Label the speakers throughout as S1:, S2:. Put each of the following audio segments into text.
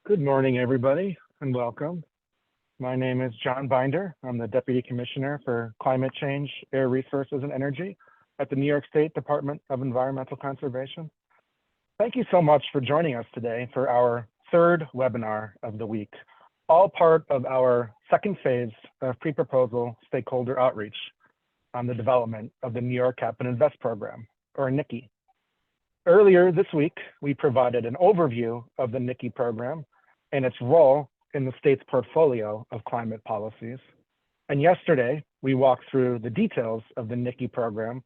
S1: Good morning, everybody, and welcome. My name is John Binder. I'm the Deputy Commissioner for Climate Change, Air Resources, and Energy at the New York State Department of Environmental Conservation. Thank you so much for joining us today for our third webinar of the week, all part of our second phase of pre-proposal stakeholder outreach on the development of the New York Cap and Invest program, or NYCI. Earlier this week, we provided an overview of the NYCI program and its role in the state's portfolio of climate policies. And yesterday, we walked through the details of the NYCI program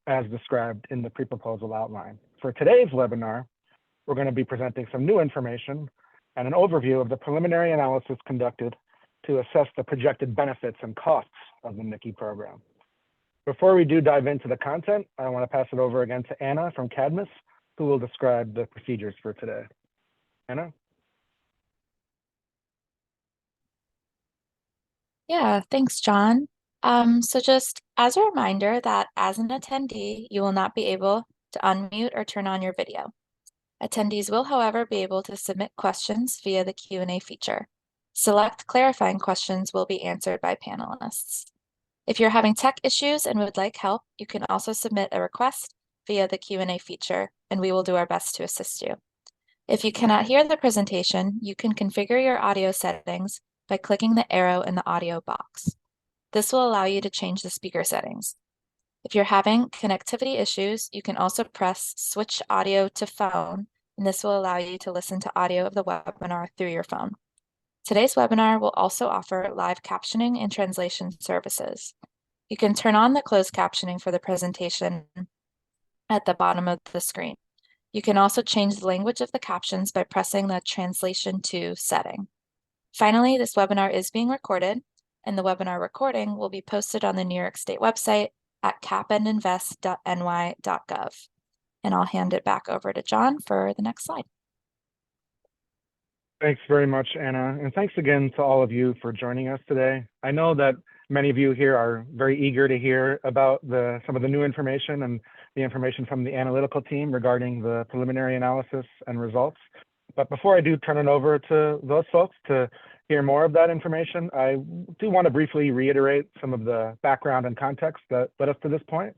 S1: as described in the pre-proposal outline. For today's webinar, we're going to be presenting some new information and an overview of the preliminary analysis conducted to assess the projected benefits and costs of the NYCI program. Before we do dive into the content, I want to pass it over again to Anna from CADMIS, who will describe the procedures for today. Anna?
S2: Yeah, thanks, John. So just as a reminder that as an attendee, you will not be able to unmute or turn on your video. Attendees will, however, be able to submit questions via the Q&A feature. Select clarifying questions will be answered by panelists. If you're having tech issues and would like help, you can also submit a request via the Q&A feature, and we will do our best to assist you. If you cannot hear the presentation, you can configure your audio settings by clicking the arrow in the audio box. This will allow you to change the speaker settings. If you're having connectivity issues, you can also press switch audio to phone, and this will allow you to listen to audio of the webinar through your phone. Today's webinar will also offer live captioning and translation services. You can turn on the closed captioning for the presentation at the bottom of the screen. You can also change the language of the captions by pressing the translation to setting. Finally, this webinar is being recorded, and the webinar recording will be posted on the New York State website at capandinvest.ny.gov. And I'll hand it back over to John for the next slide.
S1: Thanks very much, Anna. And thanks again to all of you for joining us today. I know that many of you here are very eager to hear about some of the new information and the information from the analytical team regarding the preliminary analysis and results. But before I do turn it over to those folks to hear more of that information, I do want to briefly reiterate some of the background and context that led us to this point.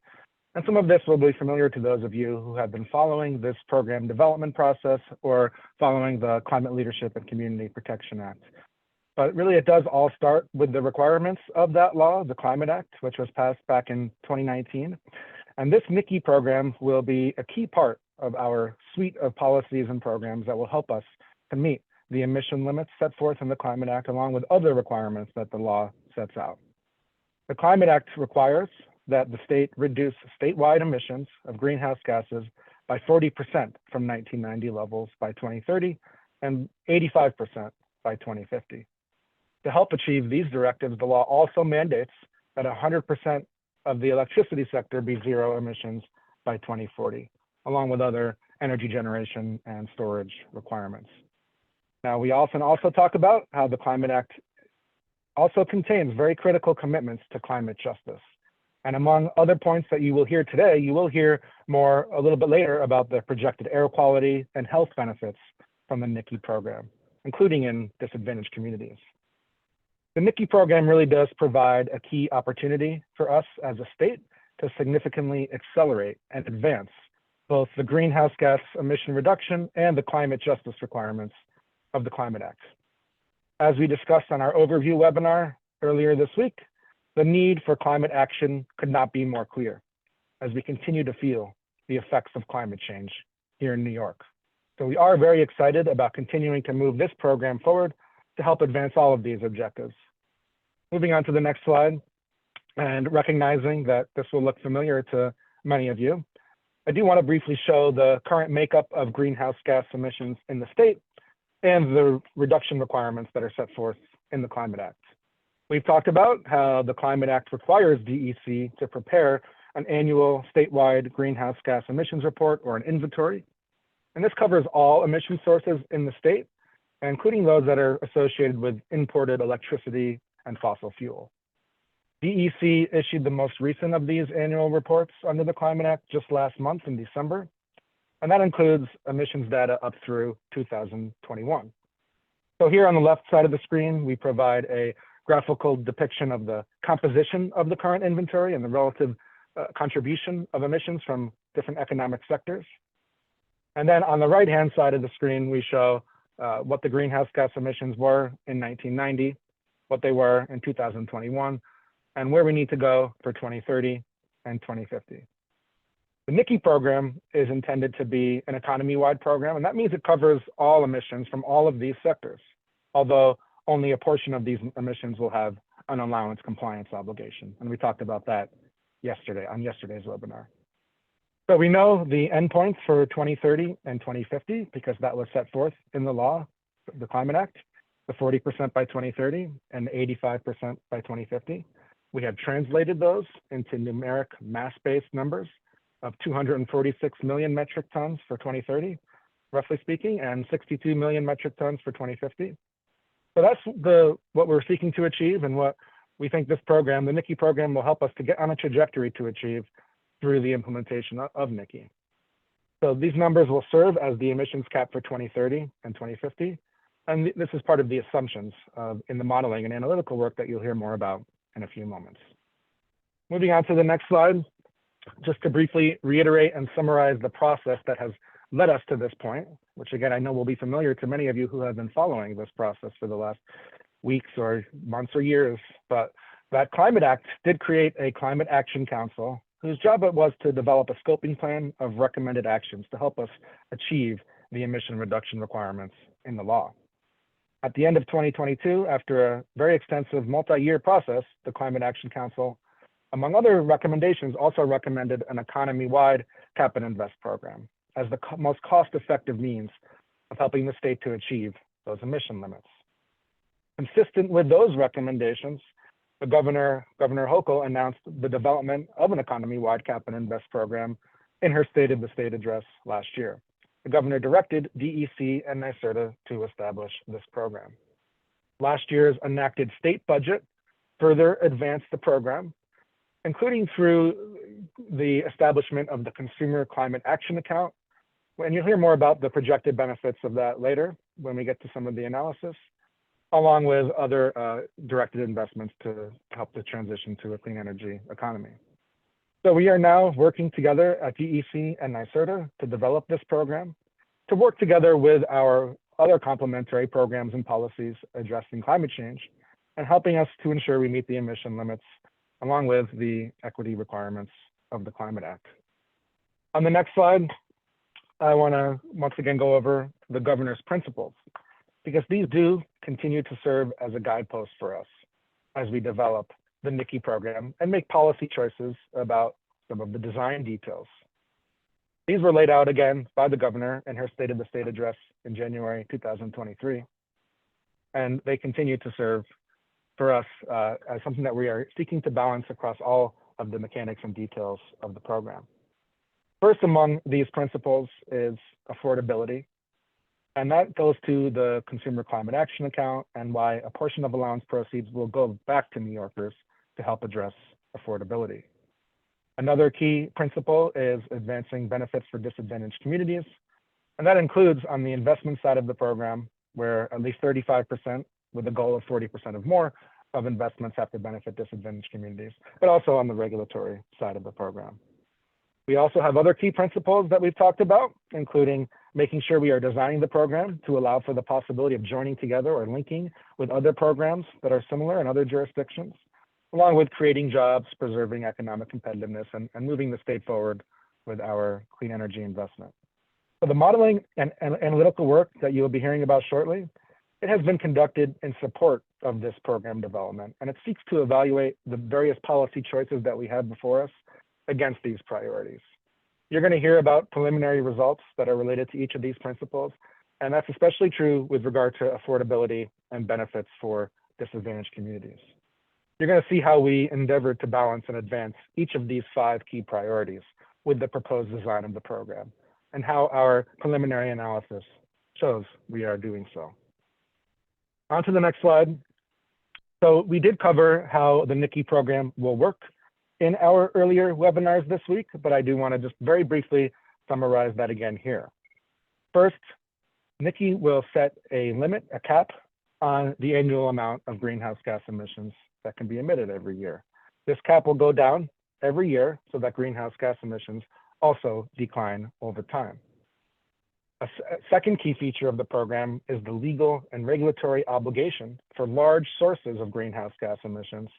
S1: And some of this will be familiar to those of you who have been following this program development process or following the Climate Leadership and Community Protection Act. But really, it does all start with the requirements of that law, the Climate Act, which was passed back in 2019. And this NYCI program will be a key part of our suite of policies and programs that will help us to meet the emission limits set forth in the Climate Act, along with other requirements that the law sets out. The Climate Act requires that the state reduce statewide emissions of greenhouse gases by 40% from 1990 levels by 2030 and 85% by 2050. To help achieve these directives, the law also mandates that 100% of the electricity sector be zero emissions by 2040, along with other energy generation and storage requirements. Now, we often also talk about how the Climate Act also contains very critical commitments to climate justice. And among other points that you will hear today, you will hear more a little bit later about the projected air quality and health benefits from the NYCI program, including in disadvantaged communities. The NYCI program really does provide a key opportunity for us as a state to significantly accelerate and advance both the greenhouse gas emission reduction and the climate justice requirements of the Climate Act. As we discussed on our overview webinar earlier this week, the need for climate action could not be more clear as we continue to feel the effects of climate change here in New York. So we are very excited about continuing to move this program forward to help advance all of these objectives. Moving on to the next slide, and recognizing that this will look familiar to many of you, I do want to briefly show the current makeup of greenhouse gas emissions in the state and the reduction requirements that are set forth in the Climate Act. We've talked about how the Climate Act requires DEC to prepare an annual statewide greenhouse gas emissions report, or an inventory. And this covers all emission sources in the state, including those that are associated with imported electricity and fossil fuel. DEC issued the most recent of these annual reports under the Climate Act just last month in December, and that includes emissions data up through 2021. So here on the left side of the screen, we provide a graphical depiction of the composition of the current inventory and the relative contribution of emissions from different economic sectors. And then on the right-hand side of the screen, we show what the greenhouse gas emissions were in 1990, what they were in 2021, and where we need to go for 2030 and 2050. The NYCI program is intended to be an economy-wide program, and that means it covers all emissions from all of these sectors, although only a portion of these emissions will have an allowance compliance obligation. And we talked about that yesterday on yesterday's webinar. So we know the endpoints for 2030 and 2050 because that was set forth in the law, the Climate Act, the 40% by 2030 and 85% by 2050. We have translated those into numeric mass-based numbers of 246 million metric tons for 2030, roughly speaking, and 62 million metric tons for 2050. So that's what we're seeking to achieve and what we think this program, the NYCI program, will help us to get on a trajectory to achieve through the implementation of NYCI. So these numbers will serve as the emissions cap for 2030 and 2050. And this is part of the assumptions in the modeling and analytical work that you'll hear more about in a few moments. Moving on to the next slide, just to briefly reiterate and summarize the process that has led us to this point, which again, I know will be familiar to many of you who have been following this process for the last weeks or months or years, but that Climate Act did create a Climate Action Council whose job it was to develop a scoping plan of recommended actions to help us achieve the emission reduction requirements in the law. At the end of 2022, after a very extensive multi-year process, the Climate Action Council, among other recommendations, also recommended an economy-wide cap and invest program as the most cost-effective means of helping the state to achieve those emission limits. Consistent with those recommendations, the Governor Hochul announced the development of an economy-wide cap and invest program in her State of the State address last year. The governor directed DEC and NYSERDA to establish this program. Last year's enacted state budget further advanced the program, including through the establishment of the Consumer Climate Action Account. And you'll hear more about the projected benefits of that later when we get to some of the analysis, along with other directed investments to help the transition to a clean energy economy. So we are now working together at DEC and NYSERDA to develop this program, to work together with our other complementary programs and policies addressing climate change and helping us to ensure we meet the emission limits along with the equity requirements of the Climate Act. On the next slide, I want to once again go over the governor's principles, because these do continue to serve as a guidepost for us as we develop the NYCI program and make policy choices about some of the design details. These were laid out again by the governor in her State of the State address in January 2023, and they continue to serve for us as something that we are seeking to balance across all of the mechanics and details of the program. First among these principles is affordability, and that goes to the Consumer Climate Action Account and why a portion of allowance proceeds will go back to New Yorkers to help address affordability. Another key principle is advancing benefits for disadvantaged communities, and that includes on the investment side of the program, where at least 35%, with a goal of 40% or more of investments have to benefit disadvantaged communities, but also on the regulatory side of the program. We also have other key principles that we've talked about, including making sure we are designing the program to allow for the possibility of joining together or linking with other programs that are similar in other jurisdictions, along with creating jobs, preserving economic competitiveness, and moving the state forward with our clean energy investment. So the modeling and analytical work that you will be hearing about shortly, it has been conducted in support of this program development, and it seeks to evaluate the various policy choices that we have before us against these priorities. You're going to hear about preliminary results that are related to each of these principles, and that's especially true with regard to affordability and benefits for disadvantaged communities. You're going to see how we endeavored to balance and advance each of these 5 key priorities with the proposed design of the program, and how our preliminary analysis shows we are doing so. On to the next slide. So we did cover how the NYCI program will work in our earlier webinars this week, but I do want to just very briefly summarize that again here. First, NYCI will set a limit, a cap on the annual amount of greenhouse gas emissions that can be emitted every year. This cap will go down every year so that greenhouse gas emissions also decline over time. A second key feature of the program is the legal and regulatory obligation for large sources of greenhouse gas emissions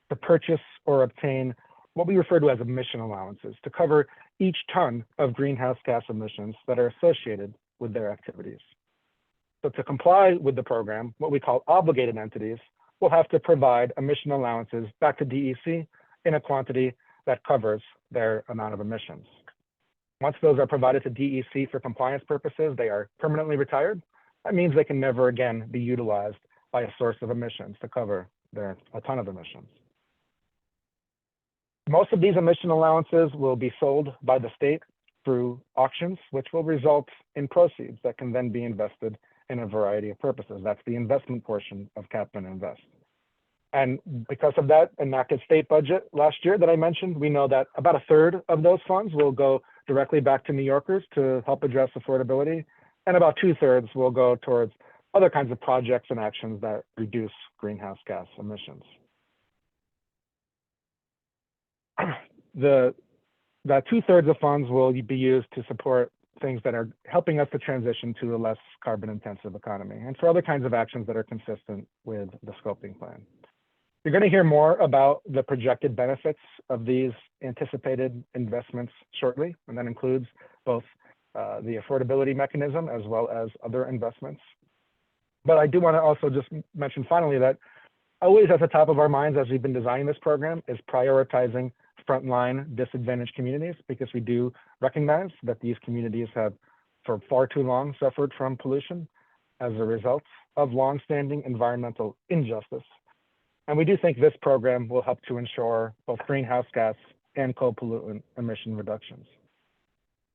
S1: to purchase or obtain what we refer to as emission allowances to cover each ton of greenhouse gas emissions that are associated with their activities. So to comply with the program, what we call obligated entities will have to provide emission allowances back to DEC in a quantity that covers their amount of emissions. Once those are provided to DEC for compliance purposes, they are permanently retired. That means they can never again be utilized by a source of emissions to cover a ton of emissions. Most of these emission allowances will be sold by the state through auctions, which will result in proceeds that can then be invested in a variety of purposes. That's the investment portion of Cap and Invest. And because of that enacted state budget last year that I mentioned, we know that about a third of those funds will go directly back to New Yorkers to help address affordability, and about 2/3 will go towards other kinds of projects and actions that reduce greenhouse gas emissions. That 2/3 of funds will be used to support things that are helping us to transition to a less carbon intensive economy and for other kinds of actions that are consistent with the scoping plan. You're going to hear more about the projected benefits of these anticipated investments shortly, and that includes both the affordability mechanism as well as other investments. But I do want to also just mention finally that always at the top of our minds as we've been designing this program is prioritizing frontline disadvantaged communities, because we do recognize that these communities have for far too long suffered from pollution as a result of longstanding environmental injustice. And we do think this program will help to ensure both greenhouse gas and co-pollutant emission reductions.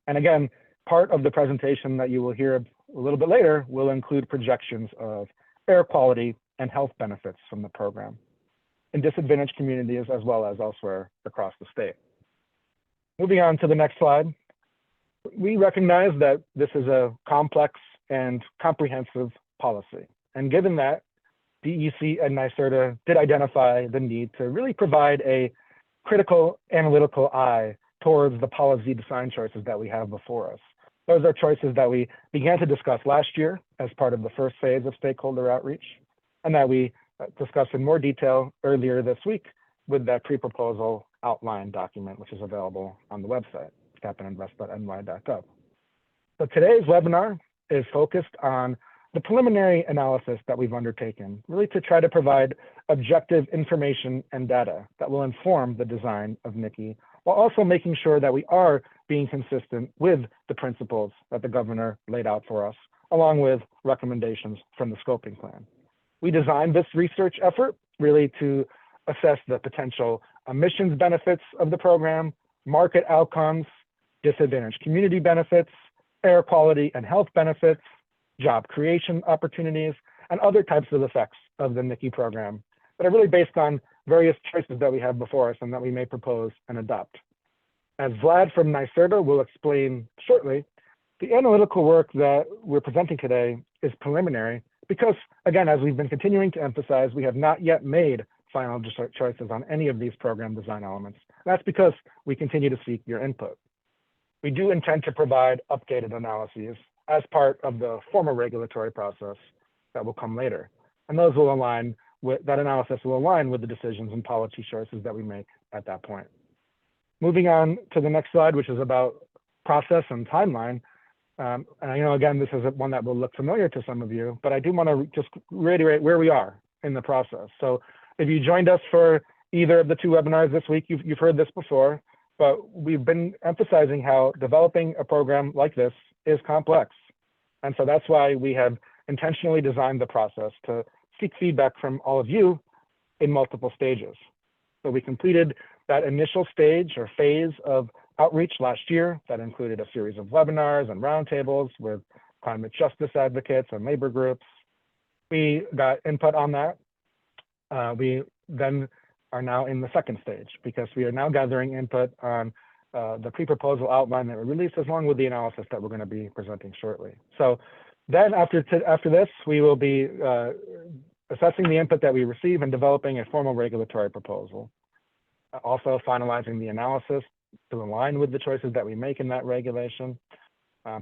S1: And again, part of the presentation that you will hear a little bit later will include projections of air quality and health benefits from the program in disadvantaged communities as well as elsewhere across the state. Moving on to the next slide. We recognize that this is a complex and comprehensive policy. And given that, DEC and NYSERDA did identify the need to really provide a critical analytical eye towards the policy design choices that we have before us. Those are choices that we began to discuss last year as part of the first phase of stakeholder outreach, and that we discussed in more detail earlier this week with that pre-proposal outline document, which is available on the website, capandinvest.ny.gov. So today's webinar is focused on the preliminary analysis that we've undertaken, really to try to provide objective information and data that will inform the design of NYCI, while also making sure that we are being consistent with the principles that the governor laid out for us, along with recommendations from the scoping plan. We designed this research effort really to assess the potential emissions benefits of the program, market outcomes, disadvantaged community benefits, air quality and health benefits, job creation opportunities, and other types of effects of the NYCI program that are really based on various choices that we have before us and that we may propose and adopt. As Vlad from NYSERDA will explain shortly, the analytical work that we're presenting today is preliminary because, again, as we've been continuing to emphasize, we have not yet made final choices on any of these program design elements. That's because we continue to seek your input. We do intend to provide updated analyses as part of the formal regulatory process that will come later. And those will align with, that analysis will align with the decisions and policy choices that we make at that point. Moving on to the next slide, which is about process and timeline. And I know, again, this is one that will look familiar to some of you, but I do want to just reiterate where we are in the process. So if you joined us for either of the two webinars this week, you've heard this before, but we've been emphasizing how developing a program like this is complex. And so that's why we have intentionally designed the process to seek feedback from all of you in multiple stages. So we completed that initial stage or phase of outreach last year that included a series of webinars and roundtables with climate justice advocates and labor groups. We got input on that. We then are now in the second stage because we are now gathering input on the pre-proposal outline that we released along with the analysis that we're going to be presenting shortly. So Then after this, we will be assessing the input that we receive and developing a formal regulatory proposal. Also finalizing the analysis to align with the choices that we make in that regulation,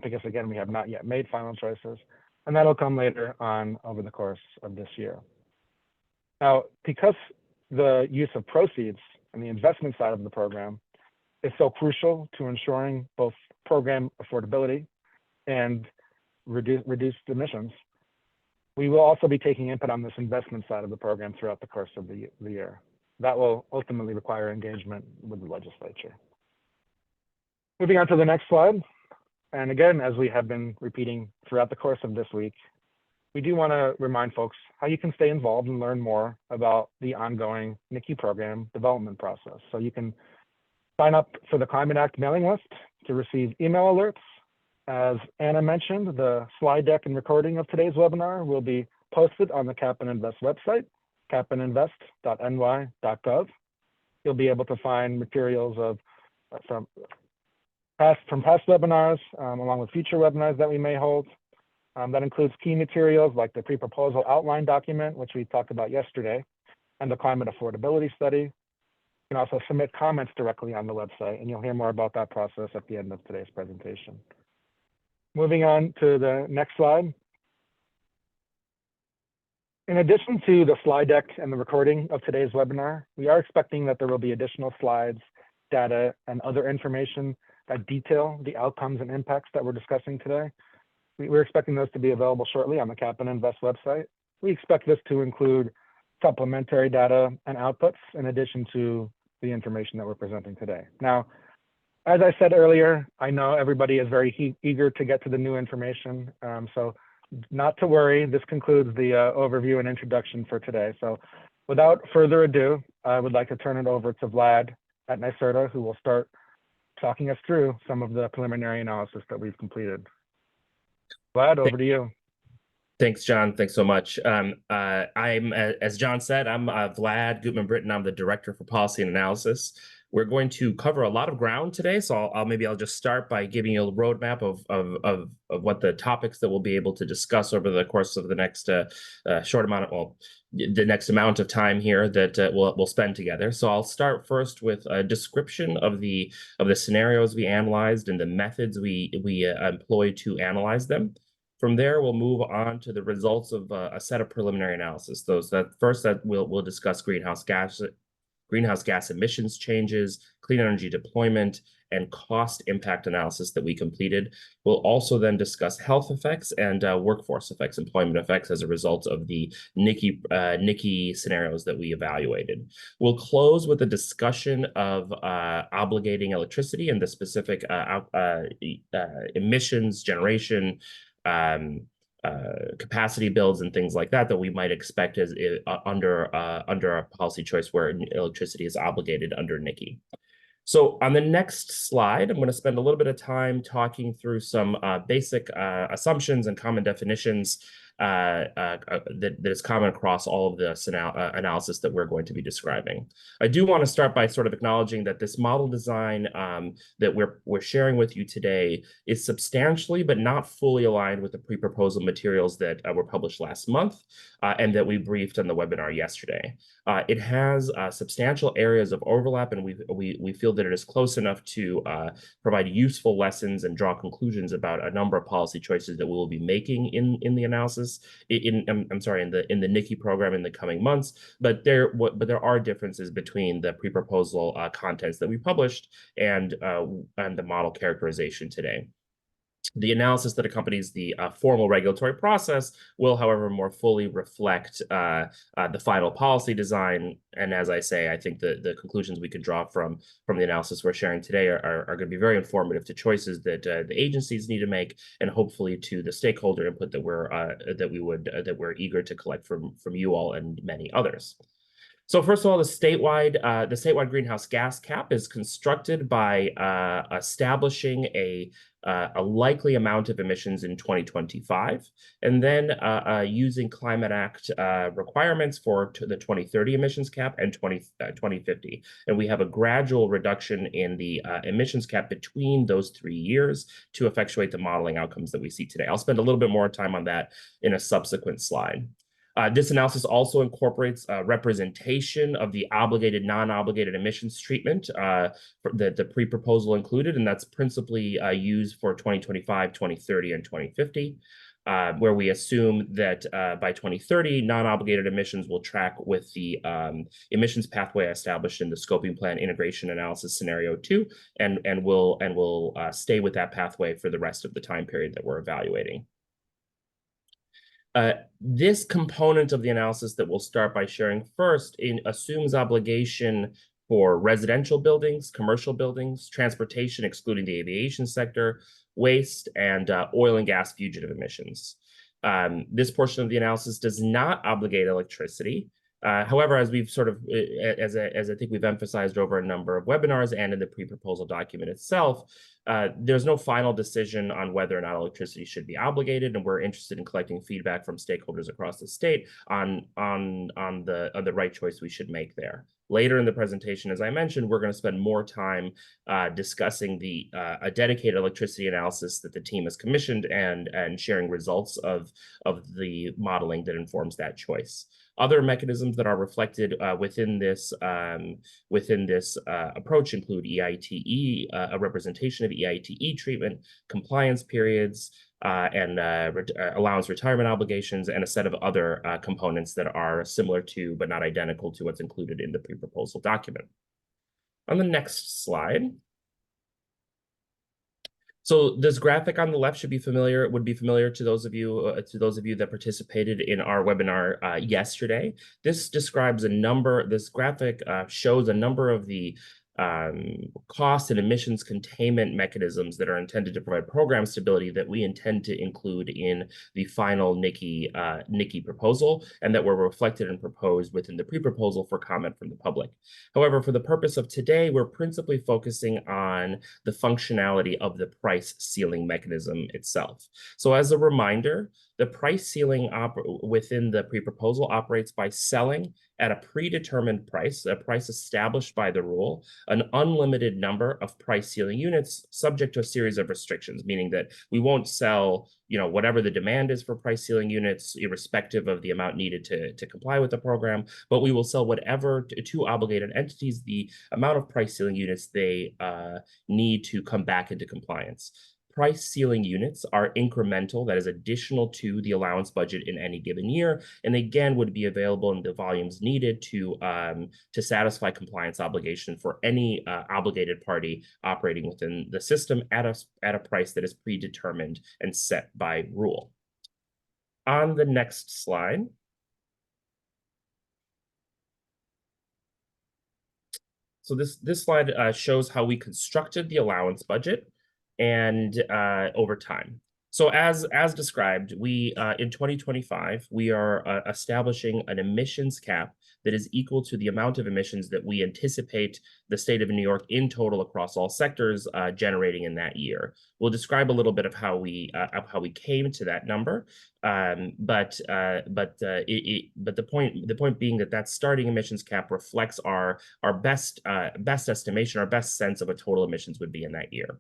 S1: because again, we have not yet made final choices, and that'll come later on over the course of this year. Now, because the use of proceeds and the investment side of the program is so crucial to ensuring both program affordability and reduced emissions, we will also be taking input on this investment side of the program throughout the course of the year. That will ultimately require engagement with the legislature. Moving on to the next slide. And again, as we have been repeating throughout the course of this week, we do want to remind folks how you can stay involved and learn more about the ongoing NYCI program development process. So you can sign up for the Climate Act mailing list to receive email alerts. As Anna mentioned, the slide deck and recording of today's webinar will be posted on the CAP and Invest website, capandinvest.ny.gov. You'll be able to find materials from past webinars, along with future webinars that we may hold. That includes key materials like the pre-proposal outline document, which we talked about yesterday, and the climate affordability study. You can also submit comments directly on the website, and you'll hear more about that process at the end of today's presentation. Moving on to the next slide. In addition to the slide deck and the recording of today's webinar, we are expecting that there will be additional slides, data, and other information that detail the outcomes and impacts that we're discussing today. We're expecting those to be available shortly on the CAP and Invest website. We expect this to include supplementary data and outputs in addition to the information that we're presenting today. Now, as I said earlier, I know everybody is very eager to get to the new information, so not to worry, this concludes the overview and introduction for today. So without further ado, I would like to turn it over to Vlad at NYSERDA, who will start talking us through some of the preliminary analysis that we've completed. Vlad, over to you.
S3: Thanks, John. Thanks so much. As John said, I'm Vlad Gutman-Britton. I'm the Director for Policy and Analysis. We're going to cover a lot of ground today, so I'll just start by giving you a roadmap of what the topics that we'll be able to discuss over the course of the next the next amount of time here that we'll spend together. So I'll start first with a description of the scenarios we analyzed and the methods we employed to analyze them. From there, we'll move on to the results of a set of preliminary analysis. We'll discuss greenhouse gas emissions changes, clean energy deployment, and cost impact analysis that we completed. We'll also then discuss health effects and workforce effects, employment effects as a result of the NYCI scenarios that we evaluated. We'll close with a discussion of obligating electricity and the specific emissions generation, capacity builds and things like that we might expect as under a policy choice where electricity is obligated under NYCI. So on the next slide, I'm going to spend a little bit of time talking through some basic assumptions and common definitions that is common across all of the analysis that we're going to be describing. I do want to start by sort of acknowledging that this model design that we're sharing with you today is substantially but not fully aligned with the pre-proposal materials that were published last month and that we briefed on the webinar yesterday. It has substantial areas of overlap, and we feel that it is close enough to provide useful lessons and draw conclusions about a number of policy choices that we will be making in the analysis. In the NYCI program in the coming months, but there are differences between the pre-proposal contents that we published and the model characterization today. The analysis that accompanies the formal regulatory process will, however, more fully reflect the final policy design. And as I say, I think the conclusions we can draw from the analysis we're sharing today are going to be very informative to choices that the agencies need to make, and hopefully to the stakeholder input that we're eager to collect from you all and many others. So first of all, the statewide greenhouse gas cap is constructed by establishing a likely amount of emissions in 2025, and then using Climate Act requirements for the 2030 emissions cap and 2050. And we have a gradual reduction in the emissions cap between those 3 years to effectuate the modeling outcomes that we see today. I'll spend a little bit more time on that in a subsequent slide. This analysis also incorporates representation of the obligated, non-obligated emissions treatment for the pre-proposal included, and that's principally used for 2025, 2030, and 2050, where we assume that by 2030, non-obligated emissions will track with the emissions pathway established in the scoping plan integration analysis scenario 2, and will stay with that pathway for the rest of the time period that we're evaluating. This component of the analysis that we'll start by sharing first assumes obligation for residential buildings, commercial buildings, transportation, excluding the aviation sector, waste, and oil and gas fugitive emissions. This portion of the analysis does not obligate electricity. However, as we've sort of, as I think we've emphasized over a number of webinars and in the pre-proposal document itself, there's no final decision on whether or not electricity should be obligated, and we're interested in collecting feedback from stakeholders across the state on the right choice we should make there. Later in the presentation, as I mentioned, we're going to spend more time discussing a dedicated electricity analysis that the team has commissioned and sharing results of the modeling that informs that choice. Other mechanisms that are reflected within this approach include EITE, a representation of EITE treatment, compliance periods, and allowance retirement obligations, and a set of other components that are similar to but not identical to what's included in the pre-proposal document. On the next slide. So this graphic on the left would be familiar to those of you that participated in our webinar yesterday. This graphic shows a number of the cost and emissions containment mechanisms that are intended to provide program stability that we intend to include in the final NYCI proposal, and that were reflected and proposed within the pre-proposal for comment from the public. However, for the purpose of today, we're principally focusing on the functionality of the price ceiling mechanism itself. So as a reminder, the price ceiling within the pre-proposal operates by selling at a predetermined price, a price established by the rule, an unlimited number of price ceiling units subject to a series of restrictions, meaning that we won't sell, whatever the demand is for price ceiling units, irrespective of the amount needed to comply with the program, but we will sell whatever to obligated entities the amount of price ceiling units they need to come back into compliance. Price ceiling units are incremental, that is additional to the allowance budget in any given year, and again would be available in the volumes needed to satisfy compliance obligation for any obligated party operating within the system at a price that is predetermined and set by rule. On the next slide. So this slide shows how we constructed the allowance budget and over time. So as described, we in 2025, we are establishing an emissions cap that is equal to the amount of emissions that we anticipate the state of New York in total across all sectors generating in that year. We'll describe a little bit of how we came to that number, but the point being that starting emissions cap reflects our best estimation, our best sense of what total emissions would be in that year.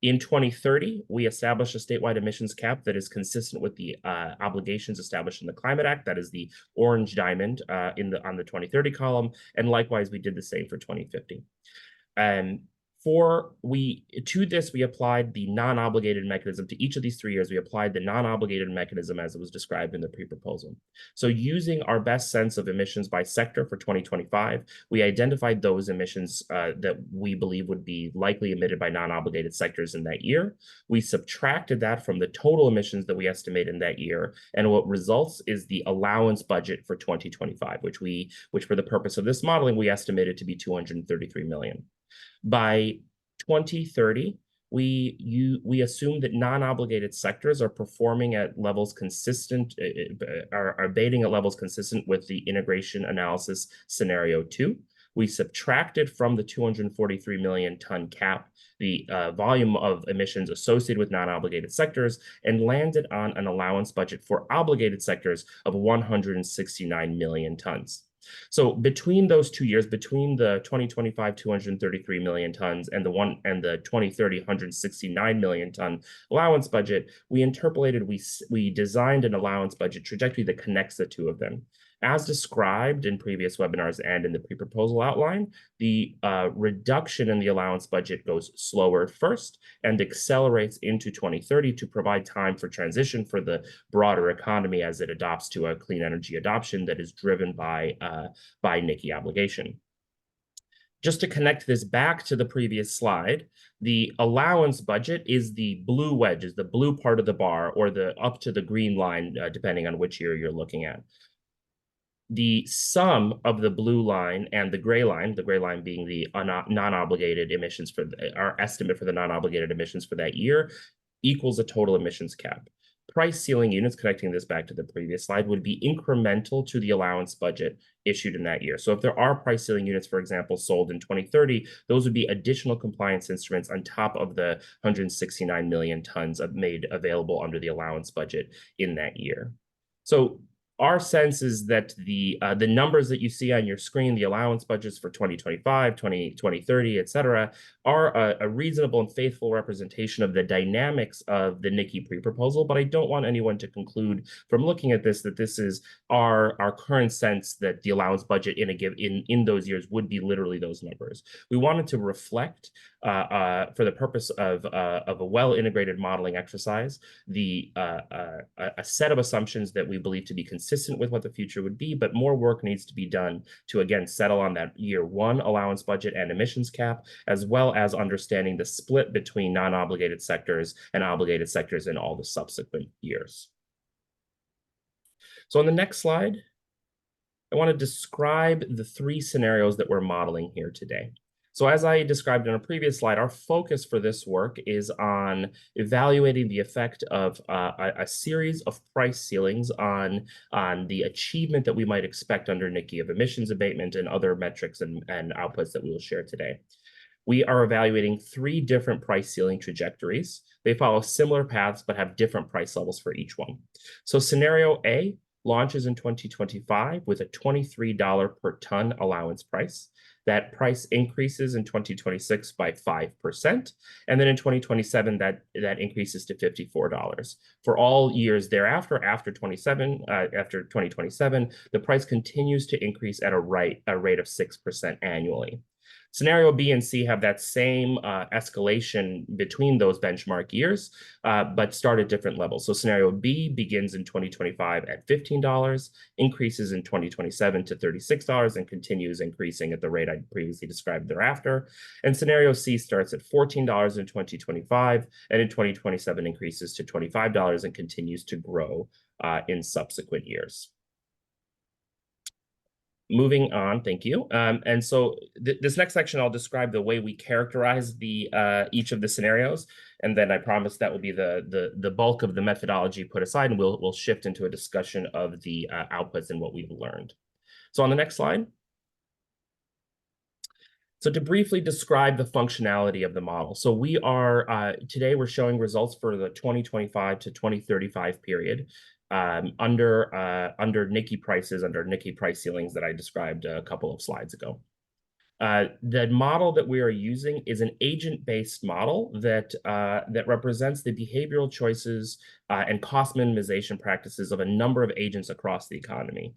S3: In 2030, we established a statewide emissions cap that is consistent with the obligations established in the Climate Act. That is the orange diamond on the 2030 column, and likewise, we did the same for 2050. To this, we applied the non-obligated mechanism. To each of these 3 years, we applied the non-obligated mechanism as it was described in the pre-proposal. So using our best sense of emissions by sector for 2025, we identified those emissions that we believe would be likely emitted by non-obligated sectors in that year. We subtracted that from the total emissions that we estimate in that year, and what results is the allowance budget for 2025, which for the purpose of this modeling, we estimated to be $233 million. By 2030, we assume that non-obligated sectors are performing at levels consistent, are abating at levels consistent with the integration analysis scenario 2. We subtracted from the 243 million ton cap the volume of emissions associated with non-obligated sectors and landed on an allowance budget for obligated sectors of 169 million tons. So between those 2 years, between the 2025 233 million tons and the 2030 169 million ton allowance budget, we designed an allowance budget trajectory that connects the two of them. As described in previous webinars and in the pre-proposal outline, the reduction in the allowance budget goes slower at first and accelerates into 2030 to provide time for transition for the broader economy as it adopts to a clean energy adoption that is driven by NYCI obligation. Just to connect this back to the previous slide, the allowance budget is the blue wedge, is the blue part of the bar, or the up to the green line, depending on which year you're looking at. The sum of the blue line and the gray line being the non-obligated emissions for our estimate for the non-obligated emissions for that year, equals a total emissions cap. Price ceiling units, connecting this back to the previous slide, would be incremental to the allowance budget issued in that year. So if there are price ceiling units, for example, sold in 2030, those would be additional compliance instruments on top of the 169 million tons made available under the allowance budget in that year. So our sense is that the numbers that you see on your screen, the allowance budgets for 2025, 2030, et cetera, are a reasonable and faithful representation of the dynamics of the NYCI pre-proposal, but I don't want anyone to conclude from looking at this that this is our current sense that the allowance budget in those years would be literally those numbers. We wanted to reflect, for the purpose of a well-integrated modeling exercise, a set of assumptions that we believe to be consistent with what the future would be, but more work needs to be done to, again, settle on that year 1 allowance budget and emissions cap, as well as understanding the split between non-obligated sectors and obligated sectors in all the subsequent years. So on the next slide, I want to describe the 3 scenarios that we're modeling here today. So as I described in a previous slide, our focus for this work is on evaluating the effect of a series of price ceilings on the achievement that we might expect under NYCI of emissions abatement and other metrics and outputs that we will share today. We are evaluating 3 different price ceiling trajectories. They follow similar paths but have different price levels for each one. So scenario A launches in 2025 with a $23 per ton allowance price. That price increases in 2026 by 5%, and then in 2027 that increases to $54. For all years thereafter, after 2027, the price continues to increase at a rate of 6% annually. Scenario B and C have that same escalation between those benchmark years, but start at different levels. So scenario B begins in 2025 at $15, increases in 2027 to $36, and continues increasing at the rate I previously described thereafter. And scenario C starts at $14 in 2025, and in 2027 increases to $25 and continues to grow in subsequent years. Moving on, thank you. And so this next section, I'll describe the way we characterize each of the scenarios, and then I promise that will be the bulk of the methodology put aside, and we'll shift into a discussion of the outputs and what we've learned. So on the next slide. So to briefly describe the functionality of the model. So we are, today we're showing results for the 2025 to 2035 period. Under NYCI prices, under NYCI price ceilings that I described a couple of slides ago. The model that we are using is an agent-based model that represents the behavioral choices and cost minimization practices of a number of agents across the economy.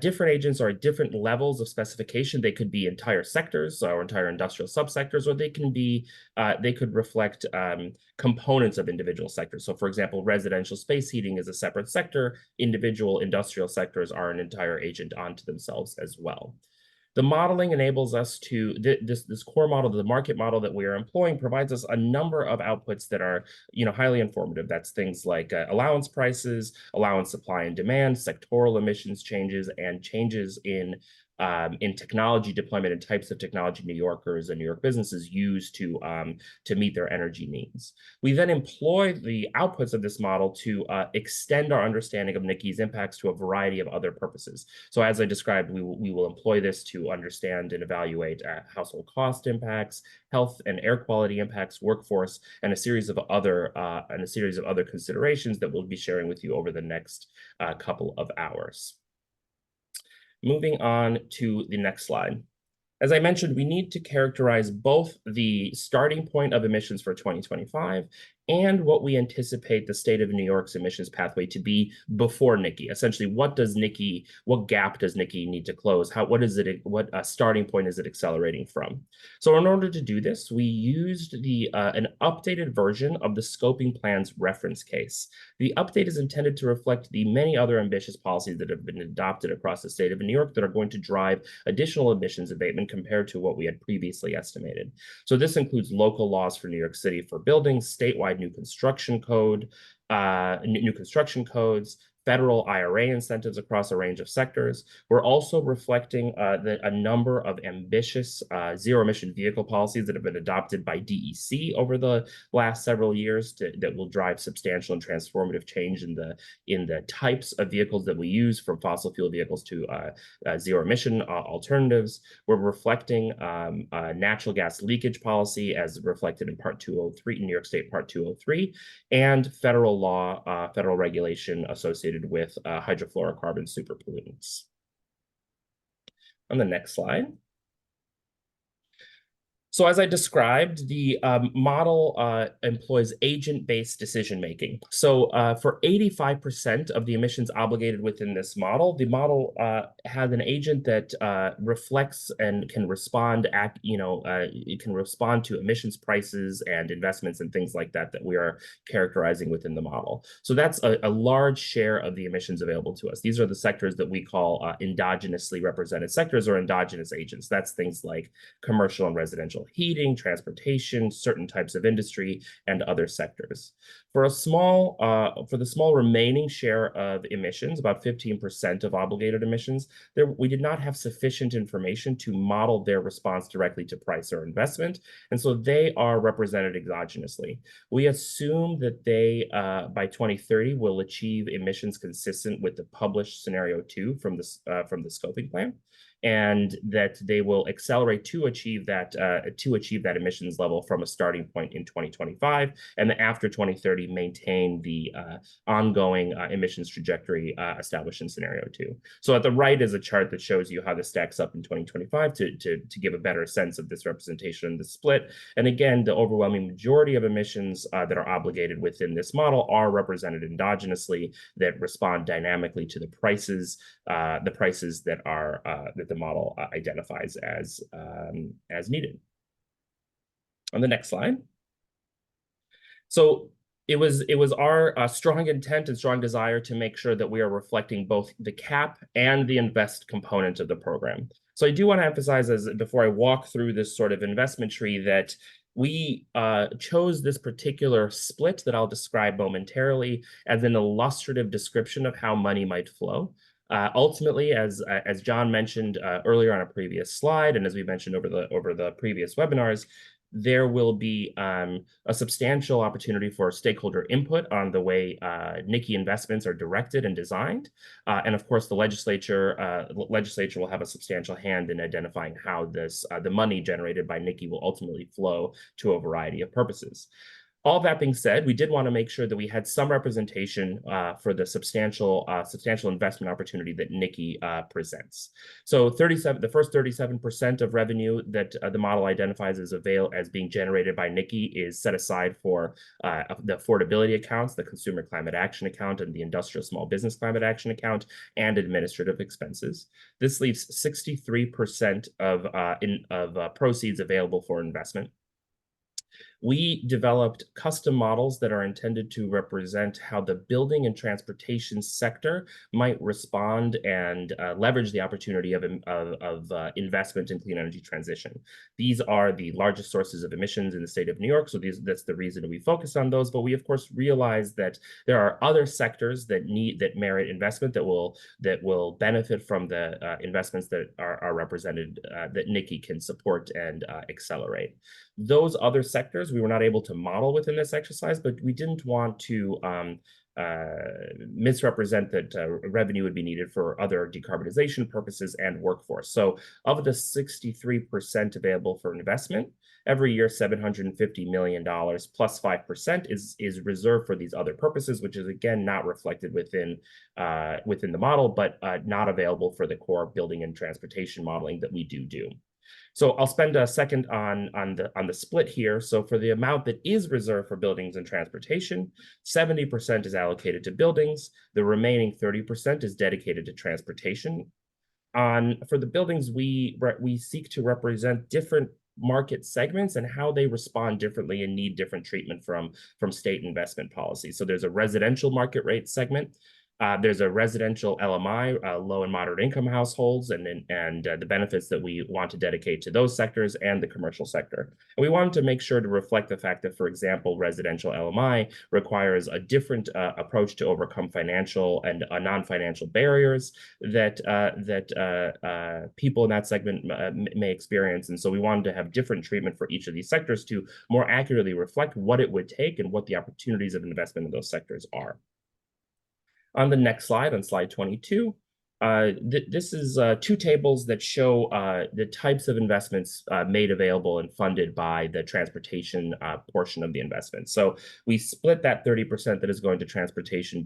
S3: Different agents are at different levels of specification. They could be entire sectors or entire industrial subsectors, or they could reflect components of individual sectors. So for example, residential space heating is a separate sector. Individual industrial sectors are an entire agent onto themselves as well. The modeling enables us to, this core model, the market model that we are employing, provides us a number of outputs that are, highly informative. That's things like allowance prices, allowance supply and demand, sectoral emissions changes, and changes in in technology deployment and types of technology New Yorkers and New York businesses use to meet their energy needs. We then employ the outputs of this model to extend our understanding of NYCI's impacts to a variety of other purposes. So as I described, we will employ this to understand and evaluate household cost impacts, health and air quality impacts, workforce, and a series of other considerations that we'll be sharing with you over the next couple of hours. Moving on to the next slide. As I mentioned, we need to characterize both the starting point of emissions for 2025 and what we anticipate the state of New York's emissions pathway to be before NYCI. Essentially, what gap does NYCI need to close? What starting point is it accelerating from? So in order to do this, we used an updated version of the scoping plan's reference case. The update is intended to reflect the many other ambitious policies that have been adopted across the state of New York that are going to drive additional emissions abatement compared to what we had previously estimated. So this includes local laws for New York City for buildings, statewide new construction codes, federal IRA incentives across a range of sectors. We're also reflecting a number of ambitious zero-emission vehicle policies that have been adopted by DEC over the last several years that will drive substantial and transformative change in the types of vehicles that we use, from fossil fuel vehicles to zero-emission alternatives. We're reflecting natural gas leakage policy as reflected in Part 203, in New York State Part 203, and federal law, federal regulation associated with hydrofluorocarbon superpollutants. On the next slide. So as I described, the model employs agent-based decision-making. So for 85% of the emissions obligated within this model, the model has an agent that reflects and can respond it can respond to emissions prices and investments and things like that we are characterizing within the model. So that's a large share of the emissions available to us. These are the sectors that we call endogenously represented sectors, or endogenous agents. That's things like commercial and residential heating, transportation, certain types of industry, and other sectors. For the small remaining share of emissions, about 15% of obligated emissions, we did not have sufficient information to model their response directly to price or investment, and so they are represented exogenously. We assume that they, by 2030, will achieve emissions consistent with the published scenario 2 from the scoping plan, and that they will accelerate to achieve that emissions level from a starting point in 2025, and then after 2030 maintain the ongoing emissions trajectory established in scenario 2. So at the right is a chart that shows you how this stacks up in 2025 to give a better sense of this representation and the split. And again, the overwhelming majority of emissions that are obligated within this model are represented endogenously, that respond dynamically to the prices that are that the model identifies as needed. On the next slide. So it was our strong intent and strong desire to make sure that we are reflecting both the cap and the invest component of the program. So I do want to emphasize, before I walk through this sort of investment tree, that we chose this particular split that I'll describe momentarily as an illustrative description of how money might flow. Ultimately, as John mentioned earlier on a previous slide, and as we mentioned over the previous webinars, there will be a substantial opportunity for stakeholder input on the way NYCI investments are directed and designed. And of course, the legislature will have a substantial hand in identifying how the money generated by NYCI will ultimately flow to a variety of purposes. All that being said, we did want to make sure that we had some representation for the substantial investment opportunity that NYCI presents. So the first 37% of revenue that the model identifies as being generated by NYCI is set aside for the affordability accounts, the Consumer Climate Action Account, and the Industrial Small Business Climate Action Account, and administrative expenses. This leaves 63% of proceeds available for investment. we developed custom models that are intended to represent how the building and transportation sector might respond and leverage the opportunity of investment in clean energy transition. These are the largest sources of emissions in the state of New York, so that's the reason we focus on those. But we, of course, realize that there are other sectors that merit investment that will benefit from the investments that are represented that NYCI can support and accelerate. Those other sectors we were not able to model within this exercise, but we didn't want to misrepresent that revenue would be needed for other decarbonization purposes and workforce. So of the 63% available for investment, every year $750 million plus 5% is reserved for these other purposes, which is again not reflected within the model, but not available for the core building and transportation modeling that we do. So I'll spend a second on the split here. So for the amount that is reserved for buildings and transportation, 70% is allocated to buildings. The remaining 30% is dedicated to transportation. For the buildings, we seek to represent different market segments and how they respond differently and need different treatment from state investment policy. So there's a residential market rate segment. There's a residential LMI, low and moderate income households, and the benefits that we want to dedicate to those sectors and the commercial sector. And we wanted to make sure to reflect the fact that, for example, residential LMI requires a different approach to overcome financial and non-financial barriers that people in that segment may experience. And so we wanted to have different treatment for each of these sectors to more accurately reflect what it would take and what the opportunities of investment in those sectors are. On the next slide, on slide 22, this is two tables that show the types of investments made available and funded by the transportation portion of the investment. So we split that 30% that is going to transportation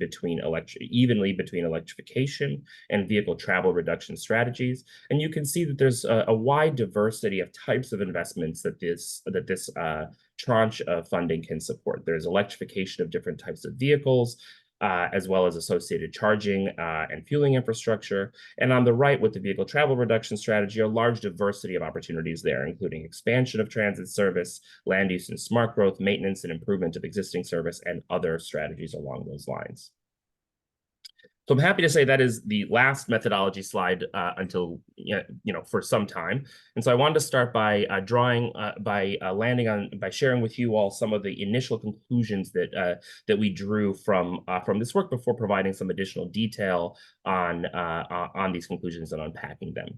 S3: evenly between electrification and vehicle travel reduction strategies. And you can see that there's a wide diversity of types of investments that this tranche of funding can support. There's electrification of different types of vehicles, as well as associated charging and fueling infrastructure. And on the right, with the vehicle travel reduction strategy, a large diversity of opportunities there, including expansion of transit service, land use and smart growth, maintenance and improvement of existing service, and other strategies along those lines. So I'm happy to say that is the last methodology slide until for some time. And so I wanted to start by sharing with you all some of the initial conclusions that we drew from this work before providing some additional detail on these conclusions and unpacking them.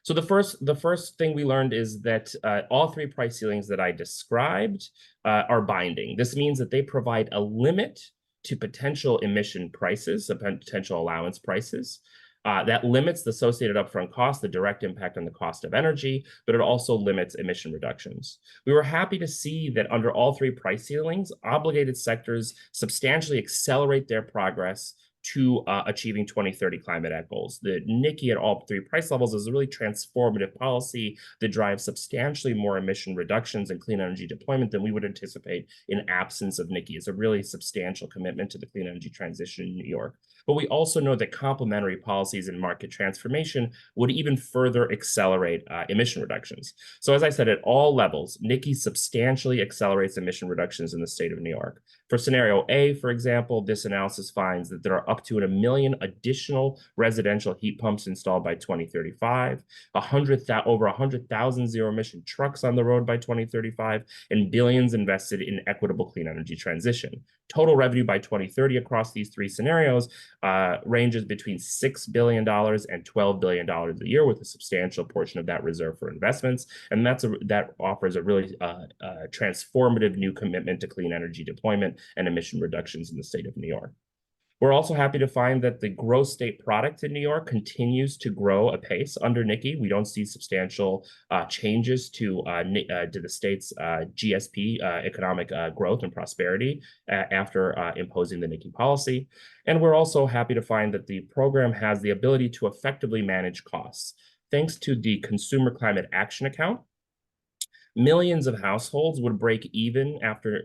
S3: So the first thing we learned is that all three price ceilings that I described are binding. This means that they provide a limit to potential emission prices, potential allowance prices. That limits the associated upfront cost, the direct impact on the cost of energy, but it also limits emission reductions. We were happy to see that under all three price ceilings, obligated sectors substantially accelerate their progress to achieving 2030 climate act goals. The NYCI at all three price levels is a really transformative policy that drives substantially more emission reductions and clean energy deployment than we would anticipate in absence of NYCI. It's a really substantial commitment to the clean energy transition in New York. But we also know that complementary policies and market transformation would even further accelerate emission reductions. So as I said, at all levels, NYCI substantially accelerates emission reductions in the state of New York. For scenario A, for example, this analysis finds that there are up to 1 million additional residential heat pumps installed by 2035, over 100,000 zero-emission trucks on the road by 2035, and billions invested in equitable clean energy transition. Total revenue by 2030 across these three scenarios ranges between $6 billion and $12 billion a year, with a substantial portion of that reserved for investments. And that offers a really transformative new commitment to clean energy deployment and emission reductions in the state of New York. We're also happy to find that the gross state product in New York continues to grow apace under NYCI. We don't see substantial changes to the state's GSP, economic growth and prosperity, after imposing the NYCI policy. And we're also happy to find that the program has the ability to effectively manage costs. Thanks to the Consumer Climate Action Account, millions of households would break even under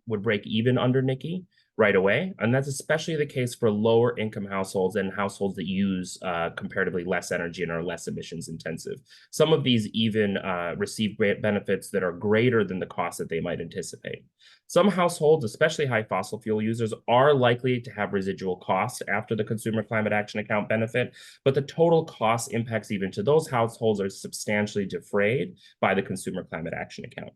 S3: NYCI. right away. And that's especially the case for lower income households and households that use comparatively less energy and are less emissions intensive. Some of these even receive great benefits that are greater than the cost that they might anticipate. Some households, especially high fossil fuel users, are likely to have residual costs after the Consumer Climate Action Account benefit, but the total cost impacts even to those households are substantially defrayed by the Consumer Climate Action Account.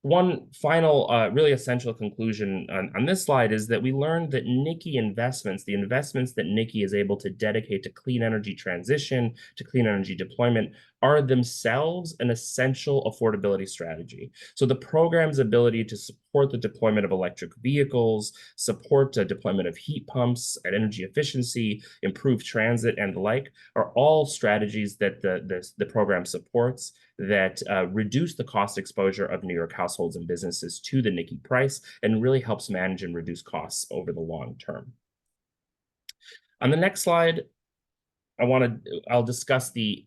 S3: One final really essential conclusion on this slide is that we learned that NYCI investments, the investments that NYCI is able to dedicate to clean energy transition, to clean energy deployment, are themselves an essential affordability strategy. So the program's ability to support the deployment of electric vehicles, support the deployment of heat pumps and energy efficiency, improve transit and the like, are all strategies that the program supports that reduce the cost exposure of New York households and businesses to the NYCI price and really helps manage and reduce costs over the long term. On the next slide, I'll discuss the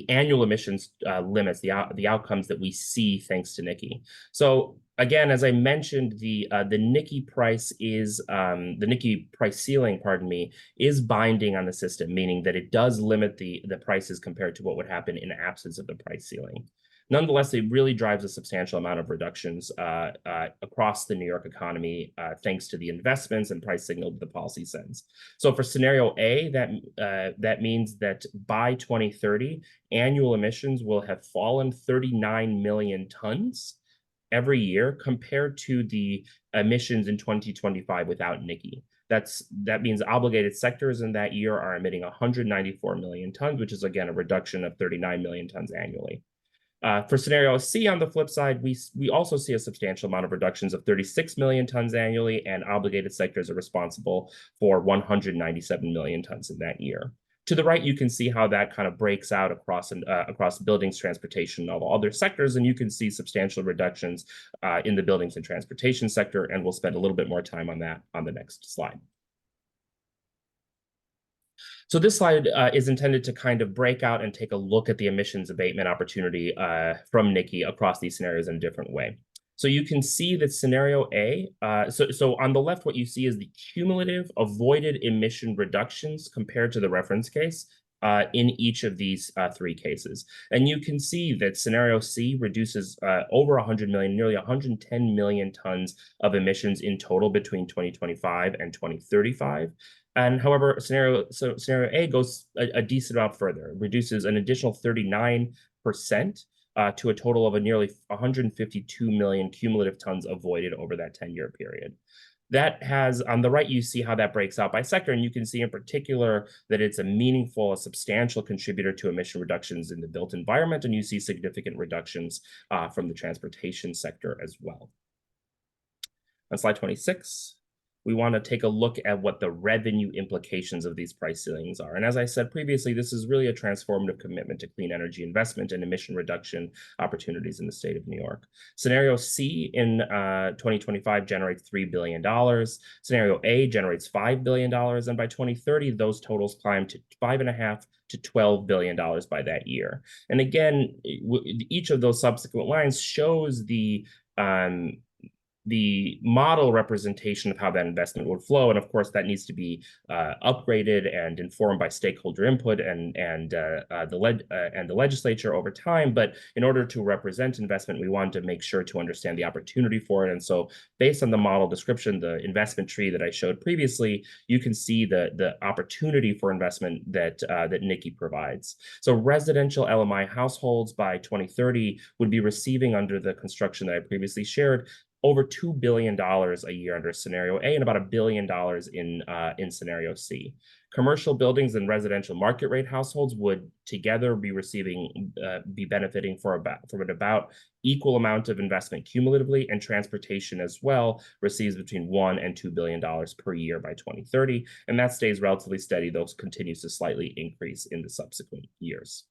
S3: annual emissions limits, the outcomes that we see thanks to NYCI. So again, as I mentioned, the NYCI price is the NYCI price ceiling, pardon me, is binding on the system, meaning that it does limit the prices compared to what would happen in absence of the price ceiling. Nonetheless, it really drives a substantial amount of reductions across the New York economy, thanks to the investments and price signal that the policy sends. So for scenario A, that means that by 2030, annual emissions will have fallen 39 million tons every year compared to the emissions in 2025 without NYCI. That means obligated sectors in that year are emitting 194 million tons, which is again a reduction of 39 million tons annually. For scenario C, on the flip side, we also see a substantial amount of reductions of 36 million tons annually, and obligated sectors are responsible for 197 million tons in that year. To the right, you can see how that kind of breaks out across buildings, transportation, and all other sectors, and you can see substantial reductions in the buildings and transportation sector, and we'll spend a little bit more time on that on the next slide. So this slide is intended to kind of break out and take a look at the emissions abatement opportunity from NYCI across these scenarios in a different way. So you can see that scenario A, so on the left, what you see is the cumulative avoided emission reductions compared to the reference case in each of these three cases. And you can see that scenario C reduces over 100 million, nearly 110 million tons of emissions in total between 2025 and 2035. And however, scenario A goes a decent amount further, reduces an additional 39% to a total of a nearly 152 million cumulative tons avoided over that 10-year period. That has, on the right, you see how that breaks out by sector, and you can see in particular that it's a substantial contributor to emission reductions in the built environment, and you see significant reductions from the transportation sector as well. On slide 26. We want to take a look at what the revenue implications of these price ceilings are. And as I said previously, this is really a transformative commitment to clean energy investment and emission reduction opportunities in the state of New York. Scenario C in 2025 generates $3 billion. Scenario A generates $5 billion. And by 2030, those totals climb to $5.5 to $12 billion by that year. And again, each of those subsequent lines shows the model representation of how that investment would flow. And of course, that needs to be upgraded and informed by stakeholder input and the legislature over time. But in order to represent investment, we want to make sure to understand the opportunity for it. And so based on the model description, the investment tree that I showed previously, you can see the opportunity for investment that NYCI provides. So residential LMI households by 2030 would be receiving, under the construction that I previously shared, over $2 billion a year under scenario A and about $1 billion in scenario C. Commercial buildings and residential market rate households would together be benefiting from about equal amount of investment cumulatively, and transportation as well receives between $1 and $2 billion per year by 2030. And that stays relatively steady, though continues to slightly increase in the subsequent years.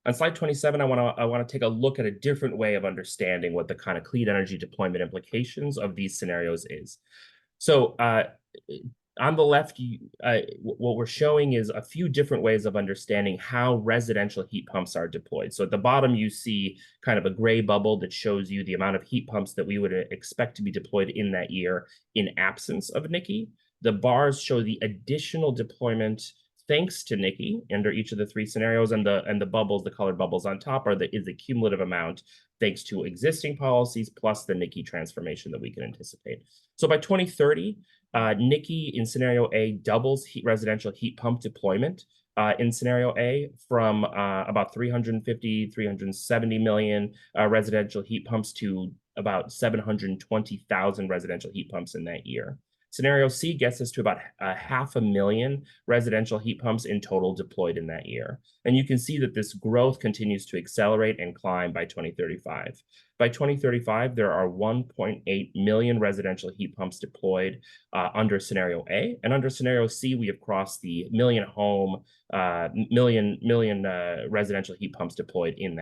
S3: On slide 27, I want to take a look at a different way of understanding what the kind of clean energy deployment implications of these scenarios is. So On the left, what we're showing is a few different ways of understanding how residential heat pumps are deployed. So at the bottom, you see kind of a gray bubble that shows you the amount of heat pumps that we would expect to be deployed in that year in absence of NYCI. The bars show the additional deployment thanks to NYCI under each of the three scenarios, and the bubbles, the colored bubbles on top, is the cumulative amount thanks to existing policies plus the NYCI transformation that we can anticipate. So by 2030, NYCI in scenario A doubles residential heat pump deployment in scenario A from about 350, 370 million residential heat pumps to about 720,000 residential heat pumps in that year. Scenario C gets us to about 500,000 residential heat pumps in total deployed in that year. And you can see that this growth continues to accelerate and climb by 2035. By 2035, there are 1.8 million residential heat pumps deployed under scenario A. And under scenario C, we have crossed the million residential heat pumps deployed in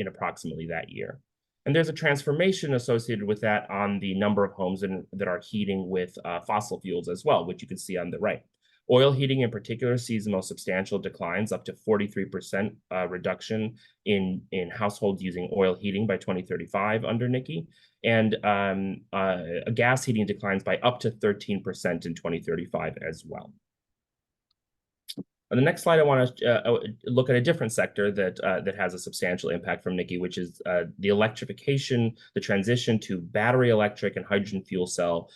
S3: approximately that year. And there's a transformation associated with that on the number of homes that are heating with fossil fuels as well, which you can see on the right. Oil heating in particular sees the most substantial declines, up to 43% reduction in households using oil heating by 2035 under NYCI, and gas heating declines by up to 13% in 2035 as well. On the next slide, I want to look at a different sector that has a substantial impact from NYCI, which is the electrification, the transition to battery electric and hydrogen fuel cell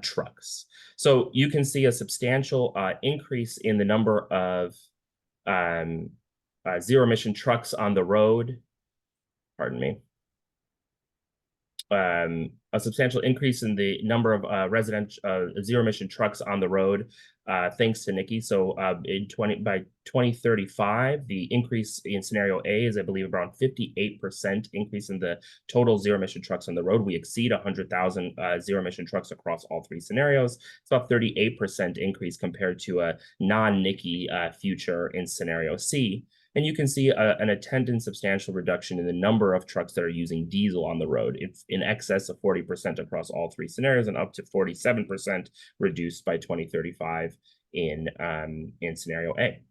S3: trucks. So you can see a substantial increase in the number of zero-emission trucks on the road. Pardon me. A substantial increase in the number of zero-emission trucks on the road, thanks to NYCI. So by 2035, the increase in scenario A is, I believe, around 58% increase in the total zero-emission trucks on the road. We exceed 100,000 zero-emission trucks across all three scenarios. It's about 38% increase compared to a non-NYCI future in scenario C. And you can see an attendant substantial reduction in the number of trucks that are using diesel on the road. It's in excess of 40% across all three scenarios and up to 47% reduced by 2035 in scenario A.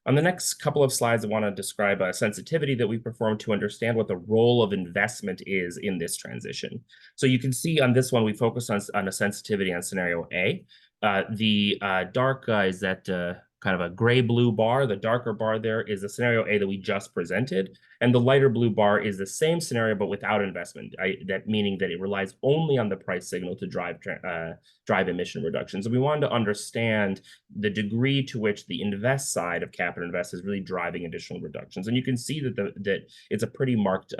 S3: On the next couple of slides, I want to describe a sensitivity that we performed to understand what the role of investment is in this transition. So you can see on this one, we focus on a sensitivity on scenario A. The dark is that kind of a gray-blue bar. The darker bar there is the scenario A that we just presented, and the lighter blue bar is the same scenario but without investment. Meaning that it relies only on the price signal to drive emission reductions. So we wanted to understand the degree to which the invest side of Cap and Invest is really driving additional reductions, and you can see that it's a pretty marked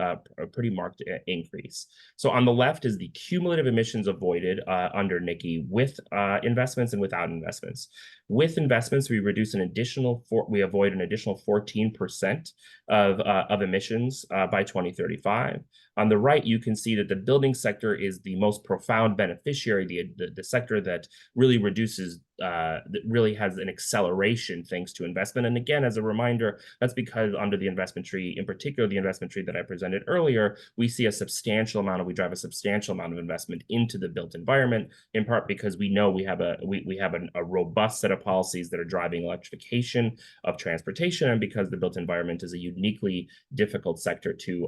S3: increase. So on the left is the cumulative emissions avoided under NYCI with investments and without investments. With investments, we avoid an additional 14% of emissions by 2035. On the right, you can see that the building sector is the most profound beneficiary, the sector that really reduces, that really has an acceleration thanks to investment. And again, as a reminder, that's because under the investment tree, in particular, the investment tree that I presented earlier, we drive a substantial amount of investment into the built environment, in part because we know we have a robust set of policies that are driving electrification of transportation, and because the built environment is a uniquely difficult sector to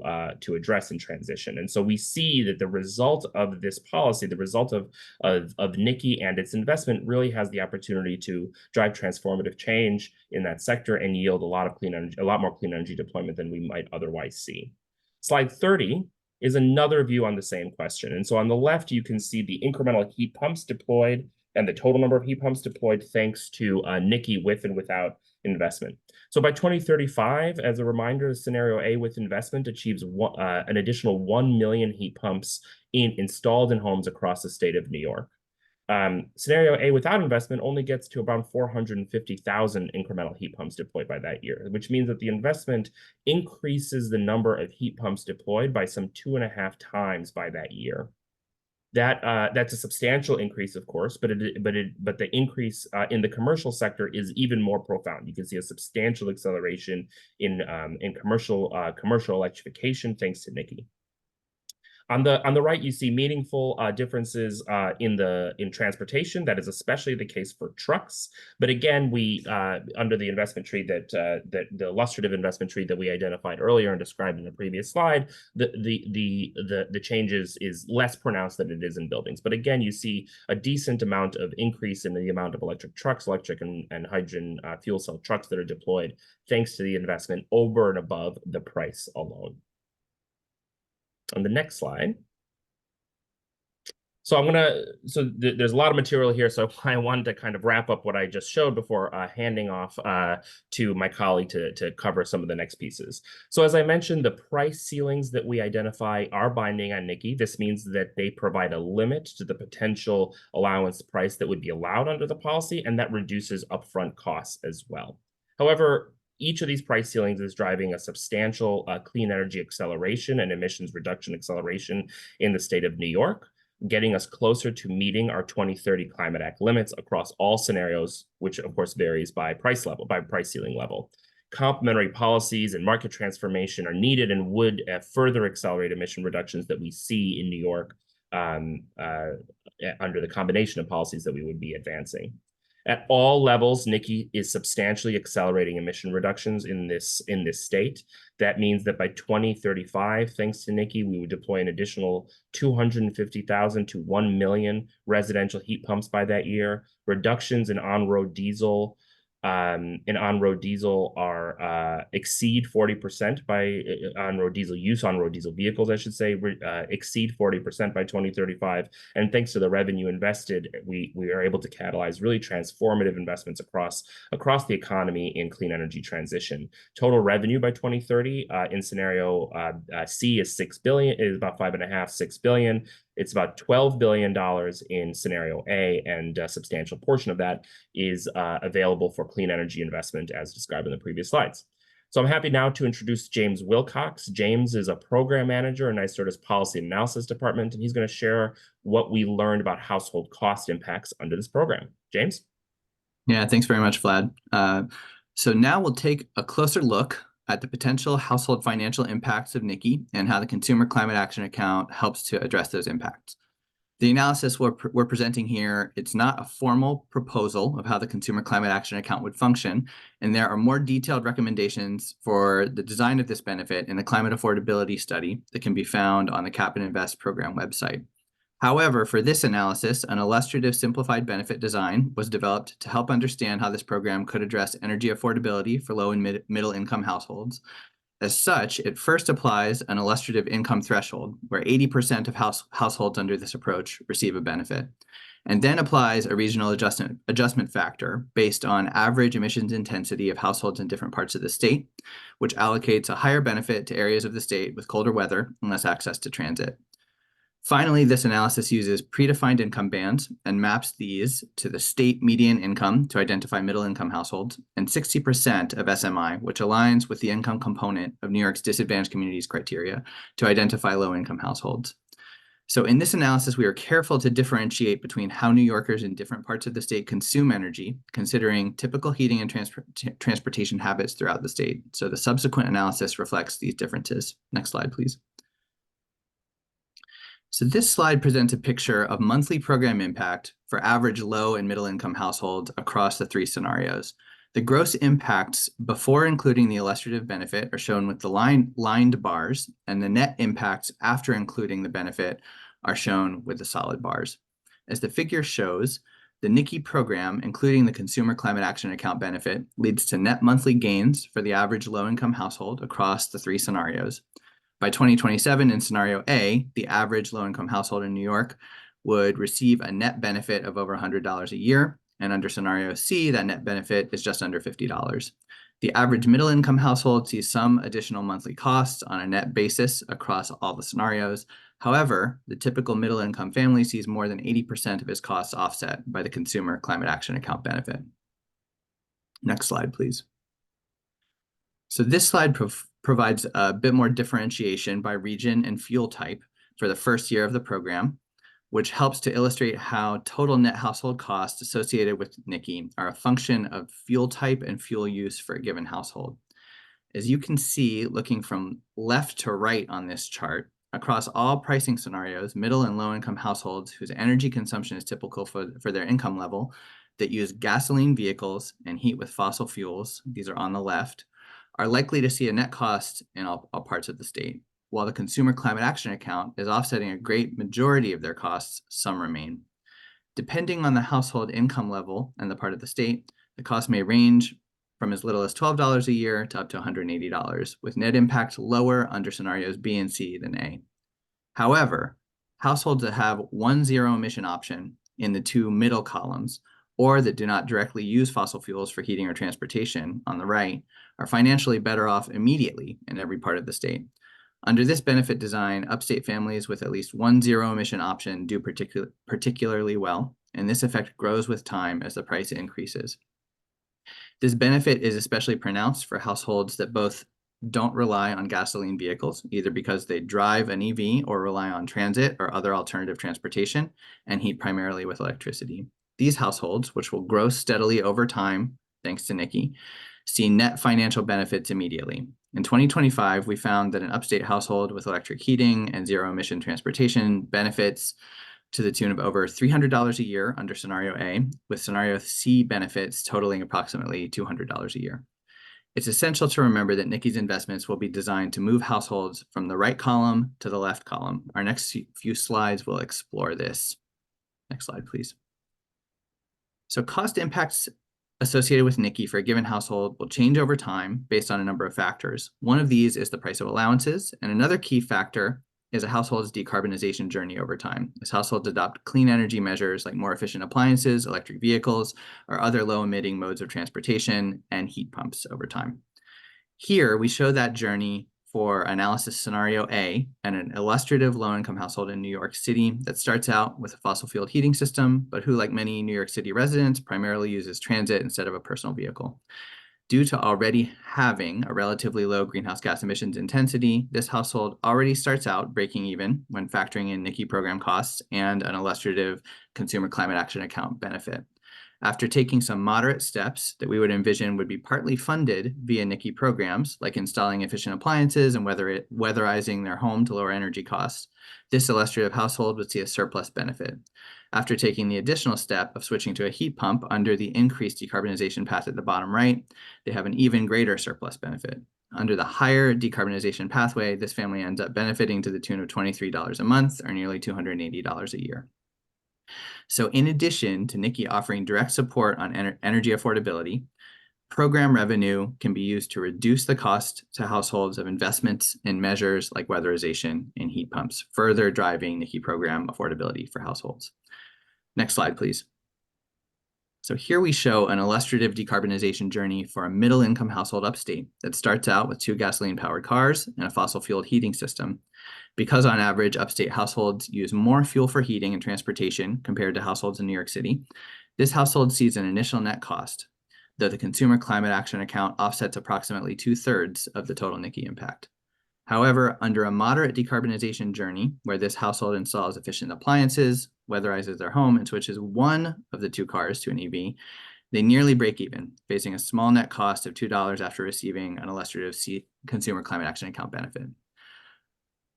S3: address and transition. And so we see that the result of this policy, the result of NYCI and its investment, really has the opportunity to drive transformative change in that sector and yield a lot more clean energy deployment than we might otherwise see. Slide 30 is another view on the same question. And so on the left, you can see the incremental heat pumps deployed and the total number of heat pumps deployed thanks to NYCI with and without investment. So by 2035, as a reminder, scenario A with investment achieves an additional 1 million heat pumps installed in homes across the state of New York. Scenario A without investment only gets to about 450,000 incremental heat pumps deployed by that year, which means that the investment increases the number of heat pumps deployed by some 2.5 times by that year. That's a substantial increase, of course, but the increase in the commercial sector is even more profound. You can see a substantial acceleration in commercial electrification thanks to NYCI. On the right, you see meaningful differences in transportation. That is especially the case for trucks. But again, we under the investment tree that the illustrative investment tree that we identified earlier and described in the previous slide, the changes is less pronounced than it is in buildings. But again, you see a decent amount of increase in the amount of electric trucks, electric and hydrogen fuel cell trucks that are deployed, thanks to the investment over and above the price alone. On the next slide. So there's a lot of material here, so I wanted to kind of wrap up what I just showed before handing off to my colleague to cover some of the next pieces. So as I mentioned, the price ceilings that we identify are binding on NYCI. This means that they provide a limit to the potential allowance price that would be allowed under the policy, and that reduces upfront costs as well. However, each of these price ceilings is driving a substantial clean energy acceleration and emissions reduction acceleration in the state of New York, getting us closer to meeting our 2030 Climate Act limits across all scenarios, which of course varies by price ceiling level. Complementary policies and market transformation are needed and would further accelerate emission reductions that we see in New York under the combination of policies that we would be advancing. At all levels, NYCI is substantially accelerating emission reductions in this state. That means that by 2035, thanks to NYCI, we would deploy an additional 250,000 to 1 million residential heat pumps by that year. Reductions in on-road diesel are exceed 40% by on-road diesel vehicles, I should say, exceed 40% by 2035. And thanks to the revenue invested, we are able to catalyze really transformative investments across the economy in clean energy transition. Total revenue by 2030 in scenario C is $6 billion, is about 5.5, 6 billion. It's about $12 billion in scenario A, and a substantial portion of that is available for clean energy investment as described in the previous slides. So I'm happy now to introduce James Wilcox. James is a program manager in NYSERDA's Policy Analysis Department, and he's going to share what we learned about household cost impacts under this program. James?
S4: Yeah, thanks very much, Vlad. So now we'll take a closer look at the potential household financial impacts of NYCI and how the Consumer Climate Action Account helps to address those impacts. The analysis we're presenting here, it's not a formal proposal of how the Consumer Climate Action Account would function, and there are more detailed recommendations for the design of this benefit in the Climate Affordability Study that can be found on the Cap and Invest program website. However, for this analysis, an illustrative simplified benefit design was developed to help understand how this program could address energy affordability for low and middle income households. As such, it first applies an illustrative income threshold where 80% of households under this approach receive a benefit, and then applies a regional adjustment factor based on average emissions intensity of households in different parts of the state, which allocates a higher benefit to areas of the state with colder weather and less access to transit. Finally, this analysis uses predefined income bands and maps these to the state median income to identify middle-income households and 60% of SMI, which aligns with the income component of New York's disadvantaged communities criteria to identify low-income households. So in this analysis, we are careful to differentiate between how New Yorkers in different parts of the state consume energy, considering typical heating and transportation habits throughout the state. So the subsequent analysis reflects these differences. Next slide, please. So this slide presents a picture of monthly program impact for average low and middle income households across the three scenarios. The gross impacts before including the illustrative benefit are shown with the lined bars, and the net impacts after including the benefit are shown with the solid bars. As the figure shows, the NYCI program, including the Consumer Climate Action Account benefit, leads to net monthly gains for the average low-income household across the three scenarios. By 2027, in scenario A, the average low-income household in New York would receive a net benefit of over $100 a year, and under scenario C, that net benefit is just under $50. The average middle-income household sees some additional monthly costs on a net basis across all the scenarios. However, the typical middle-income family sees more than 80% of its costs offset by the Consumer Climate Action Account benefit. Next slide, please. So this slide provides a bit more differentiation by region and fuel type for the first year of the program, which helps to illustrate how total net household costs associated with NYCI are a function of fuel type and fuel use for a given household. As you can see, looking from left to right on this chart, Across all pricing scenarios, middle and low-income households whose energy consumption is typical for their income level that use gasoline vehicles and heat with fossil fuels, these are on the left, are likely to see a net cost in all parts of the state. While the Consumer Climate Action Account is offsetting a great majority of their costs, some remain. Depending on the household income level and the part of the state, the cost may range from as little as $12 a year to up to $180, with net impact lower under scenarios B and C than A. However, households that have one zero emission option in the two middle columns, or that do not directly use fossil fuels for heating or transportation on the right, are financially better off immediately in every part of the state. Under this benefit design, upstate families with at least one zero emission option do particularly well, and this effect grows with time as the price increases. This benefit is especially pronounced for households that both don't rely on gasoline vehicles, either because they drive an EV or rely on transit or other alternative transportation and heat primarily with electricity. These households, which will grow steadily over time, thanks to NYCI, see net financial benefits immediately. In 2025, we found that an upstate household with electric heating and zero emission transportation benefits to the tune of over $300 a year under scenario A, with scenario C benefits totaling approximately $200 a year. It's essential to remember that NYCI's investments will be designed to move households from the right column to the left column. Our next few slides will explore this. Next slide, please. So cost impacts associated with NYCI for a given household will change over time based on a number of factors. One of these is the price of allowances, and another key factor is a household's decarbonization journey over time. As households adopt clean energy measures like more efficient appliances, electric vehicles, or other low-emitting modes of transportation and heat pumps over time. Here, we show that journey for analysis scenario A and an illustrative low-income household in New York City that starts out with a fossil-fueled heating system, but who, like many New York City residents, primarily uses transit instead of a personal vehicle. Due to already having a relatively low greenhouse gas emissions intensity, this household already starts out breaking even when factoring in NYCI program costs and an illustrative Consumer Climate Action Account benefit. After taking some moderate steps that we would envision would be partly funded via NYCI programs, like installing efficient appliances and weatherizing their home to lower energy costs, this illustrative household would see a surplus benefit. After taking the additional step of switching to a heat pump under the increased decarbonization path at the bottom right, they have an even greater surplus benefit. Under the higher decarbonization pathway, this family ends up benefiting to the tune of $23 a month or nearly $280 a year. So in addition to NYCI offering direct support on energy affordability, program revenue can be used to reduce the cost to households of investments in measures like weatherization and heat pumps, further driving NYCI program affordability for households. Next slide, please. So here we show an illustrative decarbonization journey for a middle-income household upstate that starts out with 2 gasoline-powered cars and a fossil-fueled heating system. Because on average, upstate households use more fuel for heating and transportation compared to households in New York City, this household sees an initial net cost, though the Consumer Climate Action Account offsets approximately 2/3 of the total NYCI impact. However, under a moderate decarbonization journey, where this household installs efficient appliances, weatherizes their home, and switches one of the 2 cars to an EV, they nearly break even, facing a small net cost of $2 after receiving an illustrative Consumer Climate Action Account benefit.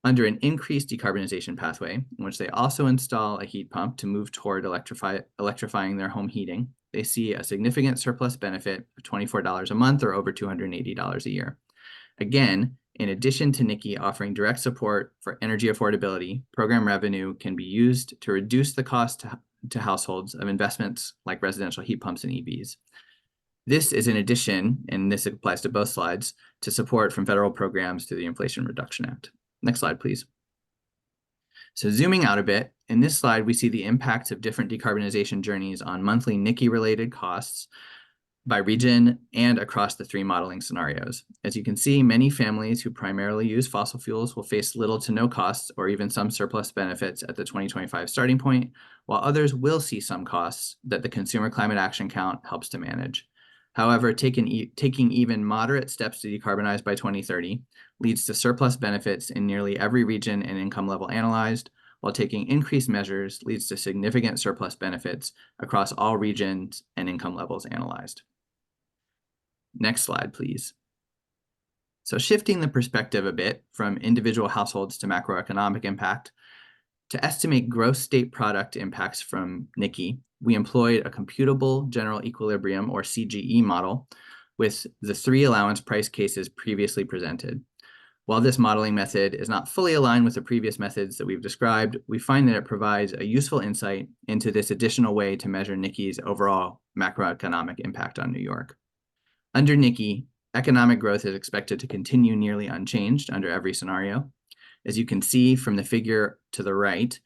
S4: Under an increased decarbonization pathway, in which they also install a heat pump to move toward electrifying their home heating, they see a significant surplus benefit of $24 a month or over $280 a year. Again, in addition to NYCI offering direct support for energy affordability, program revenue can be used to reduce the cost to households of investments like residential heat pumps and EVs. This is in addition, and this applies to both slides, to support from federal programs through the Inflation Reduction Act. Next slide, please. So zooming out a bit, in this slide, we see the impacts of different decarbonization journeys on monthly NYCI-related costs by region and across the 3 modeling scenarios. As you can see, many families who primarily use fossil fuels will face little to no costs or even some surplus benefits at the 2025 starting point, while others will see some costs that the Consumer Climate Action Account helps to manage. However, taking even moderate steps to decarbonize by 2030 leads to surplus benefits in nearly every region and income level analyzed, while taking increased measures leads to significant surplus benefits across all regions and income levels analyzed. Next slide, please. So shifting the perspective a bit from individual households to macroeconomic impact, to estimate gross state product impacts from NYCI, we employed a computable general equilibrium, or CGE model, with the 3 allowance price cases previously presented. While this modeling method is not fully aligned with the previous methods that we've described, we find that it provides a useful insight into this additional way to measure NYCI's overall macroeconomic impact on New York. Under NYCI, economic growth is expected to continue nearly unchanged under every scenario. As you can see from the figure to the right,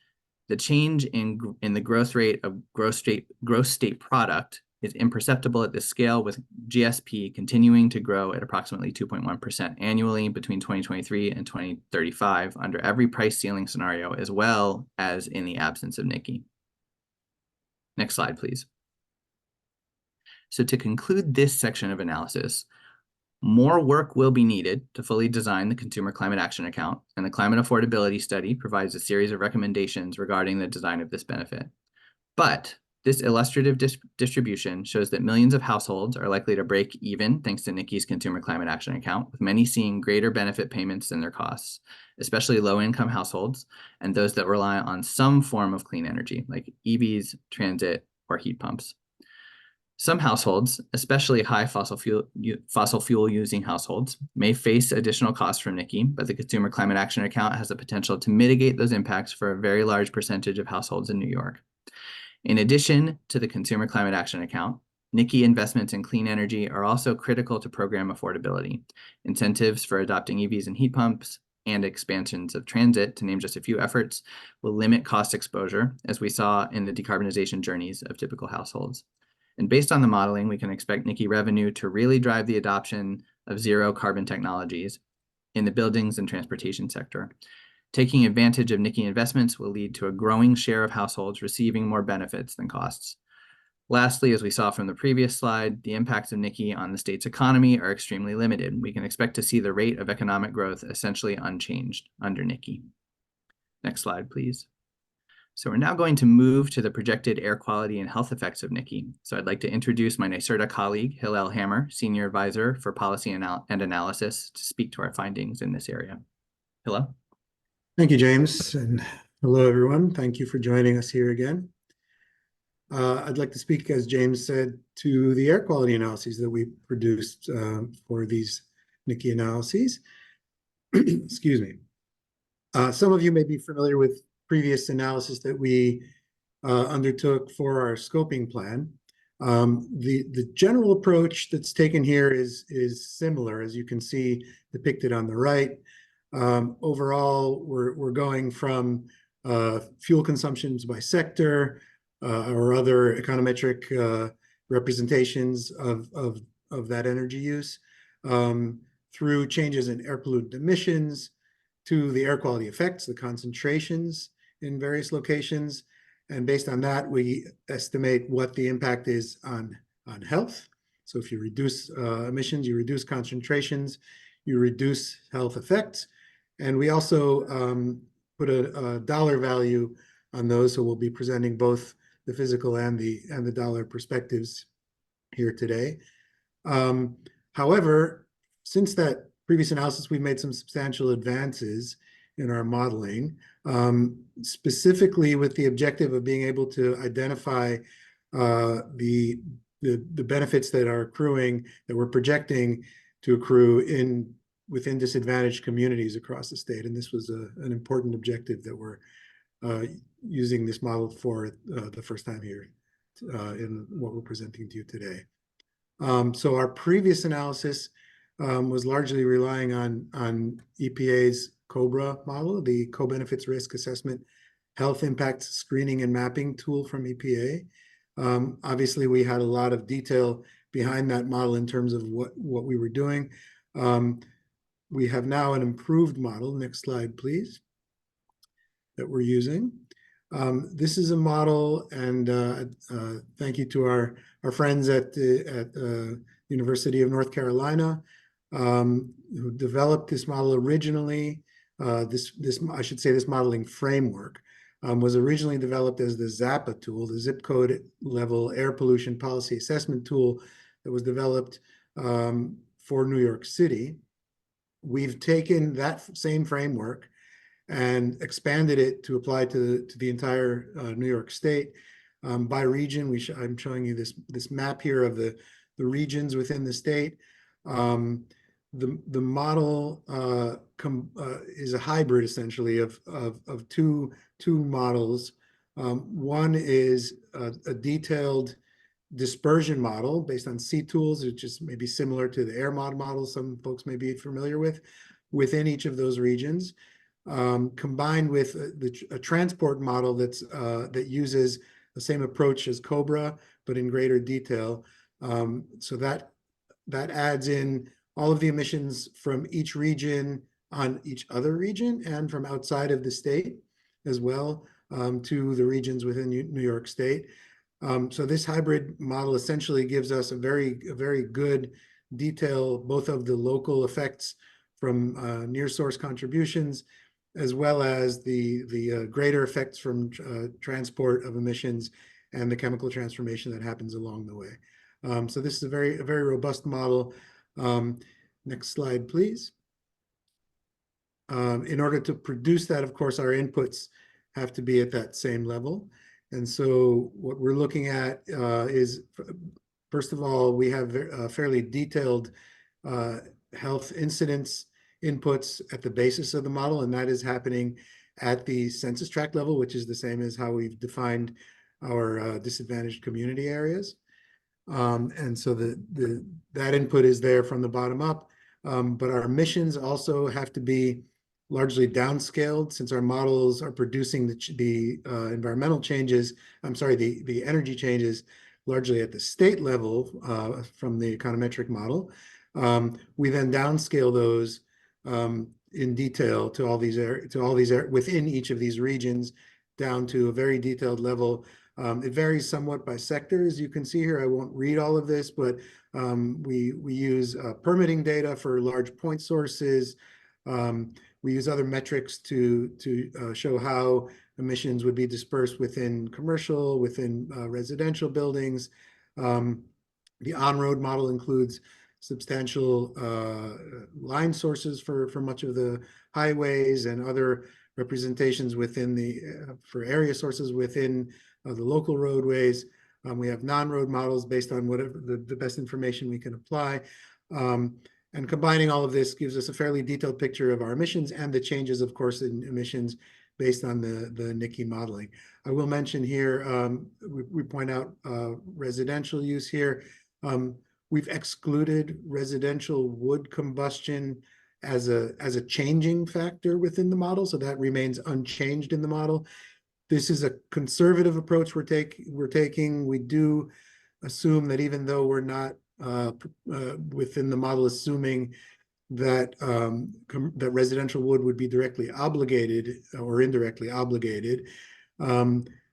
S4: the change in the growth rate of gross state product is imperceptible at this scale, with GSP continuing to grow at approximately 2.1% annually between 2023 and 2035 under every price ceiling scenario, as well as in the absence of NYCI. Next slide, please. So to conclude this section of analysis, more work will be needed to fully design the Consumer Climate Action Account, and the Climate Affordability Study provides a series of recommendations regarding the design of this benefit. But this illustrative distribution shows that millions of households are likely to break even thanks to NYCI's Consumer Climate Action Account, with many seeing greater benefit payments than their costs, especially low-income households and those that rely on some form of clean energy, like EVs, transit, or heat pumps. Some households, especially high fossil fuel using households, may face additional costs from NYCI, but the Consumer Climate Action Account has the potential to mitigate those impacts for a very large percentage of households in New York. In addition to the Consumer Climate Action Account, NYCI investments in clean energy are also critical to program affordability. Incentives for adopting EVs and heat pumps and expansions of transit, to name just a few efforts, will limit cost exposure, as we saw in the decarbonization journeys of typical households. And based on the modeling, we can expect NYCI revenue to really drive the adoption of zero carbon technologies in the buildings and transportation sector. Taking advantage of NYCI investments will lead to a growing share of households receiving more benefits than costs. Lastly, as we saw from the previous slide, the impacts of NYCI on the state's economy are extremely limited. We can expect to see the rate of economic growth essentially unchanged under NYCI. Next slide, please. So we're now going to move to the projected air quality and health effects of NYCI. So I'd like to introduce my NYSERDA colleague, Hillel Hammer, Senior Advisor for Policy and Analysis, to speak to our findings in this area. Hillel?
S5: Thank you, James, and hello, everyone. Thank you for joining us here again. I'd like to speak, as James said, to the air quality analyses that we produced for these NYCI analyses. Excuse me. Some of you may be familiar with previous analysis that we undertook for our scoping plan. The general approach that's taken here is similar, as you can see depicted on the right. Overall, we're going from fuel consumptions by sector or other econometric representations of that energy use through changes in air pollutant emissions to the air quality effects, the concentrations in various locations. And based on that, we estimate what the impact is on health. So if you reduce emissions, you reduce concentrations, you reduce health effects. And we also put a dollar value on those. So we'll be presenting both the physical and the dollar perspectives here today. However, since that previous analysis, we've made some substantial advances in our modeling, specifically with the objective of being able to identify the benefits that are accruing, that we're projecting to accrue within disadvantaged communities across the state. And this was an important objective that we're using this model for the first time here in what we're presenting to you today. So our previous analysis was largely relying on EPA's COBRA model, the Co-Benefits Risk Assessment Health Impact Screening and Mapping tool from EPA. Obviously, we had a lot of detail behind that model in terms of what we were doing. We have now an improved model. Next slide, please, that we're using. This is a model, and thank you to our friends at the University of North Carolina who developed this model originally. I should say this modeling framework was originally developed as the ZAPA tool, the Zip Code Level Air Pollution Policy Assessment tool that was developed for New York City. we've taken that same framework and expanded it to apply to the entire New York State. By region, I'm showing you this map here of the regions within the state. The model is a hybrid essentially of two models. One is a detailed dispersion model based on C-tools, which is maybe similar to the AirMod model some folks may be familiar with, within each of those regions, combined with a transport model that uses the same approach as COBRA, but in greater detail. So that adds in all of the emissions from each region on each other region and from outside of the state as well, to the regions within New York State. So this hybrid model essentially gives us a very good detail, both of the local effects from near source contributions, as well as the greater effects from transport of emissions and the chemical transformation that happens along the way. So this is a very robust model. Next slide, please. In order to produce that, of course, our inputs have to be at that same level. And so what we're looking at is, first of all, we have fairly detailed health incidence inputs at the basis of the model, and that is happening at the census tract level, which is the same as how we've defined our disadvantaged community areas. And so that input is there from the bottom up, but our emissions also have to be largely downscaled since our models are producing the environmental changes, the energy changes largely at the state level from the econometric model. We then downscale those in detail to all these within each of these regions down to a very detailed level. It varies somewhat by sector, as you can see here. I won't read all of this, but we use permitting data for large point sources. We use other metrics to show how emissions would be dispersed within commercial, within residential buildings. The on-road model includes substantial line sources for much of the highways and other representations within for area sources within the local roadways. We have non-road models based on whatever the best information we can apply. And combining all of this gives us a fairly detailed picture of our emissions and the changes, of course, in emissions based on the NYCI modeling. I will mention here, we point out residential use here. We've excluded residential wood combustion as a changing factor within the model, so that remains unchanged in the model. This is a conservative approach we're taking. We do assume that even though we're not within the model assuming that that residential wood would be directly obligated or indirectly obligated,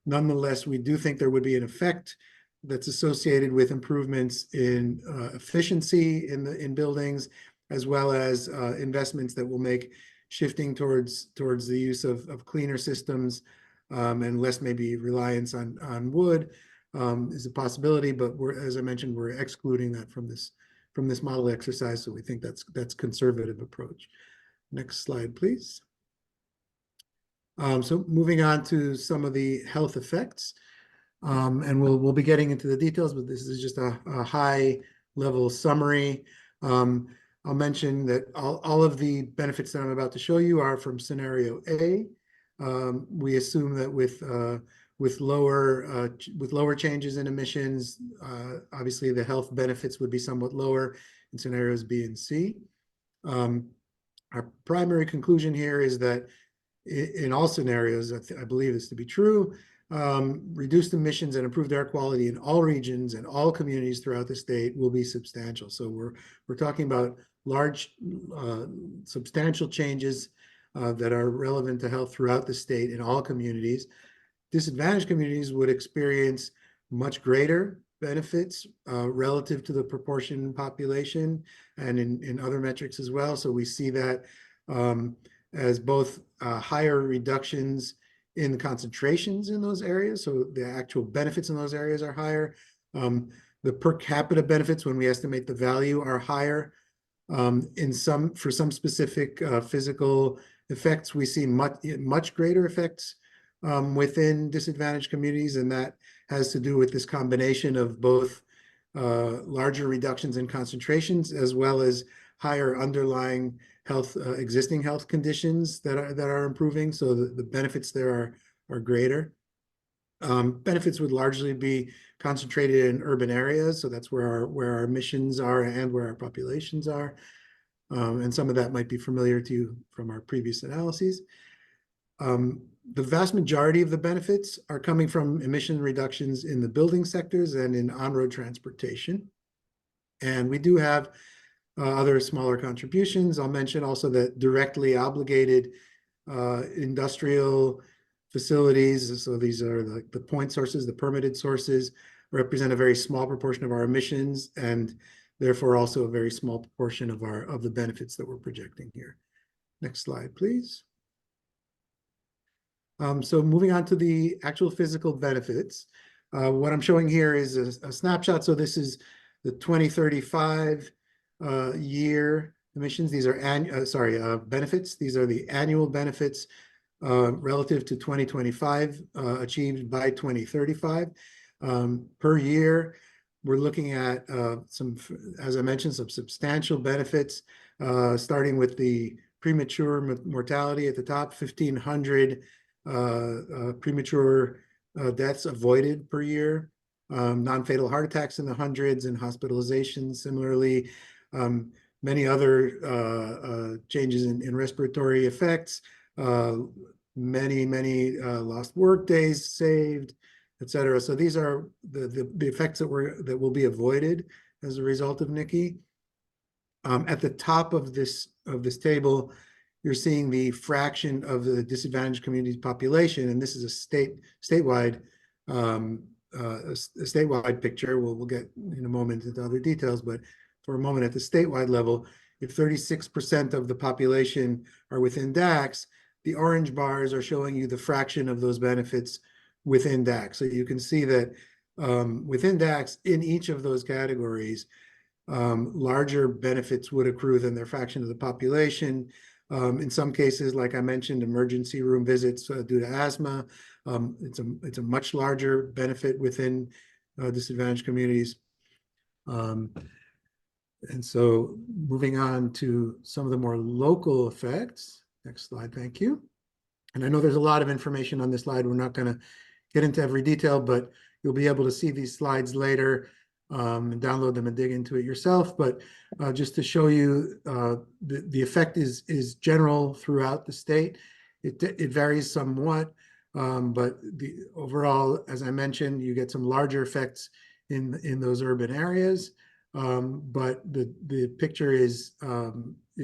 S5: nonetheless, we do think there would be an effect that's associated with improvements in efficiency in buildings, as well as investments that will make shifting towards the use of cleaner systems and less maybe reliance on wood is a possibility. But as I mentioned, we're excluding that from this model exercise, so we think that's conservative approach. Next slide, please. So moving on to some of the health effects. And we'll be getting into the details, but this is just a high level summary. I'll mention that all of the benefits that I'm about to show you are from scenario A. We assume that with lower changes in emissions, obviously the health benefits would be somewhat lower in scenarios B and C. Our primary conclusion here is that in all scenarios, I believe this to be true, reduced emissions and improved air quality in all regions and all communities throughout the state will be substantial. So we're talking about large, substantial changes that are relevant to health throughout the state in all communities. Disadvantaged communities would experience much greater benefits relative to the proportion population and in other metrics as well. So we see that as both higher reductions in the concentrations in those areas. So the actual benefits in those areas are higher. The per capita benefits, when we estimate the value, are higher. For some specific physical effects, we see much greater effects within disadvantaged communities, and that has to do with this combination of both larger reductions in concentrations as well as higher underlying health, existing health conditions that are improving. So the benefits there are greater. Benefits would largely be concentrated in urban areas, so that's where our emissions are and where our populations are. And some of that might be familiar to you from our previous analyses. The vast majority of the benefits are coming from emission reductions in the building sectors and in on-road transportation. And we do have other smaller contributions. I'll mention also that directly obligated industrial facilities, so these are the point sources, the permitted sources, represent a very small proportion of our emissions, and therefore also a very small proportion of the benefits that we're projecting here. Next slide, please. So moving on to the actual physical benefits. What I'm showing here is a snapshot. So this is the 2035 year emissions. These are benefits. These are the annual benefits relative to 2025 achieved by 2035. Per year, we're looking at as I mentioned, some substantial benefits, starting with the premature mortality at the top, 1,500 premature deaths avoided per year, non-fatal heart attacks in the hundreds, and hospitalizations similarly, many other changes in respiratory effects, many lost work days saved, etc. So these are the effects that will be avoided as a result of NYCI. At the top of this table, you're seeing the fraction of the disadvantaged communities population, and this is a statewide picture. We'll get in a moment into other details, but for a moment at the statewide level, if 36% of the population are within DECs, the orange bars are showing you the fraction of those benefits within DECs. So you can see that within DECs, in each of those categories, larger benefits would accrue than their fraction of the population. In some cases, like I mentioned, emergency room visits due to asthma, it's a much larger benefit within disadvantaged communities. And so moving on to some of the more local effects. Next slide, thank you. And I know there's a lot of information on this slide. We're not going to get into every detail, but you'll be able to see these slides later and download them and dig into it yourself. But just to show you, the effect is general throughout the state. It varies somewhat, but overall, as I mentioned, you get some larger effects in those urban areas. But the picture is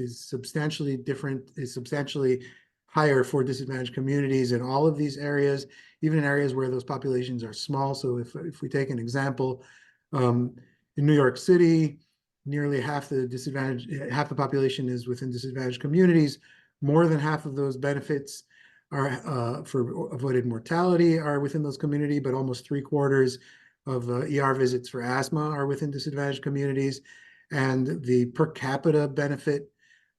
S5: substantially different, is substantially higher for disadvantaged communities in all of these areas, even in areas where those populations are small. So if we take an example, in New York City, nearly half the population is within disadvantaged communities. More than half of those benefits are for avoided mortality are within those communities, but almost 3/4 of ER visits for asthma are within disadvantaged communities. And the per capita benefit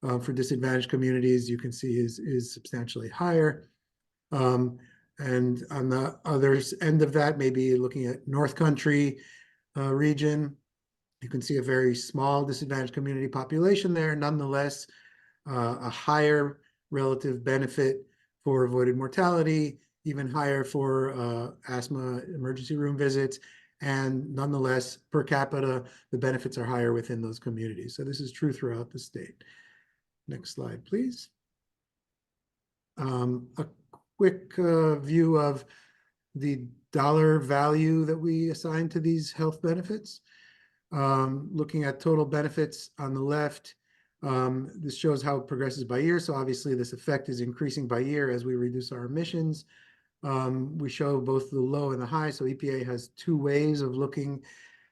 S5: for disadvantaged communities, you can see is substantially higher. And on the other end of that, maybe looking at North Country region, you can see a very small disadvantaged community population there. Nonetheless, a higher relative benefit for avoided mortality, even higher for asthma emergency room visits. And nonetheless, per capita, the benefits are higher within those communities. So this is true throughout the state. Next slide, please. A quick view of the dollar value that we assign to these health benefits. Looking at total benefits on the left, this shows how it progresses by year. So obviously this effect is increasing by year as we reduce our emissions. We show both the low and the high. So EPA has two ways of looking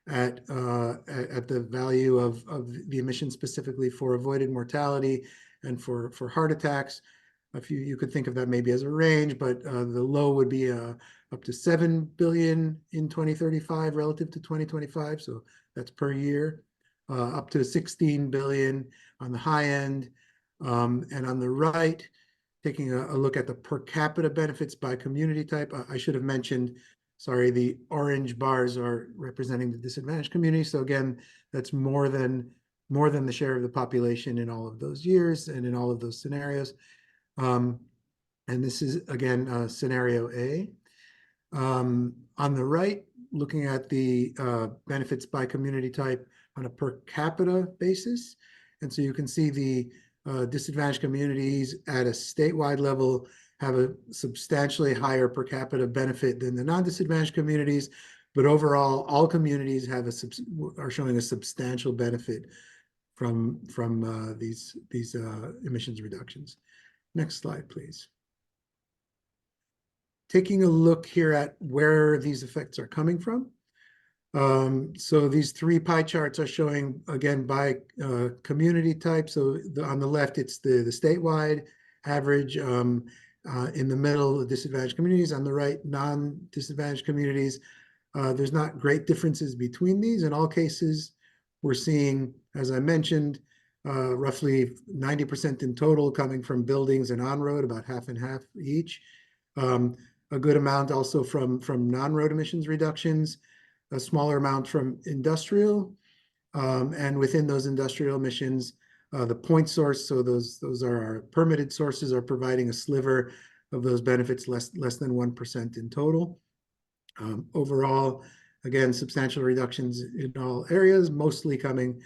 S5: at the value of the emissions specifically for avoided mortality and for heart attacks. If you could think of that maybe as a range, but the low would be up to 7 billion in 2035 relative to 2025. So that's per year. up to 16 billion on the high end. And on the right, taking a look at the per capita benefits by community type. I should have mentioned, sorry, the orange bars are representing the disadvantaged community. So again, that's more than the share of the population in all of those years and in all of those scenarios. And this is, again, scenario A. On the right, looking at the benefits by community type on a per capita basis. And so you can see the disadvantaged communities at a statewide level have a substantially higher per capita benefit than the non-disadvantaged communities. But overall, all communities have are showing a substantial benefit from these emissions reductions. Next slide, please. Taking a look here at where these effects are coming from. So these three pie charts are showing, again, by community type. So on the left, it's the statewide average. In the middle, the disadvantaged communities. On the right, non-disadvantaged communities. There's not great differences between these. In all cases, we're seeing, as I mentioned, roughly 90% in total coming from buildings and on-road, about half and half each. A good amount also from non-road emissions reductions, a smaller amount from industrial, and within those industrial emissions, the point source, so those are our permitted sources, are providing a sliver of those benefits, less than 1% in total. Overall, again, substantial reductions in all areas, mostly coming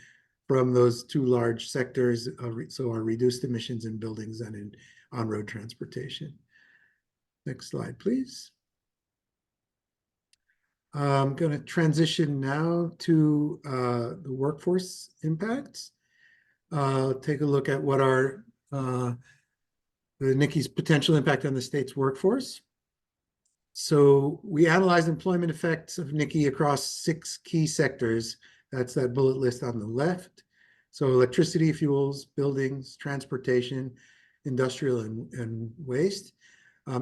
S5: from those two large sectors, so our reduced emissions in buildings and in on-road transportation. Next slide, please. I'm going to transition now to the workforce impacts. Take a look at what are the NYCI's potential impact on the state's workforce. So we analyzed employment effects of NYCI across 6 key sectors. That's that bullet list on the left. So electricity, fuels, buildings, transportation, industrial, and waste.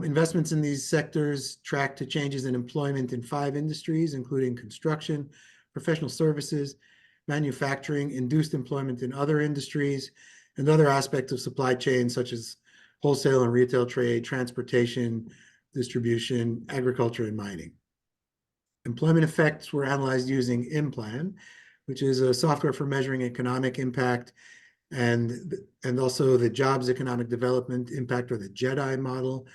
S5: Investments in these sectors track to changes in employment in 5 industries, including construction, professional services, manufacturing, induced employment in other industries, and other aspects of supply chain, such as wholesale and retail trade, transportation, distribution, agriculture, and mining. Employment effects were analyzed using IMPLAN, which is a software for measuring economic impact, and also the Jobs Economic Development Impact, or the JEDI model,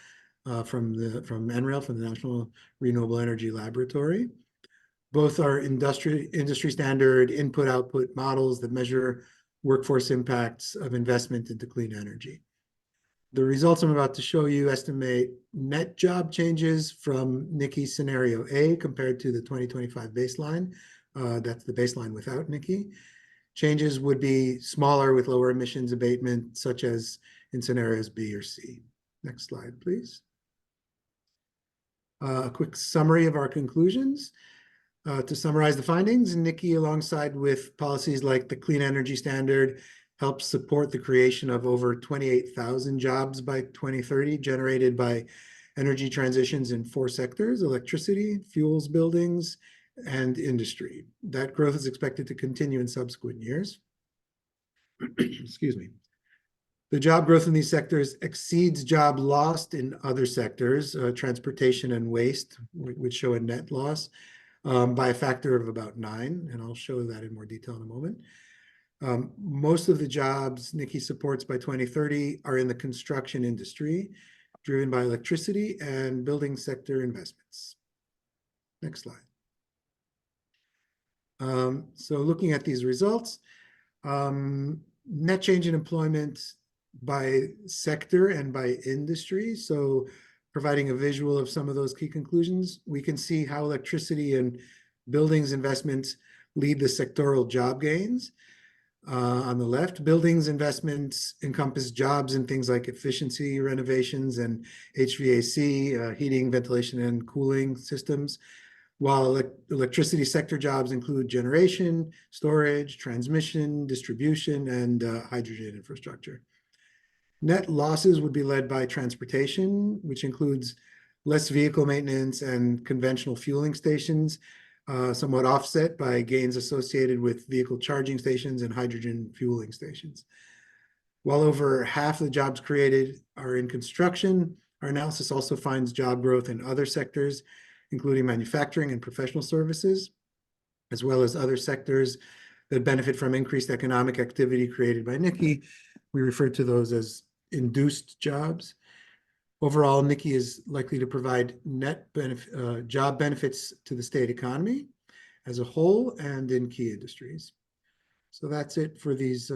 S5: from NREL, from the National Renewable Energy Laboratory. Both are industry standard input-output models that measure workforce impacts of investment into clean energy. The results I'm about to show you estimate net job changes from NYCI scenario A compared to the 2025 baseline. That's the baseline without NYCI. Changes would be smaller with lower emissions abatement, such as in scenarios B or C. Next slide, please. A quick summary of our conclusions. To summarize the findings, NYCI, alongside with policies like the Clean Energy Standard, helps support the creation of over 28,000 jobs by 2030, generated by energy transitions in 4 sectors: electricity, fuels, buildings, and industry. That growth is expected to continue in subsequent years. Excuse me. The job growth in these sectors exceeds job lost in other sectors, transportation and waste, which show a net loss, by a factor of about 9, and I'll show that in more detail in a moment. Most of the jobs NYCI supports by 2030 are in the construction industry, driven by electricity and building sector investments. Next slide. So looking at these results, net change in employment by sector and by industry. So providing a visual of some of those key conclusions, we can see how electricity and buildings investments lead the sectoral job gains. On the left, buildings investments encompass jobs in things like efficiency renovations and HVAC, heating, ventilation, and cooling systems, while electricity sector jobs include generation, storage, transmission, distribution, and hydrogen infrastructure. Net losses would be led by transportation, which includes less vehicle maintenance and conventional fueling stations, somewhat offset by gains associated with vehicle charging stations and hydrogen fueling stations. While over half of the jobs created are in construction, our analysis also finds job growth in other sectors, including manufacturing and professional services, as well as other sectors that benefit from increased economic activity created by NYCI. We refer to those as induced jobs. Overall, NYCI is likely to provide net job benefits to the state economy as a whole and in key industries. So that's it for these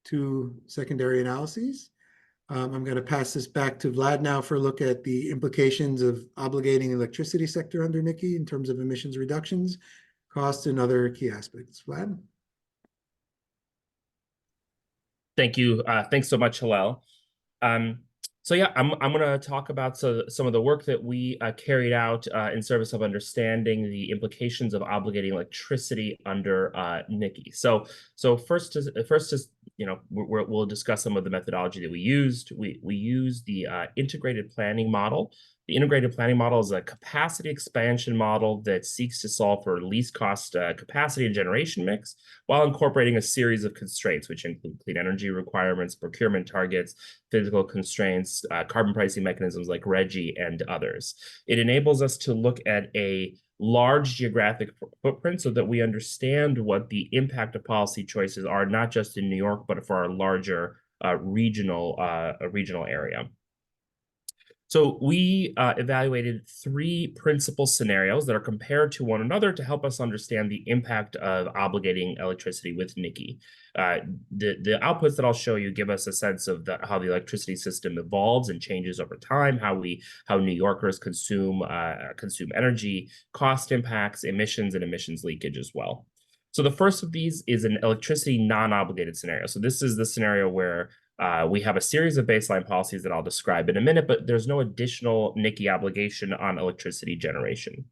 S5: two secondary analyses. I'm going to pass this back to Vlad now for a look at the implications of obligating electricity sector under NYCI in terms of emissions reductions, costs, and other key aspects. Vlad?
S3: Thank you. Thanks so much, Hillel. So yeah, I'm going to talk about some of the work that we carried out in service of understanding the implications of obligating electricity under NYCI. So first is we'll discuss some of the methodology that we used. We used the integrated planning model. The integrated planning model is a capacity expansion model that seeks to solve for least cost capacity and generation mix while incorporating a series of constraints, which include clean energy requirements, procurement targets, physical constraints, carbon pricing mechanisms like RGGI, and others. It enables us to look at a large geographic footprint so that we understand what the impact of policy choices are, not just in New York, but for our larger regional area. So we evaluated 3 principal scenarios that are compared to one another to help us understand the impact of obligating electricity with NYCI. The outputs that I'll show you give us a sense of how the electricity system evolves and changes over time, how New Yorkers consume energy, cost impacts, emissions, and emissions leakage as well. So the first of these is an electricity non-obligated scenario. So this is the scenario where we have a series of baseline policies that I'll describe in a minute, but there's no additional NYCI obligation on electricity generation.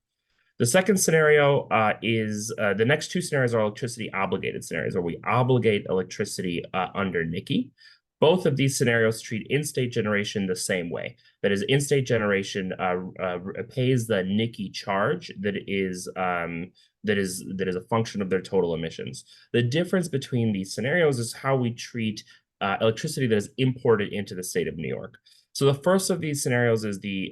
S3: The second scenario is the next 2 scenarios are electricity obligated scenarios, where we obligate electricity under NYCI. Both of these scenarios treat in-state generation the same way. That is, in-state generation pays the NYCI charge that is a function of their total emissions. The difference between these scenarios is how we treat electricity that is imported into the state of New York. So the first of these scenarios is the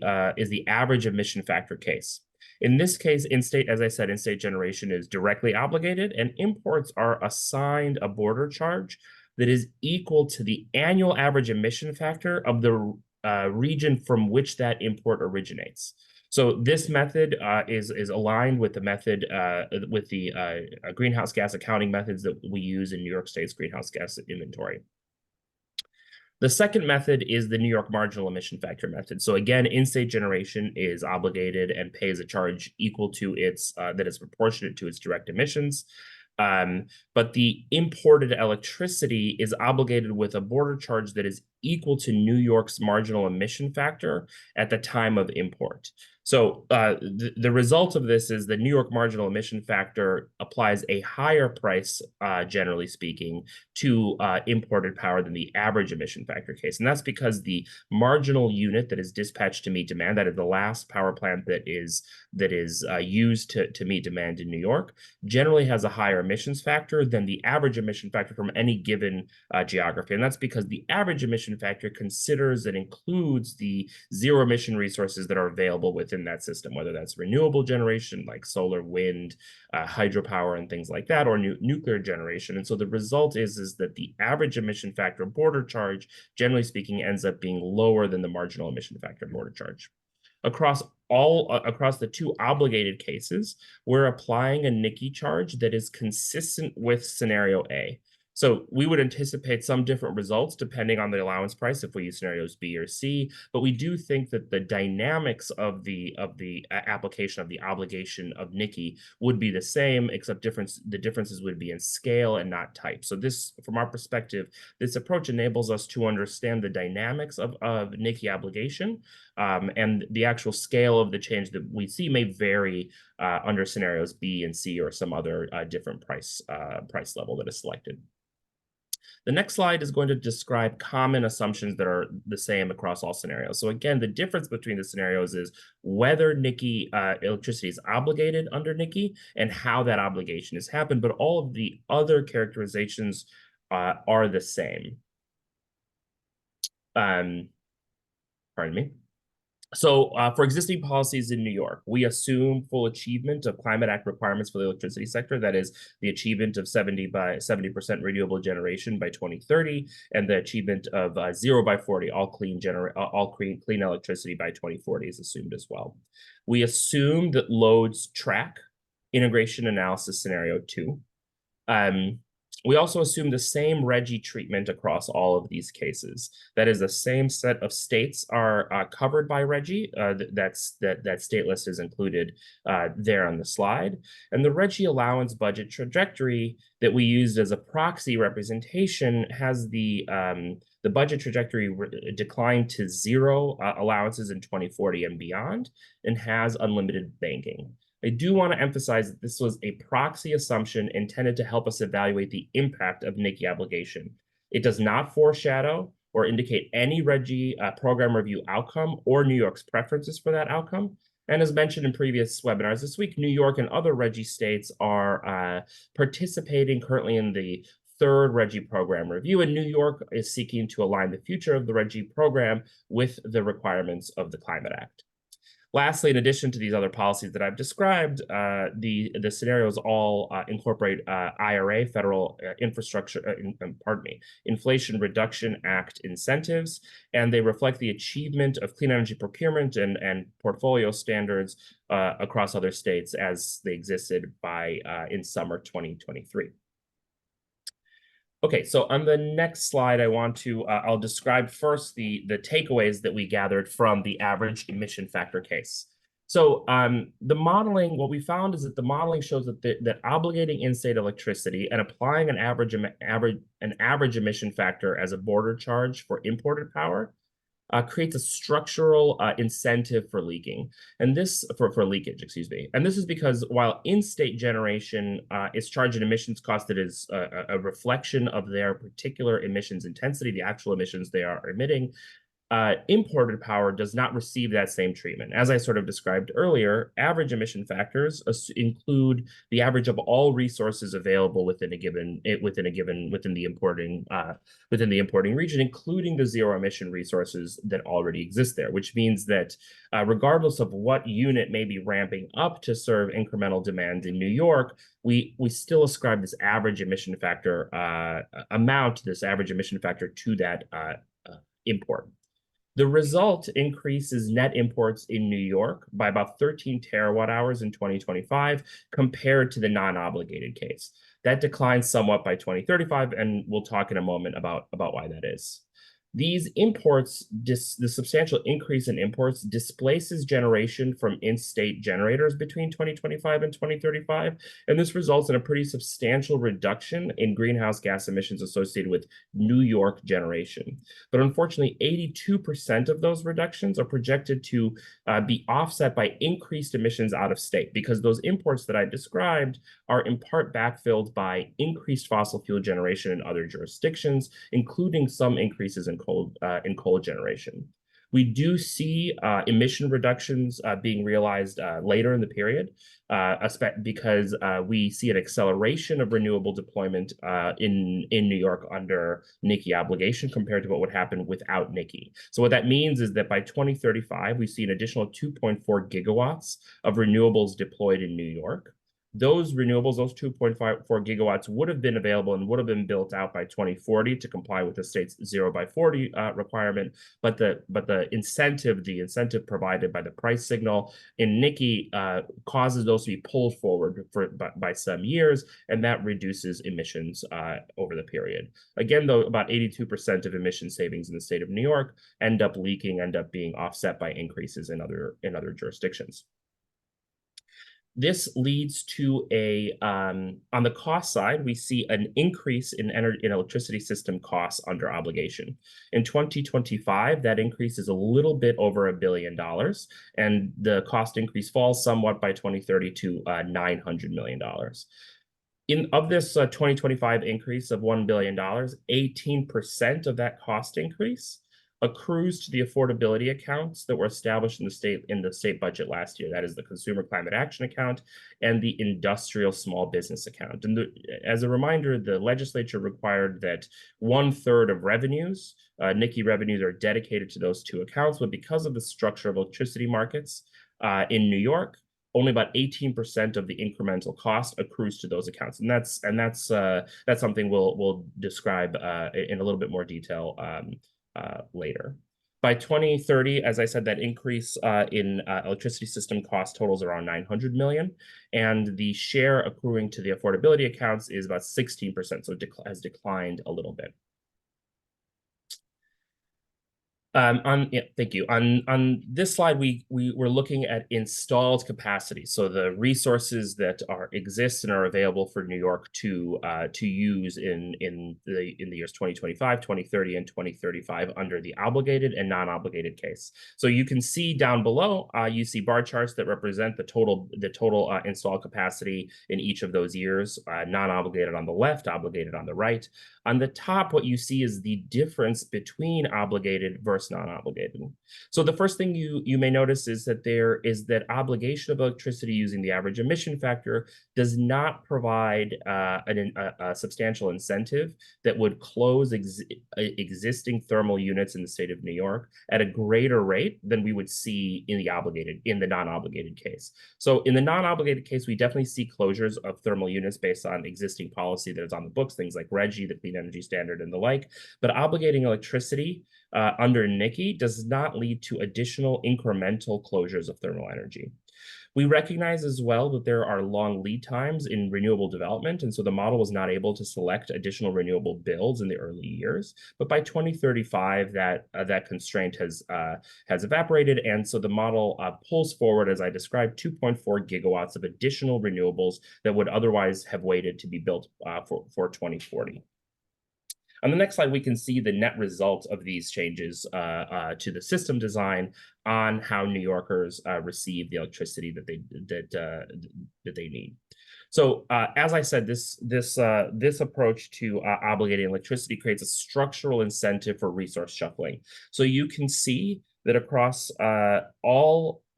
S3: average emission factor case. In this case, in-state, as I said, in-state generation is directly obligated, and imports are assigned a border charge that is equal to the annual average emission factor of the region from which that import originates. So this method is aligned with the method with the greenhouse gas accounting methods that we use in New York State's greenhouse gas inventory. The second method is the New York marginal emission factor method. So again, in-state generation is obligated and pays a charge equal to its that is proportionate to its direct emissions. But the imported electricity is obligated with a border charge that is equal to New York's marginal emission factor at the time of import. So the result of this is the New York marginal emission factor applies a higher price, generally speaking, to imported power than the average emission factor case. And that's because the marginal unit that is dispatched to meet demand, that is the last power plant that is used to meet demand in New York, generally has a higher emissions factor than the average emission factor from any given geography. And that's because the average emission factor considers and includes the zero emission resources that are available within that system, whether that's renewable generation like solar, wind, hydropower, and things like that, or nuclear generation. And so the result is that the average emission factor border charge, generally speaking, ends up being lower than the marginal emission factor border charge. Across the 2 obligated cases, we're applying a NYCI charge that is consistent with scenario A. So we would anticipate some different results depending on the allowance price if we use scenarios B or C, but we do think that the dynamics of the application of the obligation of NYCI would be the same, except the differences would be in scale and not type. So this, from our perspective, this approach enables us to understand the dynamics of NYCI obligation, and the actual scale of the change that we see may vary under scenarios B and C or some other different price level that is selected. The next slide is going to describe common assumptions that are the same across all scenarios. So again, the difference between the scenarios is whether NYCI electricity is obligated under NYCI and how that obligation has happened, but all of the other characterizations are the same. Pardon me. So for existing policies in New York, we assume full achievement of Climate Act requirements for the electricity sector. That is the achievement of 70% renewable generation by 2030, and the achievement of 0 by 40, all clean electricity by 2040 is assumed as well. We assume that loads track integration analysis scenario 2. We also assume the same RGGI treatment across all of these cases. That is, the same set of states are covered by RGGI. That state list is included there on the slide. And the RGGI allowance budget trajectory that we used as a proxy representation has the budget trajectory declined to 0 allowances in 2040 and beyond, and has unlimited banking. I do want to emphasize that this was a proxy assumption intended to help us evaluate the impact of NYCI obligation. It does not foreshadow or indicate any RGGI program review outcome or New York's preferences for that outcome. And as mentioned in previous webinars this week, New York and other RGGI states are participating currently in the 3rd RGGI program review, and New York is seeking to align the future of the RGGI program with the requirements of the Climate Act. Lastly, in addition to these other policies that I've described, the scenarios all incorporate IRA, Federal Inflation Reduction Act incentives, and they reflect the achievement of clean energy procurement and portfolio standards across other states as they existed in summer 2023. Okay, so on the next slide, I'll describe first the takeaways that we gathered from the average emission factor case. So the modeling, what we found is that the modeling shows that obligating in-state electricity and applying an average emission factor as a border charge for imported power creates a structural incentive for leaking, and this for leakage, excuse me. And this is because while in-state generation is charged an emissions cost that is a reflection of their particular emissions intensity, the actual emissions they are emitting, imported power does not receive that same treatment. As I sort of described earlier, average emission factors include the average of all resources available within the importing region, including the zero emission resources that already exist there, which means that regardless of what unit may be ramping up to serve incremental demand in New York, we still ascribe this average emission factor to that import. The result increases net imports in New York by about 13 terawatt hours in 2025 compared to the non-obligated case. That declines somewhat by 2035, and we'll talk in a moment about why that is. These imports, the substantial increase in imports displaces generation from in-state generators between 2025 and 2035, and this results in a pretty substantial reduction in greenhouse gas emissions associated with New York generation. But unfortunately, 82% of those reductions are projected to be offset by increased emissions out of state, because those imports that I described are in part backfilled by increased fossil fuel generation in other jurisdictions, including some increases in coal generation. We do see emission reductions being realized later in the period, because we see an acceleration of renewable deployment in New York under NYCI obligation compared to what would happen without NYCI. So what that means is that by 2035, we see an additional 2.4 gigawatts of renewables deployed in New York. Those renewables, those 2.4 gigawatts would have been available and would have been built out by 2040 to comply with the state's 0 by 40 requirement. But the incentive provided by the price signal in NYCI causes those to be pulled forward by some years, and that reduces emissions over the period. Again, though, about 82% of emission savings in the state of New York end up being offset by increases in other jurisdictions. This leads to on the cost side, we see an increase in electricity system costs under obligation. In 2025, that increase is a little bit over $1 billion, and the cost increase falls somewhat by 2030 to $900 million. Of this 2025 increase of $1 billion, 18% of that cost increase accrues to the affordability accounts that were established in the state budget last year. That is the Consumer Climate Action Account and the Industrial Small Business Account. And as a reminder, the legislature required that 1/3 of revenues, NYCI revenues, are dedicated to those two accounts. But because of the structure of electricity markets in New York, only about 18% of the incremental cost accrues to those accounts, and that's something we'll describe in a little bit more detail later. By 2030, as I said, that increase in electricity system cost totals around $900 million, and the share accruing to the affordability accounts is about 16%, so it has declined a little bit. Thank you. On this slide, we're looking at installed capacity, so the resources that exist and are available for New York to use in the years 2025, 2030, and 2035 under the obligated and non-obligated case. So you can see down below, you see bar charts that represent the total installed capacity in each of those years, non-obligated on the left, obligated on the right. On the top, what you see is the difference between obligated versus non-obligated. So the first thing you may notice is that there is that obligation of electricity using the average emission factor does not provide a substantial incentive that would close existing thermal units in the state of New York at a greater rate than we would see in the non-obligated case. So in the non-obligated case, we definitely see closures of thermal units based on existing policy that is on the books, things like RGGI, the Clean Energy Standard, and the like. But obligating electricity under NYCI does not lead to additional incremental closures of thermal energy. We recognize as well that there are long lead times in renewable development, and so the model was not able to select additional renewable builds in the early years. But by 2035, that constraint has evaporated, and so the model pulls forward, as I described, 2.4 gigawatts of additional renewables that would otherwise have waited to be built for 2040. On the next slide, we can see the net result of these changes to the system design on how New Yorkers receive the electricity that they need. So as I said, this approach to obligating electricity creates a structural incentive for resource shuffling. So you can see that across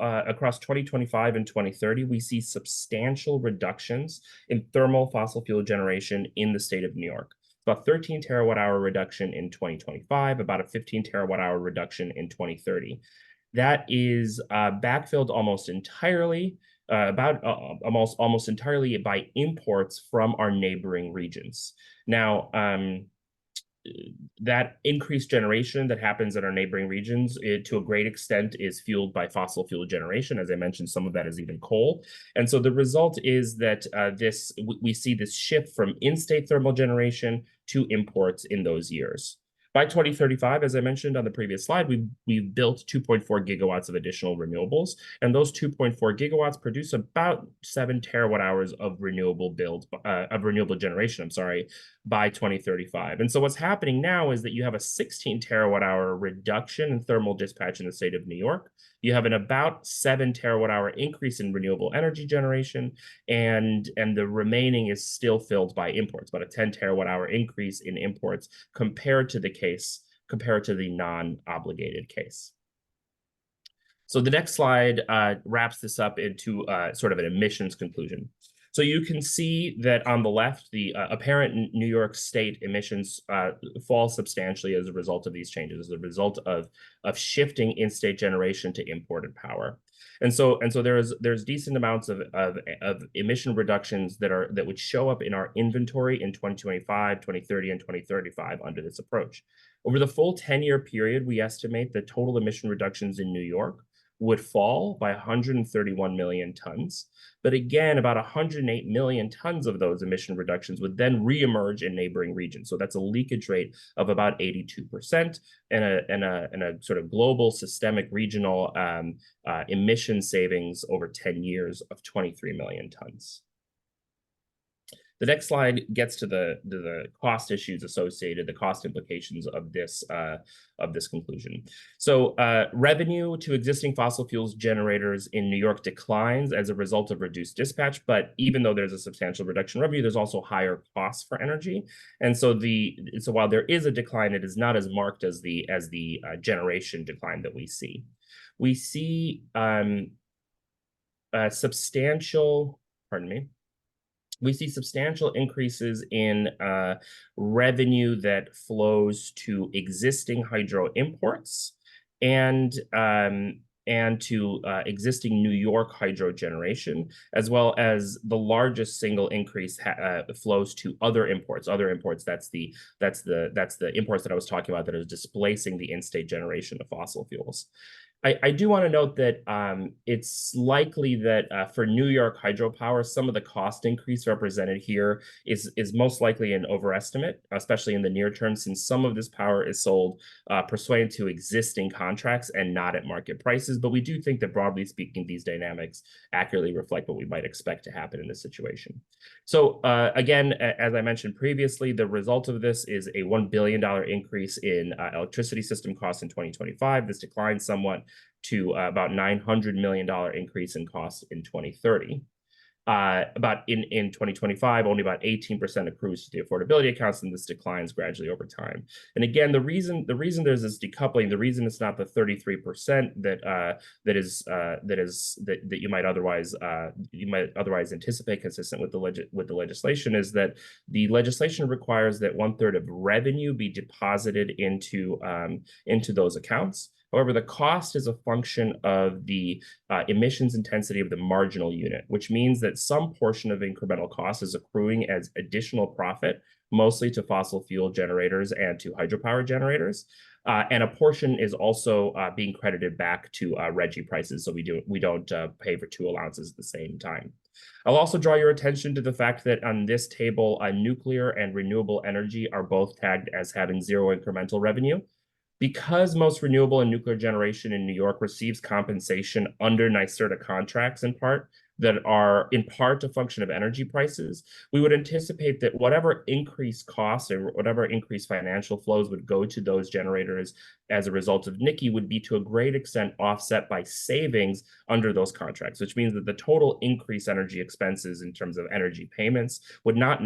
S3: 2025 and 2030, we see substantial reductions in thermal fossil fuel generation in the state of New York. About 13 terawatt-hour reduction in 2025, about a 15 terawatt-hour reduction in 2030. That is backfilled almost entirely, almost entirely by imports from our neighboring regions. Now, that increased generation that happens in our neighboring regions, to a great extent, is fueled by fossil fuel generation. As I mentioned, some of that is even coal. And so the result is that we see this shift from in-state thermal generation to imports in those years. By 2035, as I mentioned on the previous slide, we've built 2.4 gigawatts of additional renewables, and those 2.4 gigawatts produce about 7 terawatt hours of renewable generation, by 2035. And so what's happening now is that you have a 16 terawatt hour reduction in thermal dispatch in the state of New York. You have an about 7 terawatt hour increase in renewable energy generation, and the remaining is still filled by imports, about a 10 terawatt hour increase in imports compared to the non-obligated case. So the next slide wraps this up into sort of an emissions conclusion. So you can see that on the left, the apparent New York State emissions fall substantially as a result of these changes, as a result of shifting in-state generation to imported power. And so there's decent amounts of emission reductions that would show up in our inventory in 2025, 2030, and 2035 under this approach. Over the full 10-year period, we estimate that total emission reductions in New York would fall by 131 million tons. But again, about 108 million tons of those emission reductions would then reemerge in neighboring regions. So that's a leakage rate of about 82% and a sort of global systemic regional emission savings over 10 years of 23 million tons. The next slide gets to the cost issues associated, the cost implications of this conclusion. So revenue to existing fossil fuels generators in New York declines as a result of reduced dispatch, but even though there's a substantial reduction in revenue, there's also higher costs for energy. And so while there is a decline, it is not as marked as the generation decline that we see. We see substantial increases in revenue that flows to existing hydro imports and to existing New York hydro generation, as well as the largest single increase flows to other imports. Other imports, that's the imports that I was talking about that is displacing the in-state generation of fossil fuels. I do want to note that it's likely that for New York hydropower, some of the cost increase represented here is most likely an overestimate, especially in the near term, since some of this power is sold pursuant to existing contracts and not at market prices. But we do think that, broadly speaking, these dynamics accurately reflect what we might expect to happen in this situation. So again, as I mentioned previously, the result of this is a $1 billion increase in electricity system costs in 2025. This declines somewhat to about $900 million increase in costs in 2030. About in 2025, only about 18% accrues to the affordability accounts, and this declines gradually over time. And again, the reason there's this decoupling, the reason it's not the 33% that you might otherwise anticipate, consistent with the legislation, is that the legislation requires that 1/3 of revenue be deposited into those accounts. However, the cost is a function of the emissions intensity of the marginal unit, which means that some portion of incremental cost is accruing as additional profit, mostly to fossil fuel generators and to hydropower generators. And a portion is also being credited back to RGGI prices, so we don't pay for two allowances at the same time. I'll also draw your attention to the fact that on this table, nuclear and renewable energy are both tagged as having zero incremental revenue. Because most renewable and nuclear generation in New York receives compensation under NYSERDA contracts in part that are in part a function of energy prices, we would anticipate that whatever increased costs or whatever increased financial flows would go to those generators as a result of NYCI would be to a great extent offset by savings under those contracts, which means that the total increased energy expenses in terms of energy payments would not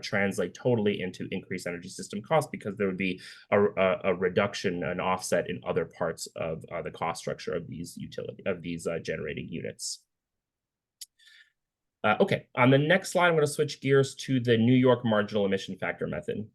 S3: translate totally into increased energy system costs, because there would be a reduction, an offset in other parts of the cost structure of these generating units. Okay, on the next slide, I'm going to switch gears to the New York marginal emission factor method.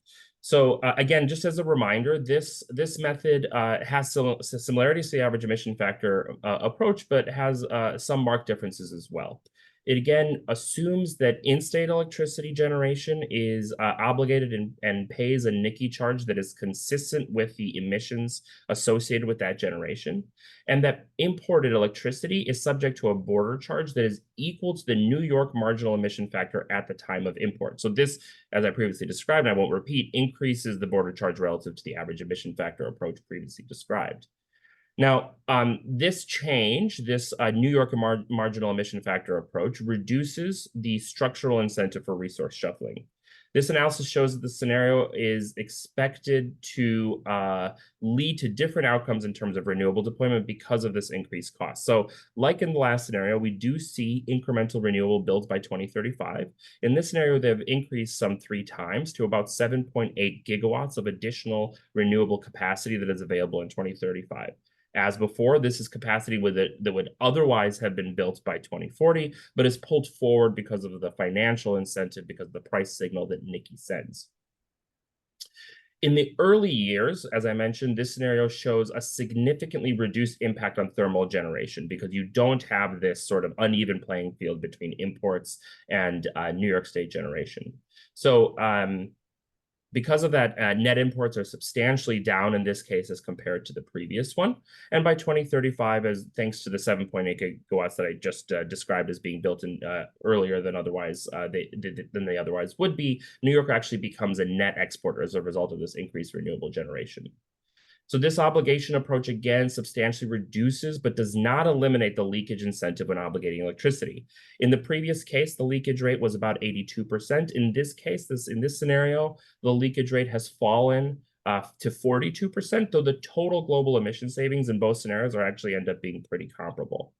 S3: So again, just as a reminder, this method has some similarities to the average emission factor approach, but has some marked differences as well. It again assumes that in-state electricity generation is obligated and pays a NYCI charge that is consistent with the emissions associated with that generation, and that imported electricity is subject to a border charge that is equal to the New York marginal emission factor at the time of import. So this, as I previously described, and I won't repeat, increases the border charge relative to the average emission factor approach previously described. Now, this change, this New York marginal emission factor approach, reduces the structural incentive for resource shuffling. This analysis shows that the scenario is expected to lead to different outcomes in terms of renewable deployment because of this increased cost. So like in the last scenario, we do see incremental renewable builds by 2035. In this scenario, they've increased some 3 times to about 7.8 gigawatts of additional renewable capacity that is available in 2035. As before, this is capacity that would otherwise have been built by 2040, but is pulled forward because of the financial incentive, because of the price signal that NYCI sends. In the early years, as I mentioned, this scenario shows a significantly reduced impact on thermal generation because you don't have this sort of uneven playing field between imports and New York State generation. So because of that, net imports are substantially down in this case as compared to the previous one. And by 2035, thanks to the 7.8 gigawatts that I just described as being built in earlier than they otherwise would be, New York actually becomes a net exporter as a result of this increased renewable generation. So this obligation approach, again, substantially reduces but does not eliminate the leakage incentive when obligating electricity. In the previous case, the leakage rate was about 82%. In this case, in this scenario, the leakage rate has fallen to 42%, though the total global emission savings in both scenarios are actually end up being pretty comparable.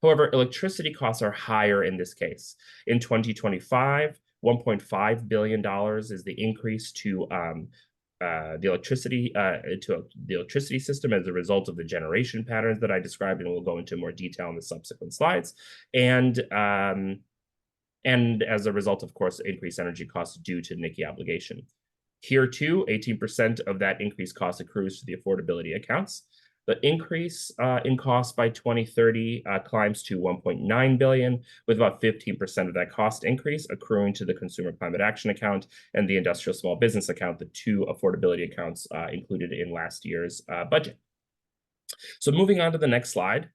S3: However, electricity costs are higher in this case. In 2025, $1.5 billion is the increase to the electricity system as a result of the generation patterns that I described, and we'll go into more detail in the subsequent slides. And as a result, of course, increased energy costs due to NYCI obligation. Here too, 18% of that increased cost accrues to the affordability accounts. The increase in cost by 2030 climbs to $1.9 billion, with about 15% of that cost increase accruing to the Consumer Climate Action Account and the Industrial Small Business Account, the two affordability accounts included in last year's budget. So moving on to the next slide,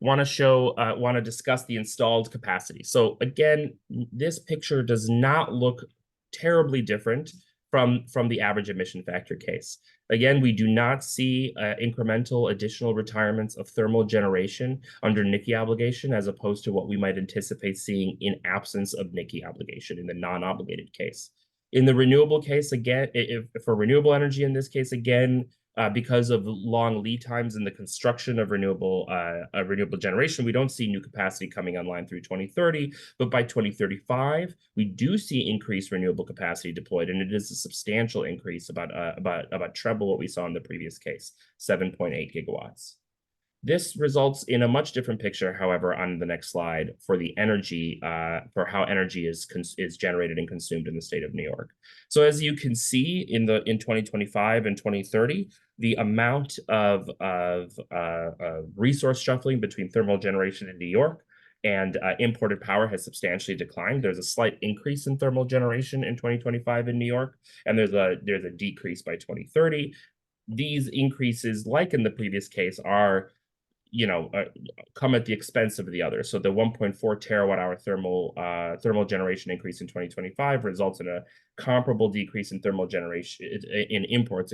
S3: want to discuss the installed capacity. So again, this picture does not look terribly different from the average emission factor case. Again, we do not see incremental additional retirements of thermal generation under NYCI obligation, as opposed to what we might anticipate seeing in absence of NYCI obligation in the non-obligated case. In the renewable case, again, for renewable energy in this case, again, because of long lead times in the construction of renewable generation, we don't see new capacity coming online through 2030, but by 2035, we do see increased renewable capacity deployed, and it is a substantial increase, about treble what we saw in the previous case, 7.8 gigawatts. This results in a much different picture, however, on the next slide for the energy, for how energy is generated and consumed in the state of New York. So as you can see in 2025 and 2030, the amount of resource shuffling between thermal generation in New York and imported power has substantially declined. There's a slight increase in thermal generation in 2025 in New York, and there's a decrease by 2030. These increases, like in the previous case, are come at the expense of the other. So the 1.4 terawatt hour thermal generation increase in 2025 results in a comparable decrease in thermal generation in imports,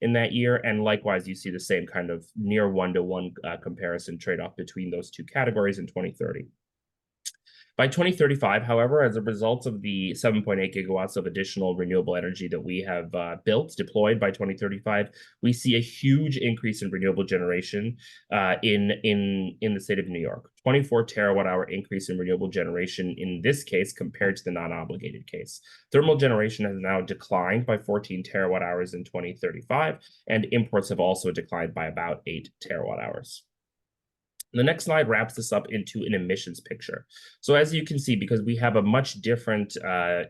S3: in that year. And likewise, you see the same kind of near one-to-one comparison trade-off between those two categories in 2030. By 2035, however, as a result of the 7.8 gigawatts of additional renewable energy that we have deployed by 2035, we see a huge increase in renewable generation in the state of New York. 24 terawatt hour increase in renewable generation in this case compared to the non-obligated case. Thermal generation has now declined by 14 terawatt hours in 2035, and imports have also declined by about 8 terawatt hours. The next slide wraps this up into an emissions picture. So as you can see, because we have a much different, a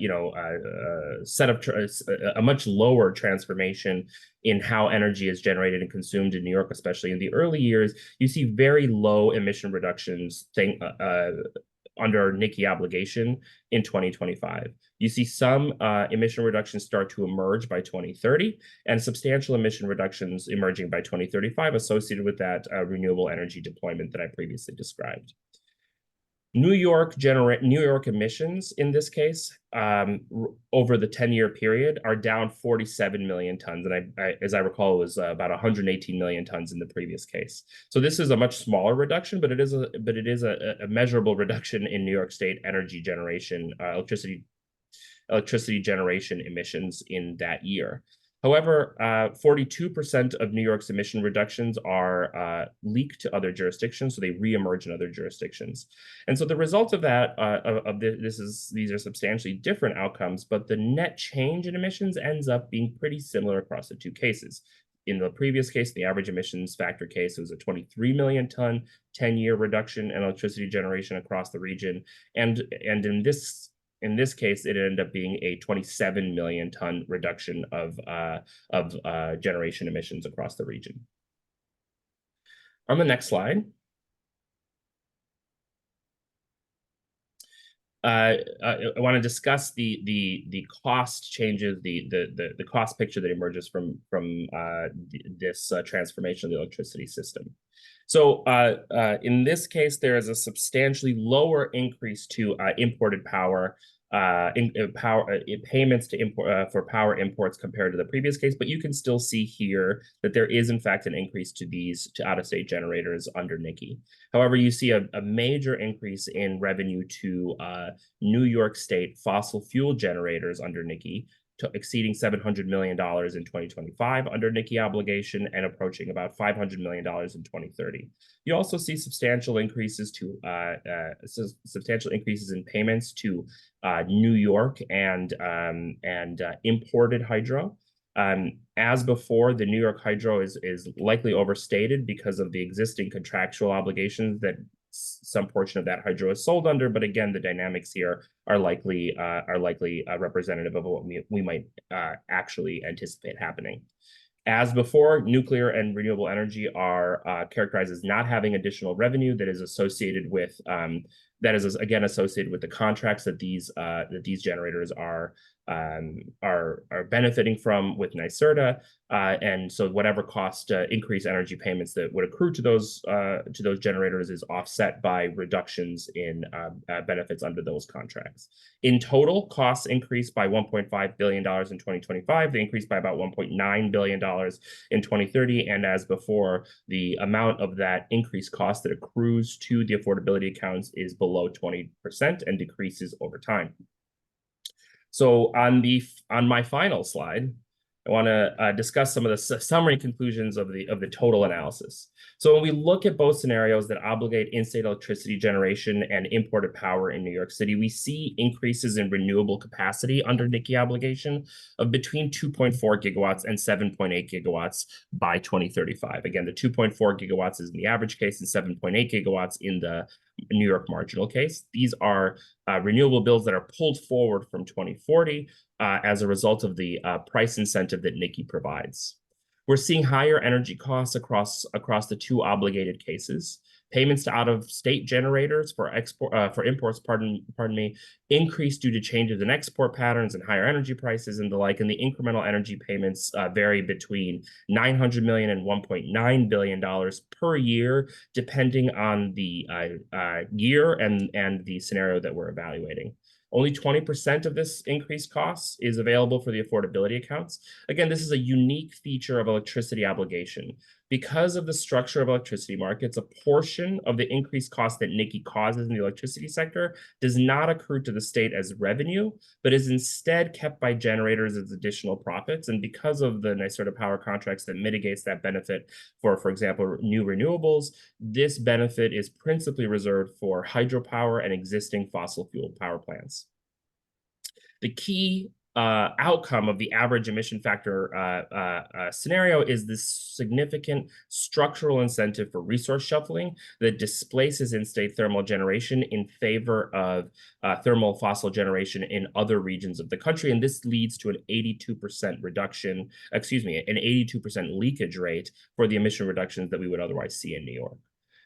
S3: much lower transformation in how energy is generated and consumed in New York, especially in the early years, you see very low emission reductions under NYCI obligation in 2025. You see some emission reductions start to emerge by 2030, and substantial emission reductions emerging by 2035 associated with that renewable energy deployment that I previously described. New York emissions in this case over the 10-year period are down 47 million tons, and as I recall, it was about 118 million tons in the previous case. So this is a much smaller reduction, but it is a measurable reduction in New York State energy generation, electricity generation emissions in that year. However, 42% of New York's emission reductions are leaked to other jurisdictions, so they reemerge in other jurisdictions. And so the result of that, these are substantially different outcomes, but the net change in emissions ends up being pretty similar across the two cases. In the previous case, the average emissions factor case, it was a 23 million ton 10-year reduction in electricity generation across the region, and in this case, it ended up being a 27 million ton reduction of generation emissions across the region. On the next slide, I want to discuss the cost changes, the cost picture that emerges from this transformation of the electricity system. So in this case, there is a substantially lower increase to imported power, payments to import for power imports compared to the previous case, but you can still see here that there is in fact an increase to out-of-state generators under NYCI. However, you see a major increase in revenue to New York State fossil fuel generators under NYCI, exceeding $700 million in 2025 under NYCI obligation and approaching about $500 million in 2030. You also see substantial increases in payments to New York and imported hydro. As before, the New York hydro is likely overstated because of the existing contractual obligations that some portion of that hydro is sold under, but again, the dynamics here are likely representative of what we might actually anticipate happening. As before, nuclear and renewable energy are characterized as not having additional revenue that is associated with associated with the contracts that these generators are benefiting from with NYSERDA, and so whatever cost increase energy payments that would accrue to those generators is offset by reductions in benefits under those contracts. In total, costs increased by $1.5 billion in 2025. They increased by about $1.9 billion in 2030, and as before, the amount of that increased cost that accrues to the affordability accounts is below 20% and decreases over time. So on my final slide, I want to discuss some of the summary conclusions of the total analysis. So when we look at both scenarios that obligate in-state electricity generation and imported power in New York City, we see increases in renewable capacity under NYCI obligation of between 2.4 gigawatts and 7.8 gigawatts by 2035. Again, the 2.4 gigawatts is in the average case and 7.8 gigawatts in the New York marginal case. These are renewable builds that are pulled forward from 2040 as a result of the price incentive that NYCI provides. We're seeing higher energy costs across the two obligated cases. Payments to out-of-state generators for imports, increase due to changes in export patterns and higher energy prices and the like, and the incremental energy payments vary between $900 million and $1.9 billion per year, depending on the year and the scenario that we're evaluating. Only 20% of this increased cost is available for the affordability accounts. Again, this is a unique feature of electricity obligation. Because of the structure of electricity markets, a portion of the increased cost that NYCI causes in the electricity sector does not accrue to the state as revenue, but is instead kept by generators as additional profits. And because of the NYSERDA power contracts that mitigates that benefit for example, new renewables, this benefit is principally reserved for hydropower and existing fossil fuel power plants. The key outcome of the average emission factor scenario is this significant structural incentive for resource shuffling that displaces in-state thermal generation in favor of thermal fossil generation in other regions of the country. And this leads to an 82% reduction, an 82% leakage rate for the emission reductions that we would otherwise see in New York.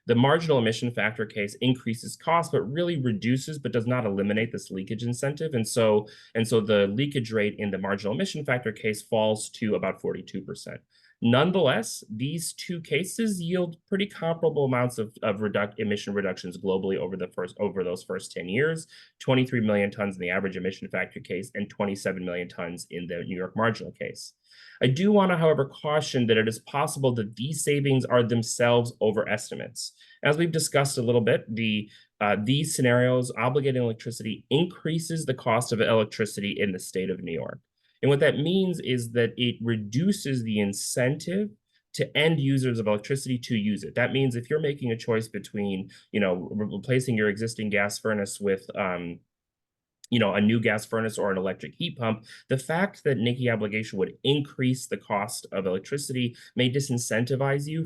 S3: The marginal emission factor case increases cost, but really reduces, but does not eliminate this leakage incentive. And so the leakage rate in the marginal emission factor case falls to about 42%. Nonetheless, these two cases yield pretty comparable amounts of emission reductions globally over those first 10 years, 23 million tons in the average emission factor case and 27 million tons in the New York marginal case. I do want to, however, caution that it is possible that these savings are themselves overestimates. As we've discussed a little bit, these scenarios obligating electricity increases the cost of electricity in the state of New York. And what that means is that it reduces the incentive to end users of electricity to use it. That means if you're making a choice between, replacing your existing gas furnace with a new gas furnace or an electric heat pump, the fact that NYCI obligation would increase the cost of electricity may disincentivize you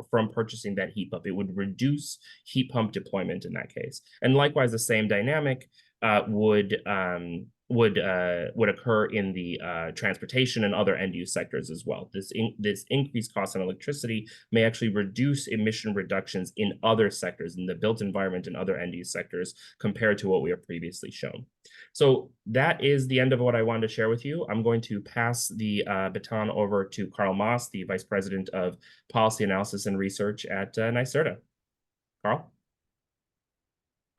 S3: from purchasing that heat pump. It would reduce heat pump deployment in that case. And likewise, the same dynamic would would occur in the transportation and other end-use sectors as well. This increased cost on electricity may actually reduce emission reductions in other sectors, in the built environment and other end-use sectors, compared to what we have previously shown. So that is the end of what I wanted to share with you. I'm going to pass the baton over to Carl Moss, the Vice President of Policy Analysis and Research at NYSERDA. Carl?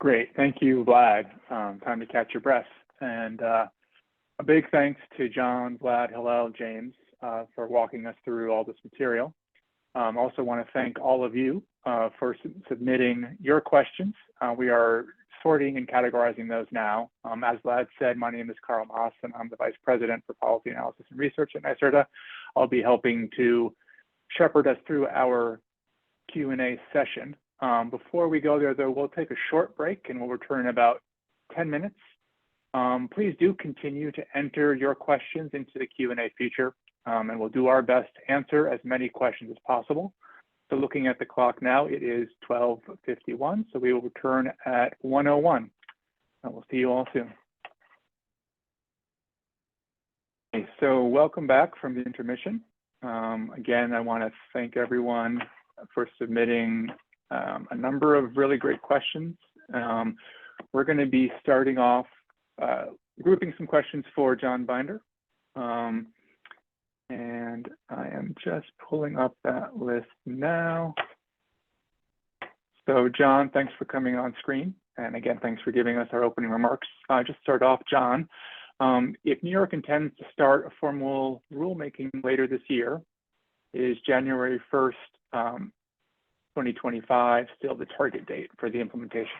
S6: Great, thank you, Vlad. Time to catch your breath. And a big thanks to John, Vlad, Hillel, James for walking us through all this material. Also want to thank all of you for submitting your questions. We are sorting and categorizing those now. As Vlad said, my name is Carl Moss, and I'm the Vice President for Policy Analysis and Research at NYSERDA. I'll be helping to shepherd us through our Q&A session. Before we go there, though, we'll take a short break and we'll return in about 10 minutes. Please do continue to enter your questions into the Q&A feature, and we'll do our best to answer as many questions as possible. So looking at the clock now, it is 12:51, so we will return at 1:01, and we'll see you all soon. Okay, so welcome back from the intermission. Again, I want to thank everyone for submitting a number of really great questions. We're going to be starting off grouping some questions for John Binder. And I am just pulling up that list now. So John, thanks for coming on screen. And again, thanks for giving us our opening remarks. Just start off, John. If New York intends to start a formal rulemaking later this year, is January 1st, 2025 still the target date for the implementation?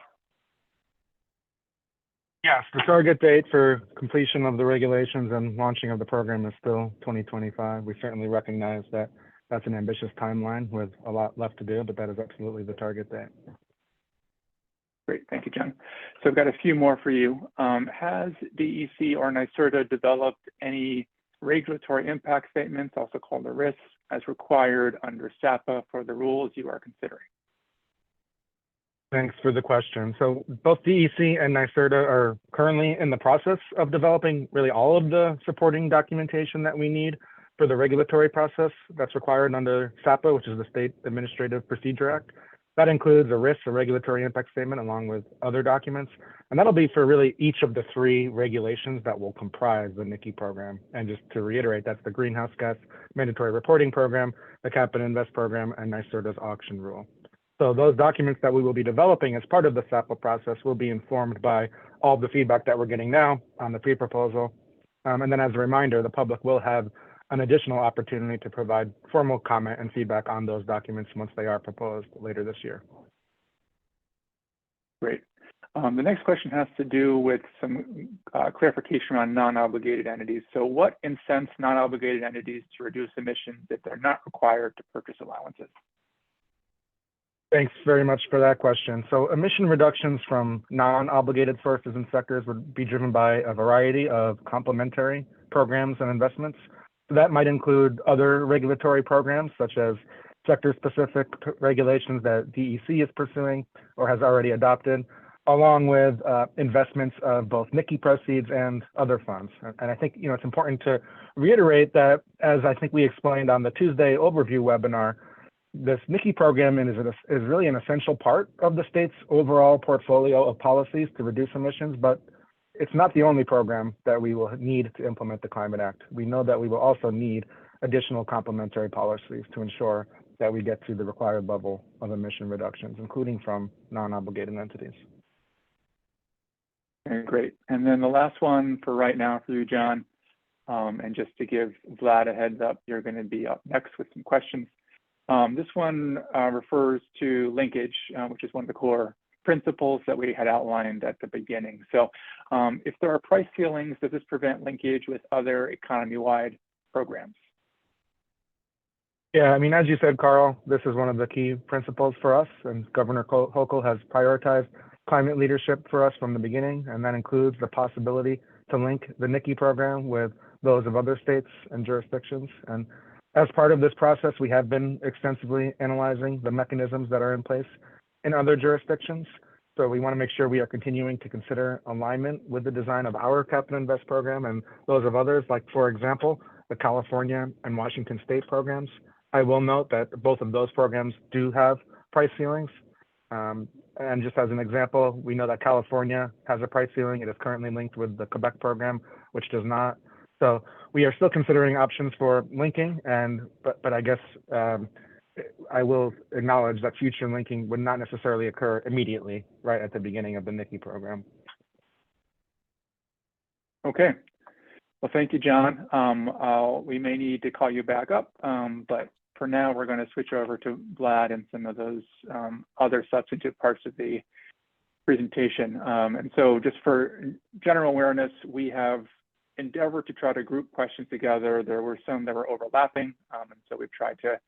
S1: Yes, the target date for completion of the regulations and launching of the program is still 2025. We certainly recognize that that's an ambitious timeline with a lot left to do, but that is absolutely the target date.
S6: Great, thank you, John. So I've got a few more for you. Has DEC or NYSERDA developed any regulatory impact statements, also called the risks, as required under SAPA for the rules you are considering?
S1: Thanks for the question. So both DEC and NYSERDA are currently in the process of developing really all of the supporting documentation that we need for the regulatory process that's required under SAPA, which is the State Administrative Procedure Act. That includes a risk, a regulatory impact statement, along with other documents. And that'll be for really each of the 3 regulations that will comprise the NYCI program. And just to reiterate, that's the Greenhouse Gas Mandatory Reporting Program, the Cap and Invest Program, and NYSERDA's auction rule. So those documents that we will be developing as part of the SAPA process will be informed by all the feedback that we're getting now on the pre-proposal. And then as a reminder, the public will have an additional opportunity to provide formal comment and feedback on those documents once they are proposed later this year.
S6: Great. The next question has to do with some clarification on non-obligated entities. So what incents non-obligated entities to reduce emissions if they're not required to purchase allowances?
S1: Thanks very much for that question. So emission reductions from non-obligated sources and sectors would be driven by a variety of complementary programs and investments. So that might include other regulatory programs, such as sector-specific regulations that DEC is pursuing or has already adopted, along with investments of both NYCI proceeds and other funds. And I think it's important to reiterate that, as I think we explained on the Tuesday overview webinar, this NYCI program is really an essential part of the state's overall portfolio of policies to reduce emissions, but it's not the only program that we will need to implement the Climate Act. We know that we will also need additional complementary policies to ensure that we get to the required level of emission reductions, including from non-obligated entities.
S6: Okay, great. And then the last one for right now for you, John, and just to give Vlad a heads up, you're going to be up next with some questions. This one refers to linkage, which is one of the core principles that we had outlined at the beginning. So if there are price ceilings, does this prevent linkage with other economy-wide programs?
S1: Yeah, I mean, as you said, Carl, this is one of the key principles for us, and Governor Hochul has prioritized climate leadership for us from the beginning, and that includes the possibility to link the NYCI program with those of other states and jurisdictions. And as part of this process, we have been extensively analyzing the mechanisms that are in place in other jurisdictions. So we want to make sure we are continuing to consider alignment with the design of our Cap and Invest program and those of others, like, for example, the California and Washington State programs. I will note that both of those programs do have price ceilings. And just as an example, we know that California has a price ceiling. It is currently linked with the Quebec program, which does not. So we are still considering options for linking, but I guess I will acknowledge that future linking would not necessarily occur immediately, right at the beginning of the NYCI program.
S6: Okay. Well, thank you, John. We may need to call you back up, but for now, we're going to switch over to Vlad and some of those other substantive parts of the presentation. And so just for general awareness, we have endeavored to try to group questions together. There were some that were overlapping, and so we've tried to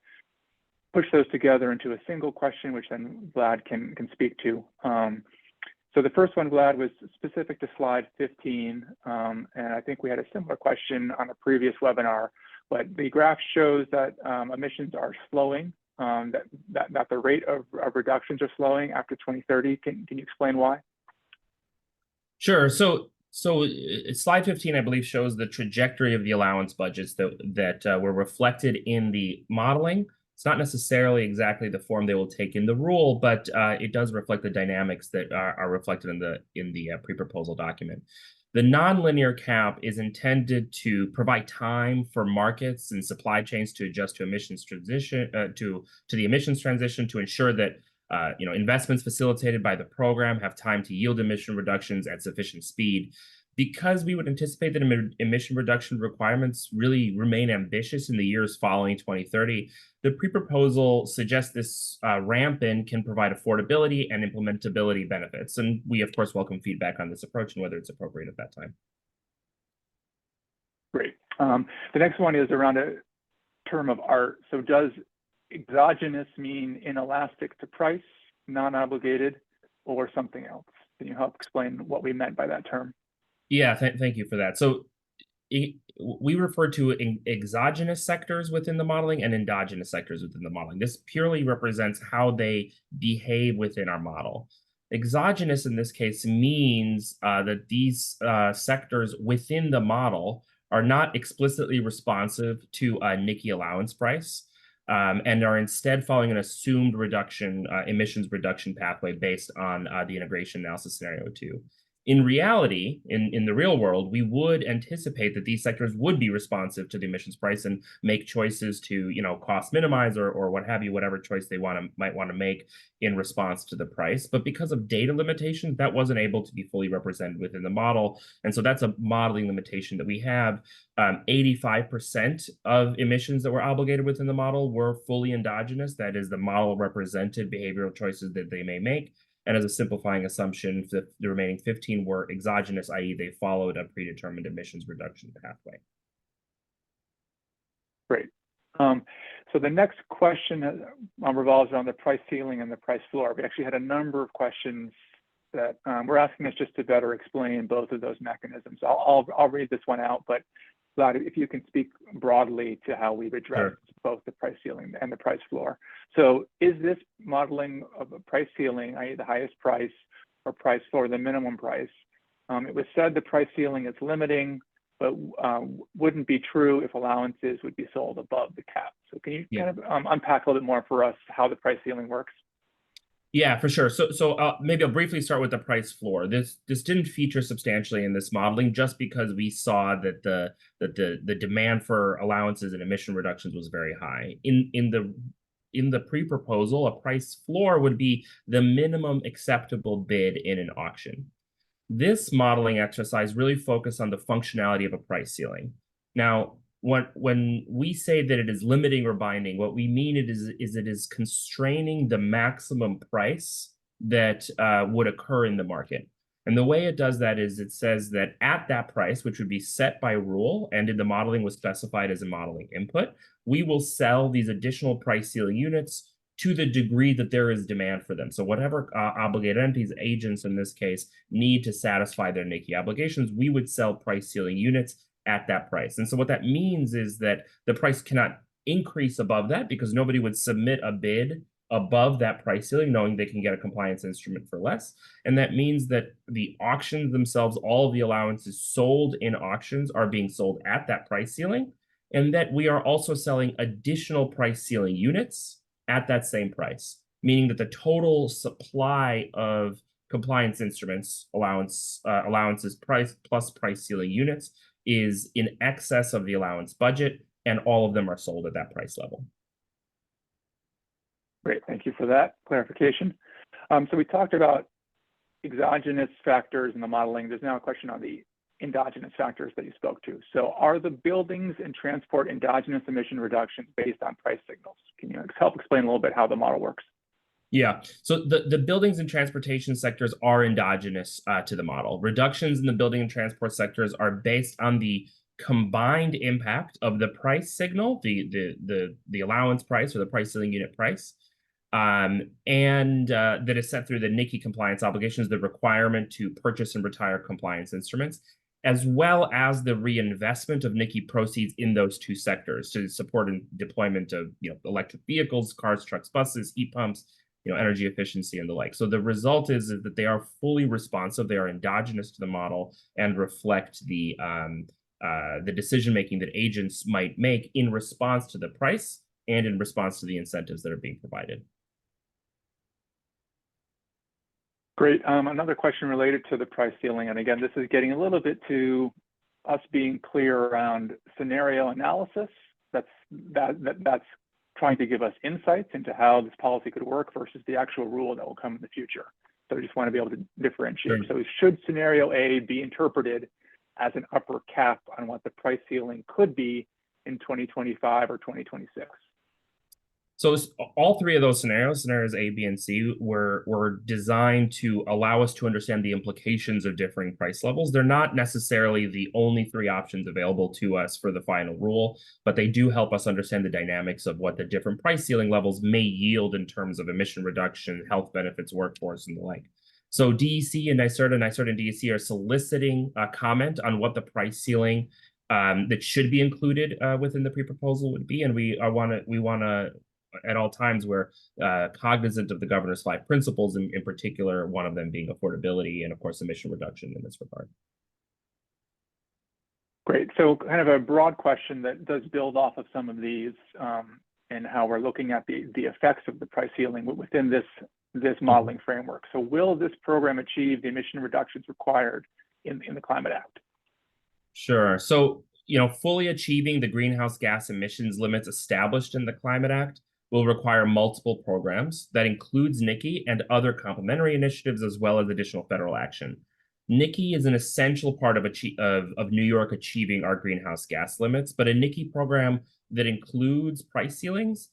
S6: push those together into a single question, which then Vlad can speak to. So the first one, Vlad, was specific to slide 15, and I think we had a similar question on a previous webinar, but the graph shows that emissions are slowing, that the rate of reductions are slowing after 2030. Can you explain why?
S3: Sure. So slide 15, I believe, shows the trajectory of the allowance budgets that were reflected in the modeling. It's not necessarily exactly the form they will take in the rule, but it does reflect the dynamics that are reflected in the pre-proposal document. The nonlinear cap is intended to provide time for markets and supply chains to adjust to emissions transition to the emissions transition, to ensure that investments facilitated by the program have time to yield emission reductions at sufficient speed. Because we would anticipate that emission reduction requirements really remain ambitious in the years following 2030, the pre-proposal suggests this ramp in can provide affordability and implementability benefits. And we, of course, welcome feedback on this approach and whether it's appropriate at that time.
S6: Great. The next one is around a term of art. So does exogenous mean inelastic to price, non-obligated, or something else? Can you help explain what we meant by that term?
S3: Yeah, thank you for that. So we refer to exogenous sectors within the modeling and endogenous sectors within the modeling. This purely represents how they behave within our model. Exogenous in this case means that these sectors within the model are not explicitly responsive to a NYCI allowance price, and are instead following an assumed emissions reduction pathway based on the integration analysis scenario 2. In reality, in the real world, we would anticipate that these sectors would be responsive to the emissions price and make choices to, cost minimize or what have you, whatever choice they might want to make in response to the price. But because of data limitations, that wasn't able to be fully represented within the model. And so that's a modeling limitation that we have. 85% of emissions that were obligated within the model were fully endogenous. That is, the model represented behavioral choices that they may make. And as a simplifying assumption, the remaining 15 were exogenous, i.e. they followed a predetermined emissions reduction pathway.
S6: Great. So the next question revolves around the price ceiling and the price floor. We actually had a number of questions that were asking us just to better explain both of those mechanisms. I'll read this one out, but Vlad, if you can speak broadly to how we've addressed both the price ceiling and the price floor. So is this modeling of a price ceiling, i.e. the highest price, or price floor, the minimum price? It was said the price ceiling is limiting, but wouldn't be true if allowances would be sold above the cap. So can you kind of unpack a little bit more for us how the price ceiling works?
S3: Yeah, for sure. So maybe I'll briefly start with the price floor. This didn't feature substantially in this modeling just because we saw that the demand for allowances and emission reductions was very high. In the pre-proposal, a price floor would be the minimum acceptable bid in an auction. This modeling exercise really focused on the functionality of a price ceiling. Now, when we say that it is limiting or binding, what we mean it is constraining the maximum price that would occur in the market. And the way it does that is it says that at that price, which would be set by rule and in the modeling was specified as a modeling input, we will sell these additional price ceiling units to the degree that there is demand for them. So whatever obligated entities, agents in this case, need to satisfy their NYCI obligations, we would sell price ceiling units at that price. And so what that means is that the price cannot increase above that because nobody would submit a bid above that price ceiling, knowing they can get a compliance instrument for less. And that means that the auctions themselves, all of the allowances sold in auctions are being sold at that price ceiling, and that we are also selling additional price ceiling units at that same price, meaning that the total supply of compliance instruments, allowances price plus price ceiling units is in excess of the allowance budget, and all of them are sold at that price level.
S6: Great, thank you for that clarification. So we talked about exogenous factors in the modeling. There's now a question on the endogenous factors that you spoke to. So are the buildings and transport endogenous emission reductions based on price signals? Can you help explain a little bit how the model works?
S3: Yeah, so the buildings and transportation sectors are endogenous to the model. Reductions in the building and transport sectors are based on the combined impact of the price signal, the allowance price or the price ceiling unit price, and that is set through the NYCI compliance obligations, the requirement to purchase and retire compliance instruments, as well as the reinvestment of NYCI proceeds in those two sectors to support deployment of electric vehicles, cars, trucks, buses, heat pumps, energy efficiency and the like. So the result is that they are fully responsive, they are endogenous to the model, and reflect the decision making that agents might make in response to the price and in response to the incentives that are being provided.
S6: Great. Another question related to the price ceiling, and again, this is getting a little bit to us being clear around scenario analysis. That's trying to give us insights into how this policy could work versus the actual rule that will come in the future. So we just want to be able to differentiate. Sure. So should scenario A be interpreted as an upper cap on what the price ceiling could be in 2025 or 2026?
S3: So all three of those scenarios A, B, and C, were designed to allow us to understand the implications of differing price levels. They're not necessarily the only three options available to us for the final rule, but they do help us understand the dynamics of what the different price ceiling levels may yield in terms of emission reduction, health benefits, workforce, and the like. So DEC and NYSERDA and DEC are soliciting a comment on what the price ceiling that should be included within the pre-proposal would be, and we want to at all times we're cognizant of the governor's 5 principles, in particular, one of them being affordability and, of course, emission reduction in this regard.
S6: Great. So kind of a broad question that does build off of some of these and how we're looking at the effects of the price ceiling within this modeling framework. So will this program achieve the emission reductions required in the Climate Act?
S3: Sure. So, fully achieving the greenhouse gas emissions limits established in the Climate Act will require multiple programs that includes NYCI and other complementary initiatives, as well as additional federal action. NYCI is an essential part of New York achieving our greenhouse gas limits, but a NYCI program that includes price ceilings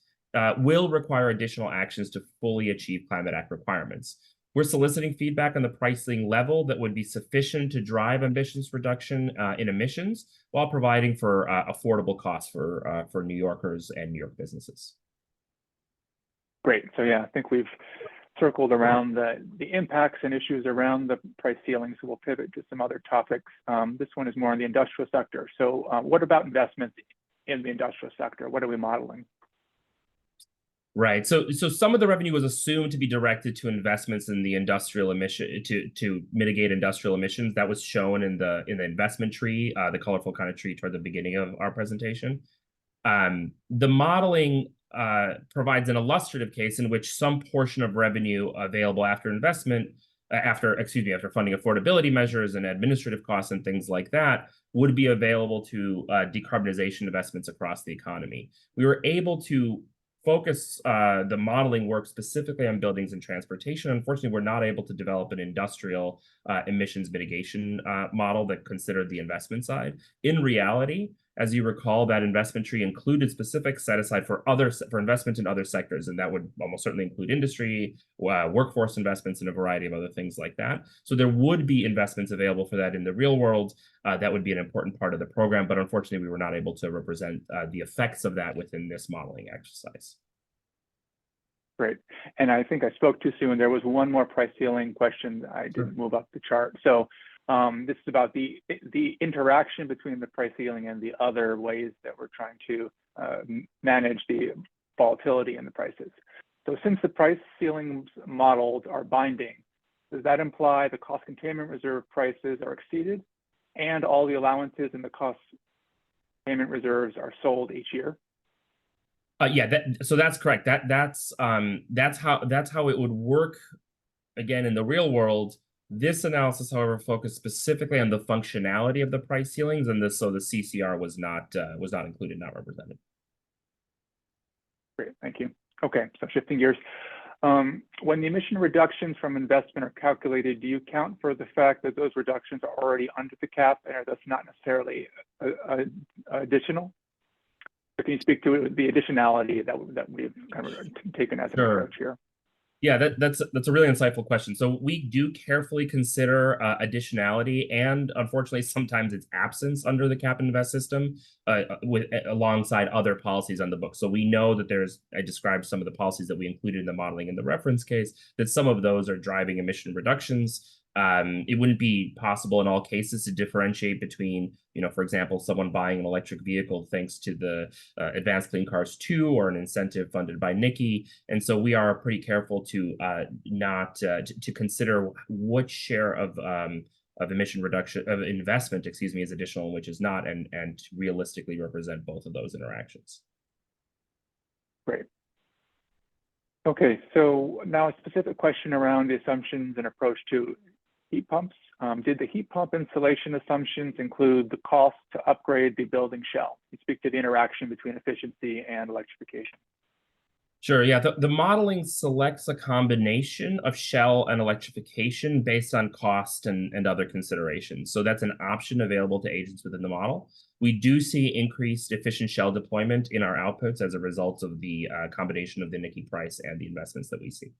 S3: will require additional actions to fully achieve Climate Act requirements. We're soliciting feedback on the pricing level that would be sufficient to drive emissions reduction in emissions while providing for affordable costs for New Yorkers and New York businesses.
S6: Great. So yeah, I think we've circled around the impacts and issues around the price ceiling. So we'll pivot to some other topics. This one is more in the industrial sector. So what about investments in the industrial sector? What are we modeling?
S3: Right. So some of the revenue was assumed to be directed to investments in the industrial emission to mitigate industrial emissions. That was shown in the investment tree, the colorful kind of tree toward the beginning of our presentation. The modeling provides an illustrative case in which some portion of revenue available after investment, after funding affordability measures and administrative costs and things like that, would be available to decarbonization investments across the economy. We were able to focus the modeling work specifically on buildings and transportation. Unfortunately, we're not able to develop an industrial emissions mitigation model that considered the investment side. In reality, as you recall, that investment tree included specific set aside for investment in other sectors, and that would almost certainly include industry, workforce investments, and a variety of other things like that. So there would be investments available for that in the real world. That would be an important part of the program, but unfortunately, we were not able to represent the effects of that within this modeling exercise.
S6: Great. And I think I spoke too soon. There was one more price ceiling question. I didn't move up the chart. So this is about the interaction between the price ceiling and the other ways that we're trying to manage the volatility in the prices. So since the price ceilings modeled are binding, does that imply the cost containment reserve prices are exceeded and all the allowances in the cost containment reserves are sold each year?
S3: Yeah, so that's correct. That's how it would work again in the real world. This analysis, however, focused specifically on the functionality of the price ceilings, and so the CCR was not included, not represented.
S6: Great, thank you. Okay, so shifting gears. When the emission reductions from investment are calculated, do you account for the fact that those reductions are already under the cap and are thus not necessarily additional? So can you speak to the additionality that we've kind of taken as an approach here?
S3: Yeah, that's a really insightful question. So we do carefully consider additionality, and unfortunately, sometimes its absence under the cap and invest system alongside other policies on the book. So we know that I described some of the policies that we included in the modeling in the reference case, that some of those are driving emission reductions. It wouldn't be possible in all cases to differentiate between, for example, someone buying an electric vehicle thanks to the Advanced Clean Cars 2 or an incentive funded by NYCI. And so we are pretty careful to to consider which share of emission reduction of investment, is additional and which is not, and realistically represent both of those interactions.
S6: Great. Okay, so now a specific question around the assumptions and approach to heat pumps. Did the heat pump installation assumptions include the cost to upgrade the building shell? You speak to the interaction between efficiency and electrification.
S3: Sure, yeah, the modeling selects a combination of shell and electrification based on cost and other considerations. So that's an option available to agents within the model. We do see increased efficient shell deployment in our outputs as a result of the combination of the NYCI price and the investments that we see.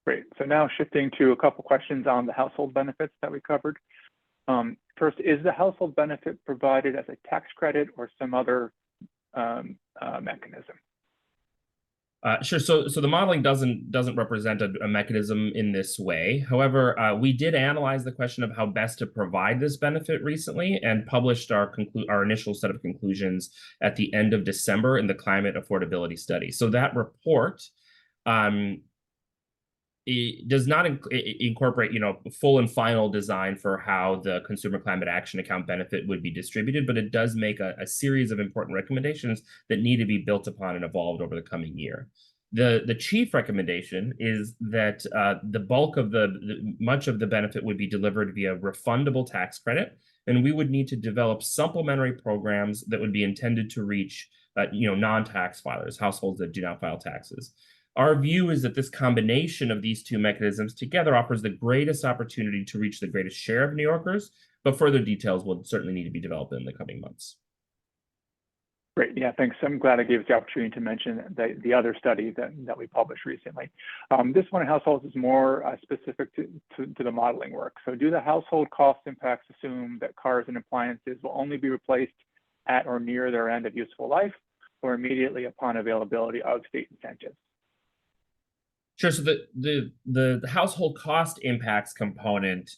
S6: Great. So now shifting to a couple questions on the household benefits that we covered. First, is the household benefit provided as a tax credit or some other mechanism?
S3: Sure. So the modeling doesn't represent a mechanism in this way. However, we did analyze the question of how best to provide this benefit recently and published our initial set of conclusions at the end of December in the Climate Affordability Study. So that report it does not incorporate, full and final design for how the Consumer Climate Action Account benefit would be distributed, but it does make a series of important recommendations that need to be built upon and evolved over the coming year. The chief recommendation is that the bulk of much of the benefit would be delivered via refundable tax credit, and we would need to develop supplementary programs that would be intended to reach, non-tax filers, households that do not file taxes. Our view is that this combination of these two mechanisms together offers the greatest opportunity to reach the greatest share of New Yorkers, but further details will certainly need to be developed in the coming months.
S6: Great, yeah, thanks. I'm glad I gave us the opportunity to mention the other study that we published recently. This one in households is more specific to the modeling work. So do the household cost impacts assume that cars and appliances will only be replaced at or near their end of useful life or immediately upon availability of state incentives?
S3: Sure. So the household cost impacts component,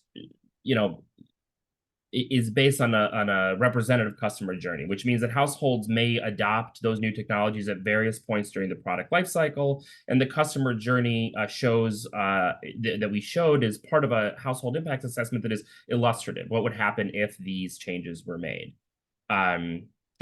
S3: is based on a representative customer journey, which means that households may adopt those new technologies at various points during the product life cycle. And the customer journey shows that we showed is part of a household impact assessment that is illustrative. What would happen if these changes were made?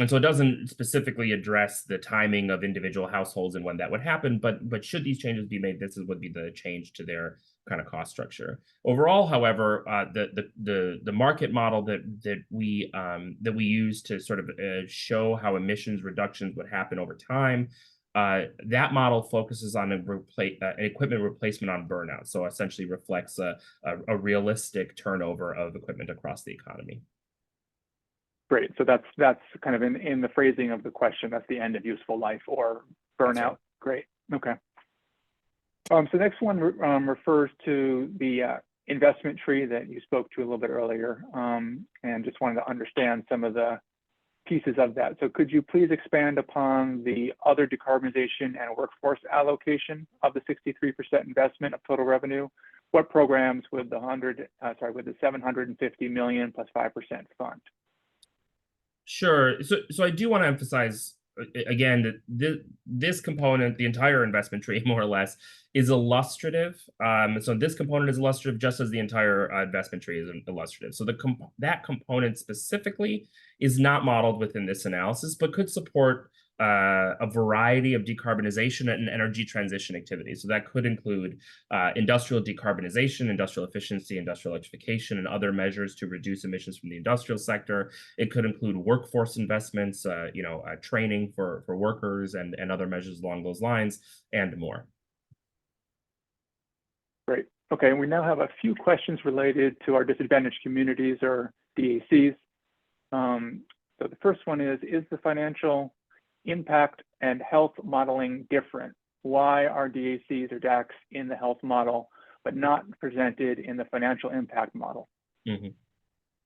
S3: And so it doesn't specifically address the timing of individual households and when that would happen, but should these changes be made, this would be the change to their kind of cost structure. Overall, however, the market model that we use to sort of show how emissions reductions would happen over time, that model focuses on an equipment replacement on burnout. So essentially reflects a realistic turnover of equipment across the economy.
S6: Great. So that's kind of in the phrasing of the question. That's the end of useful life or burnout. Right. Great. Okay. So the next one refers to the investment tree that you spoke to a little bit earlier, and just wanted to understand some of the pieces of that. So could you please expand upon the other decarbonization and workforce allocation of the 63% investment of total revenue? What programs would the 750 million plus 5% fund?
S3: Sure. So I do want to emphasize again, this component, the entire investment tree, more or less, is illustrative. So this component is illustrative just as the entire investment tree is illustrative. So that component specifically is not modeled within this analysis, but could support a variety of decarbonization and energy transition activities. So that could include industrial decarbonization, industrial efficiency, industrial electrification, and other measures to reduce emissions from the industrial sector. It could include workforce investments, training for workers and other measures along those lines, and more.
S6: Great. Okay, we now have a few questions related to our disadvantaged communities, or DECs. So the first one is the financial impact and health modeling different? Why are DECs or DACs in the health model, but not presented in the financial impact model?
S3: Mm-hmm.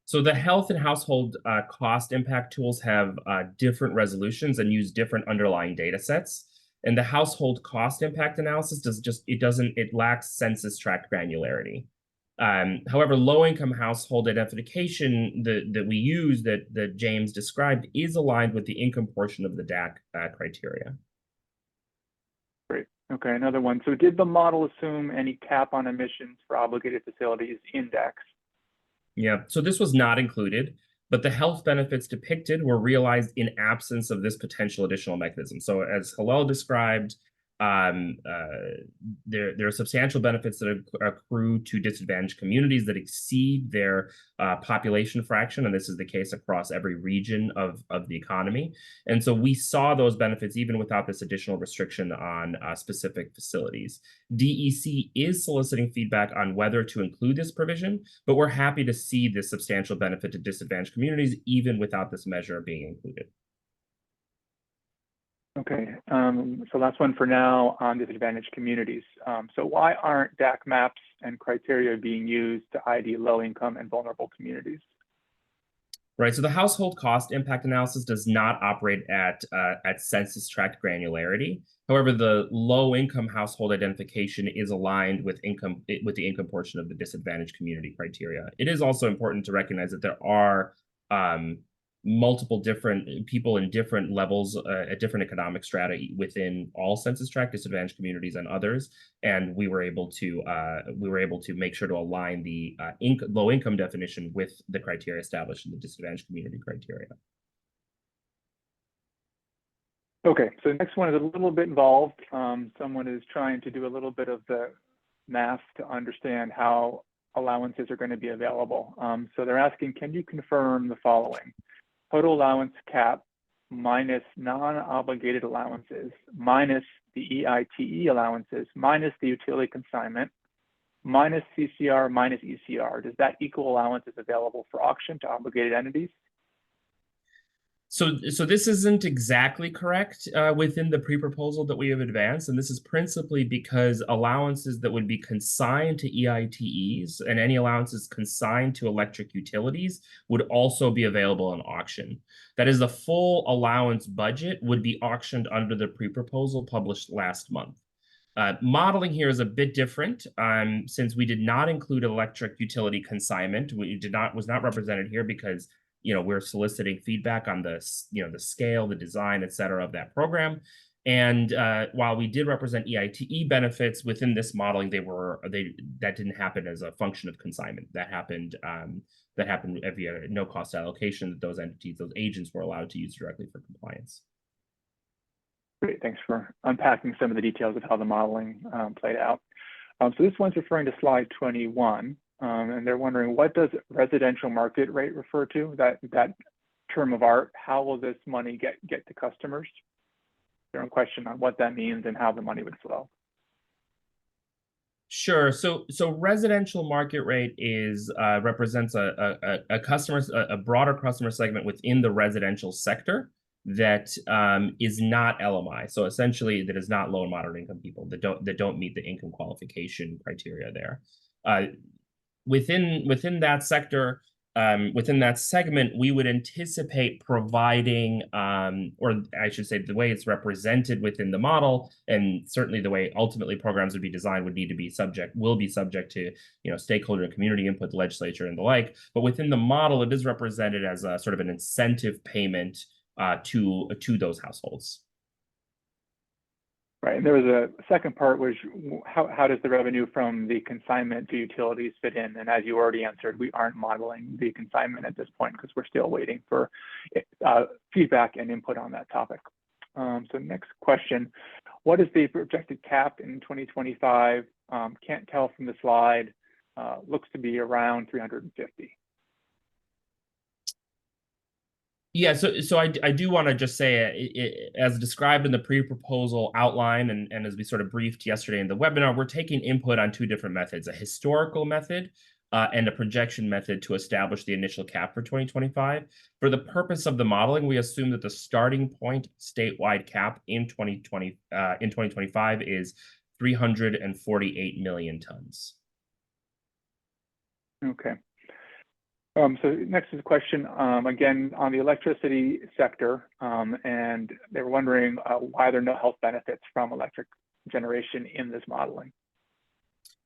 S3: So the health and household cost impact tools have different resolutions and use different underlying data sets. And the household cost impact analysis it lacks census tract granularity. However, low-income household identification that we use that James described is aligned with the income portion of the DAC criteria.
S6: Great. Okay, another one. So did the model assume any cap on emissions for obligated facilities in DACs?
S3: Yeah, so this was not included, but the health benefits depicted were realized in absence of this potential additional mechanism. So as Hillel described, there are substantial benefits that accrue to disadvantaged communities that exceed their population fraction, and this is the case across every region of the economy. And so we saw those benefits even without this additional restriction on specific facilities. DEC is soliciting feedback on whether to include this provision, but we're happy to see this substantial benefit to disadvantaged communities even without this measure being included.
S6: Okay, so last one for now on disadvantaged communities. So why aren't DAC maps and criteria being used to ID low-income and vulnerable communities?
S3: Right, so the household cost impact analysis does not operate at census tract granularity. However, the low-income household identification is aligned with the income portion of the disadvantaged community criteria. It is also important to recognize that there are multiple different people in different levels at different economic strata within all census tract, disadvantaged communities and others, and we were able to make sure to align the low income definition with the criteria established in the disadvantaged community criteria.
S6: Okay, so the next one is a little bit involved. Someone is trying to do a little bit of the math to understand how allowances are going to be available. So they're asking, can you confirm the following? Total allowance cap minus non-obligated allowances minus the EITE allowances minus the utility consignment minus CCR minus ECR. Does that equal allowances available for auction to obligated entities?
S3: So this isn't exactly correct within the pre-proposal that we have advanced, and this is principally because allowances that would be consigned to EITEs and any allowances consigned to electric utilities would also be available in auction. That is, the full allowance budget would be auctioned under the pre-proposal published last month. Modeling here is a bit different since we did not include electric utility consignment. Was not represented here because we're soliciting feedback on the scale, the design, et cetera, of that program. And while we did represent EITE benefits within this modeling, that didn't happen as a function of consignment. That happened via no cost allocation that those agents were allowed to use directly for compliance.
S6: Great, thanks for unpacking some of the details of how the modeling played out. So this one's referring to slide 21. And they're wondering, what does residential market rate refer to? That term of art, how will this money get to customers? Their own question on what that means and how the money would flow.
S3: Sure. So residential market rate represents a broader customer segment within the residential sector that is not LMI. So essentially, that is not low and moderate income people that don't meet the income qualification criteria there. Within that sector, within that segment, we would anticipate providing, or I should say, the way it's represented within the model, and certainly the way ultimately programs would be designed will be subject to stakeholder and community input, the legislature and the like. But within the model, it is represented as a sort of an incentive payment to those households.
S6: Right, and there was a second part, which how does the revenue from the consignment to utilities fit in? And as you already answered, we aren't modeling the consignment at this point because we're still waiting for feedback and input on that topic. So next question, what is the projected cap in 2025? Can't tell from the slide, looks to be around 350.
S3: Yeah, so I do want to just say, as described in the pre-proposal outline and as we sort of briefed yesterday in the webinar, we're taking input on two different methods, a historical method and a projection method to establish the initial cap for 2025. For the purpose of the modeling, we assume that the starting point statewide cap in 2025 is 348 million tons.
S6: Okay. So next is a question, again, on the electricity sector, and they were wondering why there are no health benefits from electric generation in this modeling.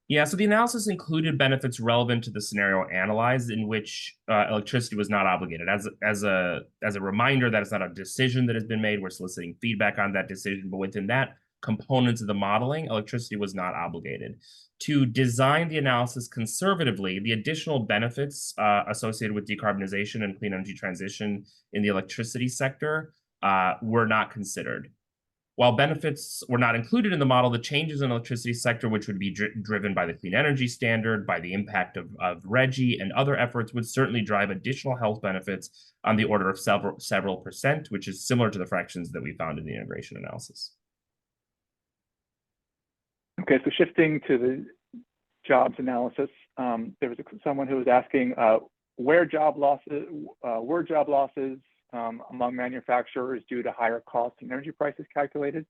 S3: Yeah, so the analysis included benefits relevant to the scenario analyzed in which electricity was not obligated. As a reminder, that is not a decision that has been made. We're soliciting feedback on that decision, but within that components of the modeling, electricity was not obligated. To design the analysis conservatively, the additional benefits associated with decarbonization and clean energy transition in the electricity sector were not considered. While benefits were not included in the model, the changes in the electricity sector, which would be driven by the clean energy standard, by the impact of RGGI and other efforts, would certainly drive additional health benefits on the order of several percent, which is similar to the fractions that we found in the integration analysis.
S6: Okay, so shifting to the jobs analysis, there was someone who was asking were job losses among manufacturers due to higher costs and energy prices calculated?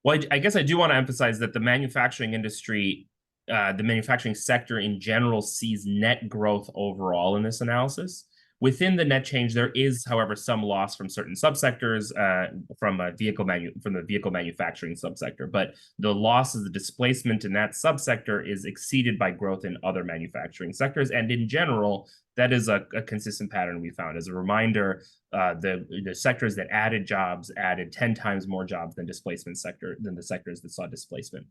S3: Well, I guess I do want to emphasize that the manufacturing industry, the manufacturing sector in general, sees net growth overall in this analysis. Within the net change, there is, however, some loss from certain subsectors from the vehicle manufacturing subsector, but the loss of the displacement in that subsector is exceeded by growth in other manufacturing sectors. And in general, that is a consistent pattern we found. As a reminder, the sectors that added jobs added 10 times more jobs than the sectors that saw displacement.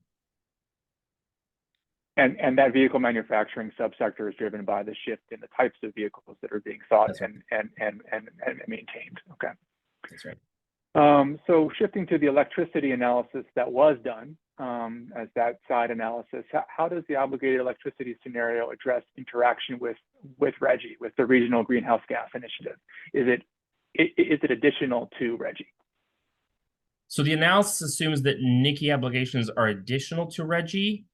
S6: And that vehicle manufacturing subsector is driven by the shift in the types of vehicles that are being sought and maintained. Okay.
S3: That's right.
S6: So shifting to the electricity analysis that was done as that side analysis, how does the obligated electricity scenario address interaction with RGGI, with the Regional Greenhouse Gas Initiative? Is it additional to RGGI?
S3: So the analysis assumes that NYCI obligations are additional to RGGI,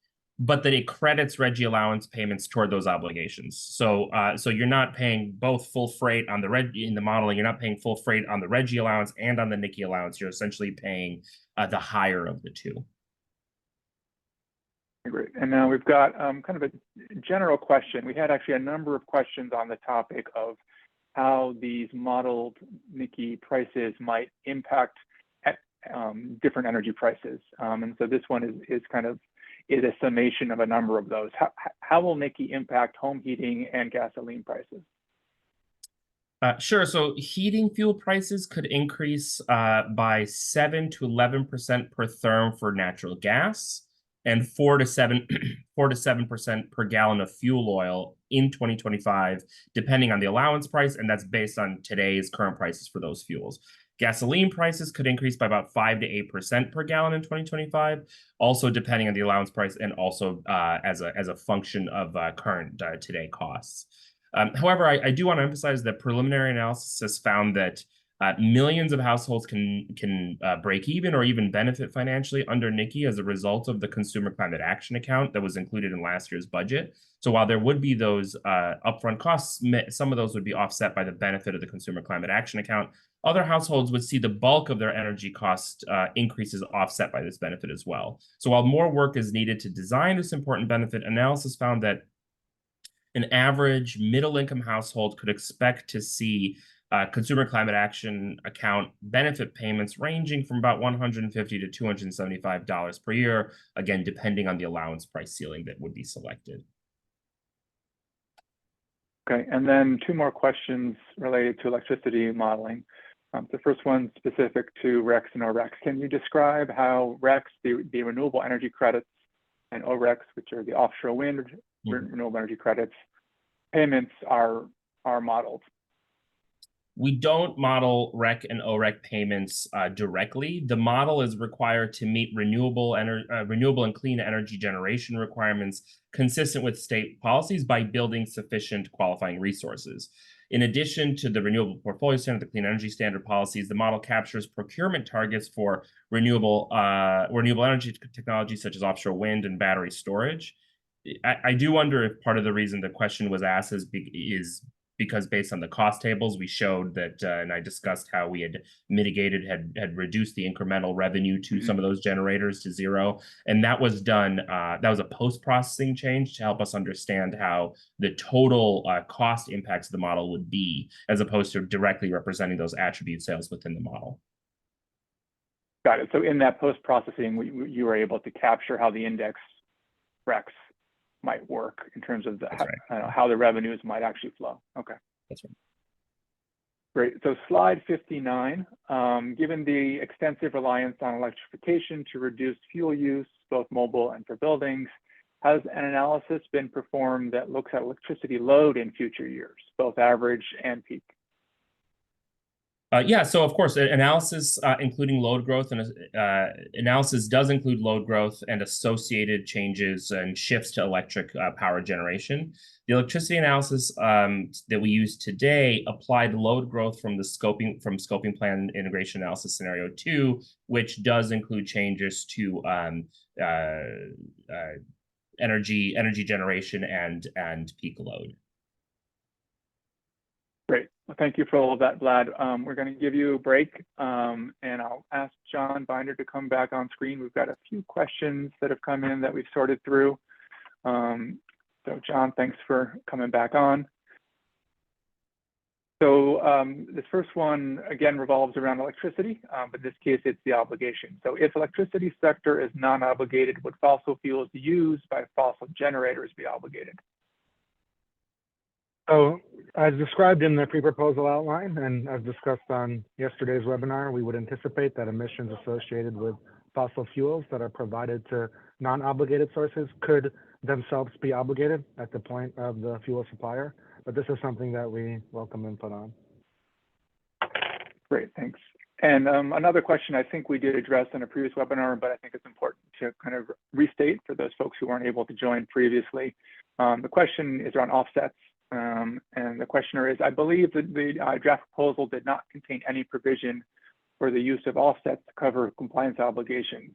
S3: but that it credits RGGI allowance payments toward those obligations. So you're not paying both full freight on the in the modeling. You're not paying full freight on the RGGI allowance and on the NYCI allowance. You're essentially paying the higher of the two.
S6: Great. And now we've got kind of a general question. We had actually a number of questions on the topic of how these modeled NYCI prices might impact at different energy prices. And so this one is a summation of a number of those. How will NYCI impact home heating and gasoline prices?
S3: Sure. So heating fuel prices could increase by 7 to 11% per therm for natural gas and 4 to 7% per gallon of fuel oil in 2025, depending on the allowance price, and that's based on today's current prices for those fuels. Gasoline prices could increase by about 5 to 8% per gallon in 2025, also depending on the allowance price and also as a function of current today costs. However, I do want to emphasize that preliminary analysis has found that millions of households can break even or even benefit financially under NYCI as a result of the Consumer Climate Action Account that was included in last year's budget. So while there would be those upfront costs, some of those would be offset by the benefit of the Consumer Climate Action Account. Other households would see the bulk of their energy cost increases offset by this benefit as well. So while more work is needed to design this important benefit, analysis found that an average middle-income household could expect to see Consumer Climate Action Account benefit payments ranging from about $150 to $275 per year, again, depending on the allowance price ceiling that would be selected.
S6: Okay, and then two more questions related to electricity modeling. The first one specific to RECs and ORECs. Can you describe how RECs, the renewable energy credits, and ORECs, which are the offshore wind renewable energy credits, payments are modeled?
S3: We don't model REC and OREC payments directly. The model is required to meet renewable and clean energy generation requirements consistent with state policies by building sufficient qualifying resources. In addition to the renewable portfolio standard, the clean energy standard policies, the model captures procurement targets for renewable energy technologies such as offshore wind and battery storage. I do wonder if part of the reason the question was asked is because based on the cost tables, we showed that, and I discussed how we had mitigated, had reduced the incremental revenue to some of those generators to zero. And that was done, that was a post-processing change to help us understand how the total cost impacts of the model would be, as opposed to directly representing those attribute sales within the model.
S6: Got it. So in that post-processing, you were able to capture how the index RECs might work in terms of how the revenues might actually flow. Okay.
S3: That's right.
S6: Great. So slide 59, given the extensive reliance on electrification to reduce fuel use, both mobile and for buildings, has an analysis been performed that looks at electricity load in future years, both average and peak?
S3: Yeah, so of course, analysis including load growth, and analysis does include load growth and associated changes and shifts to electric power generation. The electricity analysis that we use today applied load growth from the scoping plan integration analysis scenario 2, which does include changes to energy generation and peak load.
S6: Great. Well, thank you for all of that, Vlad. We're going to give you a break, and I'll ask John Binder to come back on screen. We've got a few questions that have come in that we've sorted through. So John, thanks for coming back on. So this first one, again, revolves around electricity, but in this case, it's the obligation. So if electricity sector is non-obligated, would fossil fuels used by fossil generators be obligated?
S1: So as described in the pre-proposal outline and as discussed on yesterday's webinar, we would anticipate that emissions associated with fossil fuels that are provided to non-obligated sources could themselves be obligated at the point of the fuel supplier. But this is something that we welcome input on.
S6: Great, thanks. And another question I think we did address in a previous webinar, but I think it's important to kind of restate for those folks who weren't able to join previously. The question is around offsets. And the questioner is, I believe that the draft proposal did not contain any provision for the use of offsets to cover compliance obligations.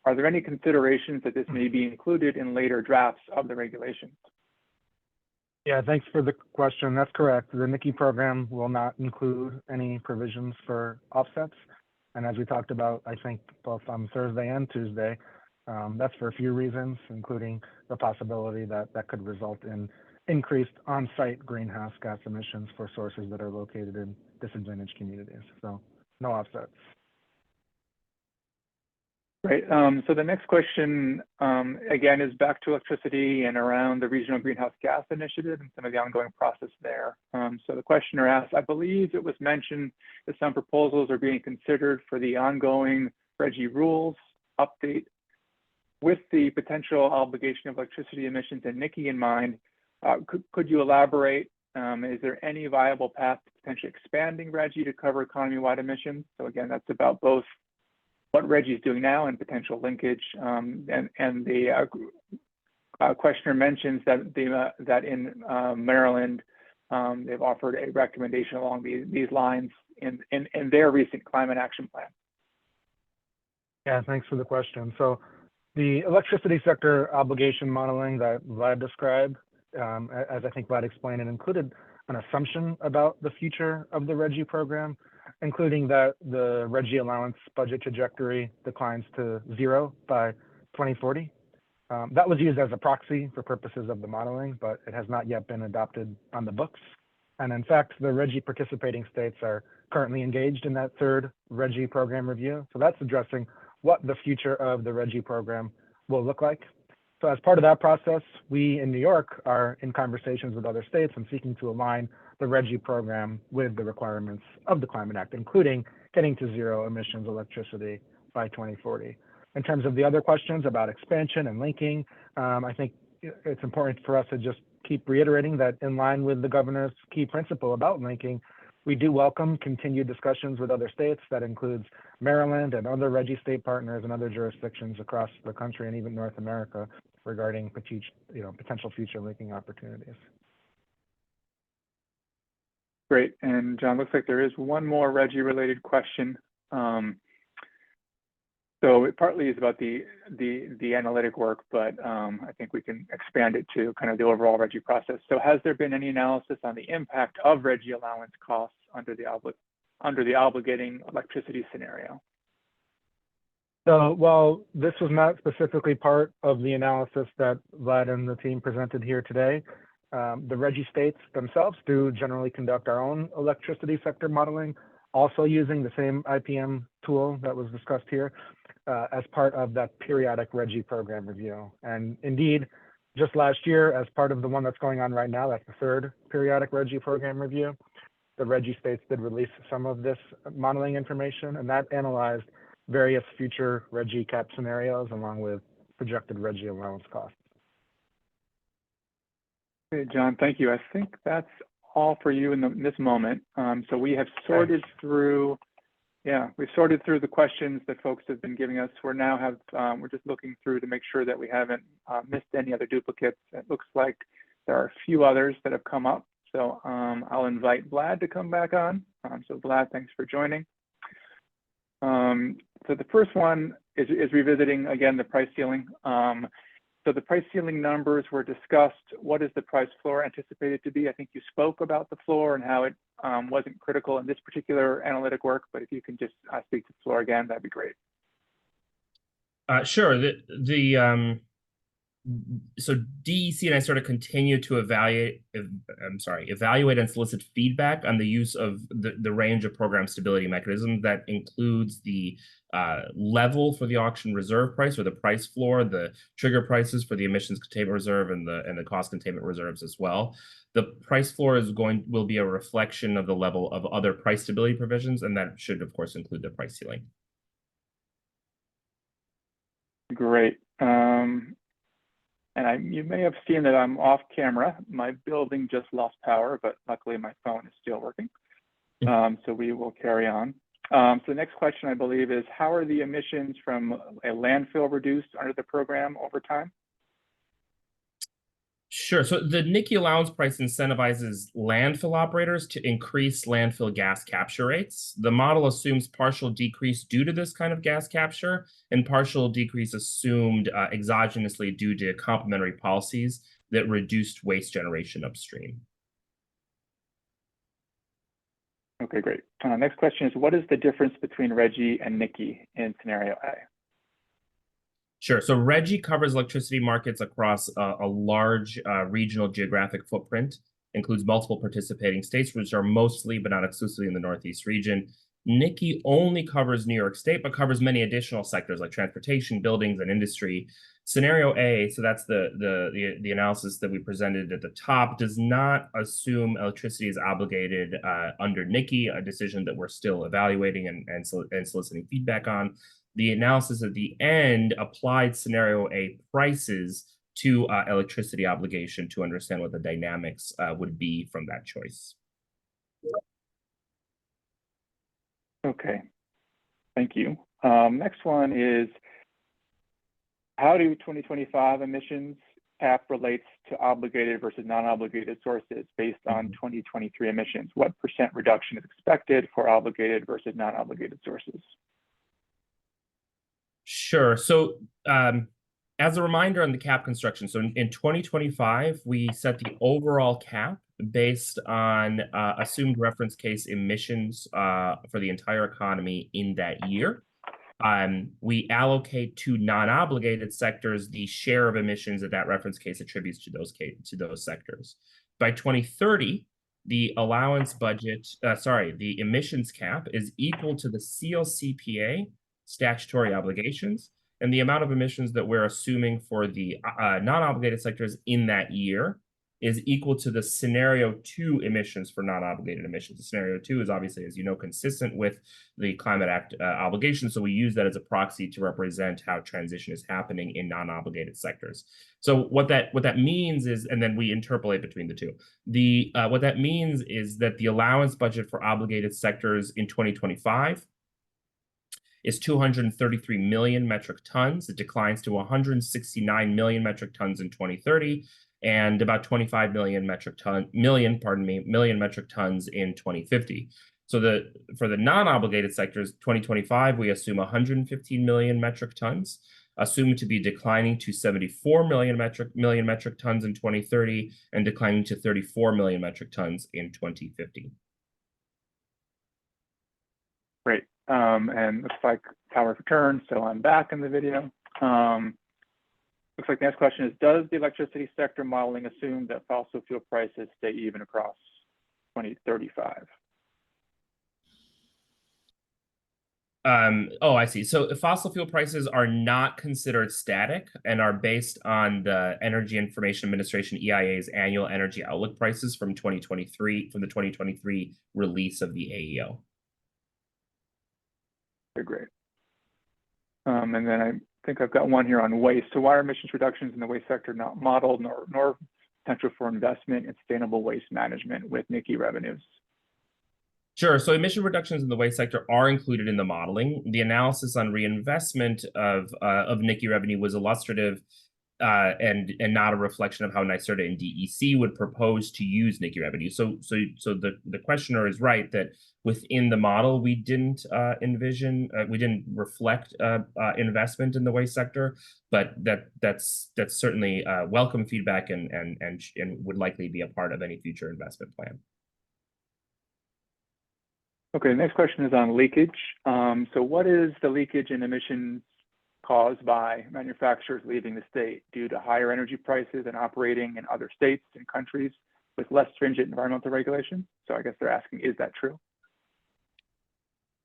S6: Are there any considerations that this may be included in later drafts of the regulations?
S1: Yeah, thanks for the question. That's correct. The NYCI program will not include any provisions for offsets. And as we talked about, I think both on Thursday and Tuesday, that's for a few reasons, including the possibility that that could result in increased on-site greenhouse gas emissions for sources that are located in disadvantaged communities. So no offsets.
S6: Great. So the next question, again, is back to electricity and around the Regional Greenhouse Gas Initiative and some of the ongoing process there. So the questioner asks, I believe it was mentioned that some proposals are being considered for the ongoing RGGI rules update with the potential obligation of electricity emissions and NYCI in mind. Could you elaborate? Is there any viable path to potentially expanding RGGI to cover economy-wide emissions? So again, that's about both what RGGI is doing now and potential linkage. And the questioner mentions that in Maryland, they've offered a recommendation along these lines in their recent climate action plan.
S1: Yeah, thanks for the question. So the electricity sector obligation modeling that Vlad described, as I think Vlad explained, it included an assumption about the future of the RGGI program, including that the RGGI allowance budget trajectory declines to 0 by 2040. That was used as a proxy for purposes of the modeling, but it has not yet been adopted on the books. And in fact, the RGGI participating states are currently engaged in that third RGGI program review. So that's addressing what the future of the RGGI program will look like. So as part of that process, we in New York are in conversations with other states and seeking to align the RGGI program with the requirements of the Climate Act, including getting to zero emissions electricity by 2040. In terms of the other questions about expansion and linking, I think it's important for us to just keep reiterating that in line with the governor's key principle about linking, we do welcome continued discussions with other states. That includes Maryland and other RGGI state partners and other jurisdictions across the country and even North America regarding potential future linking opportunities.
S6: Great. And John, looks like there is one more RGGI related question. So it partly is about the analytic work, but I think we can expand it to kind of the overall RGGI process. So has there been any analysis on the impact of RGGI allowance costs under the obligating electricity scenario?
S1: So while this was not specifically part of the analysis that Vlad and the team presented here today, the RGGI states themselves do generally conduct our own electricity sector modeling, also using the same IPM tool that was discussed here as part of that periodic RGGI program review. And indeed, just last year, as part of the one that's going on right now, that's the third periodic RGGI program review, the RGGI states did release some of this modeling information, and that analyzed various future RGGI cap scenarios along with projected RGGI allowance costs.
S6: Okay, John, thank you. I think that's all for you in this moment. So we have sorted through, we've sorted through the questions that folks have been giving us. We're just looking through to make sure that we haven't missed any other duplicates. It looks like there are a few others that have come up. So I'll invite Vlad to come back on. So Vlad, thanks for joining. So the first one is revisiting, again, the price ceiling. So the price ceiling numbers were discussed. What is the price floor anticipated to be? I think you spoke about the floor and how it wasn't critical in this particular analytic work, but if you can just speak to the floor again, that'd be great.
S3: Sure. So DEC and NYSERDA continue to evaluate and solicit feedback on the use of the range of program stability mechanisms that includes the level for the auction reserve price or the price floor, the trigger prices for the emissions containment reserve and the cost containment reserves as well. The price floor will be a reflection of the level of other price stability provisions, and that should of course include the price ceiling.
S6: Great. And you may have seen that I'm off camera. My building just lost power, but luckily my phone is still working. So we will carry on. So the next question, I believe, is how are the emissions from a landfill reduced under the program over time?
S3: Sure. So the NYCI allowance price incentivizes landfill operators to increase landfill gas capture rates. The model assumes partial decrease due to this kind of gas capture and partial decrease assumed exogenously due to complementary policies that reduced waste generation upstream.
S6: Okay, great. Next question is, what is the difference between RGGI and NYCI in scenario A?
S3: Sure. So RGGI covers electricity markets across a large regional geographic footprint, includes multiple participating states, which are mostly but not exclusively in the Northeast region. NYCI only covers New York State, but covers many additional sectors like transportation, buildings, and industry. Scenario A, so that's the analysis that we presented at the top, does not assume electricity is obligated under NYCI, a decision that we're still evaluating and soliciting feedback on. The analysis at the end applied scenario A prices to electricity obligation to understand what the dynamics would be from that choice.
S6: Okay, thank you. Next one is, how do 2025 emissions cap relates to obligated versus non-obligated sources based on 2023 emissions? What % reduction is expected for obligated versus non-obligated sources?
S3: Sure. So as a reminder on the cap construction, so in 2025, we set the overall cap based on assumed reference case emissions for the entire economy in that year. We allocate to non-obligated sectors the share of emissions that reference case attributes to those sectors. By 2030, the allowance budget, the emissions cap is equal to the CLCPA statutory obligations and the amount of emissions that we're assuming for the non-obligated sectors in that year is equal to the scenario 2 emissions for non-obligated emissions. The scenario 2 is obviously, as you know, consistent with the Climate Act obligation. So we use that as a proxy to represent how transition is happening in non-obligated sectors. So what that means is, and then we interpolate between the two. What that means is that the allowance budget for obligated sectors in 2025 is 233 million metric tons. It declines to 169 million metric tons in 2030, and about 25 million metric tons in 2050. So for the non-obligated sectors, 2025, we assume 115 million metric tons, assumed to be declining to 74 million metric tons in 2030, and declining to 34 million metric tons in 2050.
S6: Great. And looks like power return, so I'm back in the video. Looks like the next question is, does the electricity sector modeling assume that fossil fuel prices stay even across 2035?
S3: Oh, I see. So fossil fuel prices are not considered static and are based on the Energy Information Administration, EIA's annual energy outlook prices from the 2023 release of the AEO.
S6: Okay, great. And then I think I've got one here on waste. So why are emissions reductions in the waste sector not modeled nor potential for investment in sustainable waste management with NYCI revenues?
S3: Sure. So emission reductions in the waste sector are included in the modeling. The analysis on reinvestment of NYCI revenue was illustrative and not a reflection of how NYSERDA and DEC would propose to use NYCI revenue. So the questioner is right that within the model we didn't reflect investment in the waste sector, but that's certainly welcome feedback and would likely be a part of any future investment plan.
S6: Okay, the next question is on leakage. So what is the leakage in emissions caused by manufacturers leaving the state due to higher energy prices and operating in other states and countries with less stringent environmental regulations? So I guess they're asking, is that true?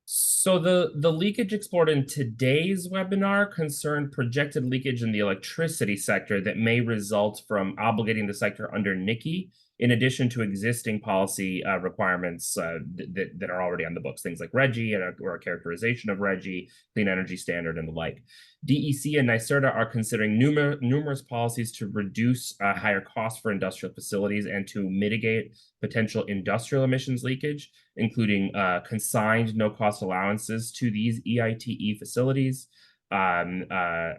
S3: So the leakage explored in today's webinar concerned projected leakage in the electricity sector that may result from obligating the sector under NYCI, in addition to existing policy requirements that are already on the books, things like RGGI or a characterization of RGGI, Clean Energy Standard, and the like. DEC and NYSERDA are considering numerous policies to reduce higher costs for industrial facilities and to mitigate potential industrial emissions leakage, including consigned no-cost allowances to these EITE facilities,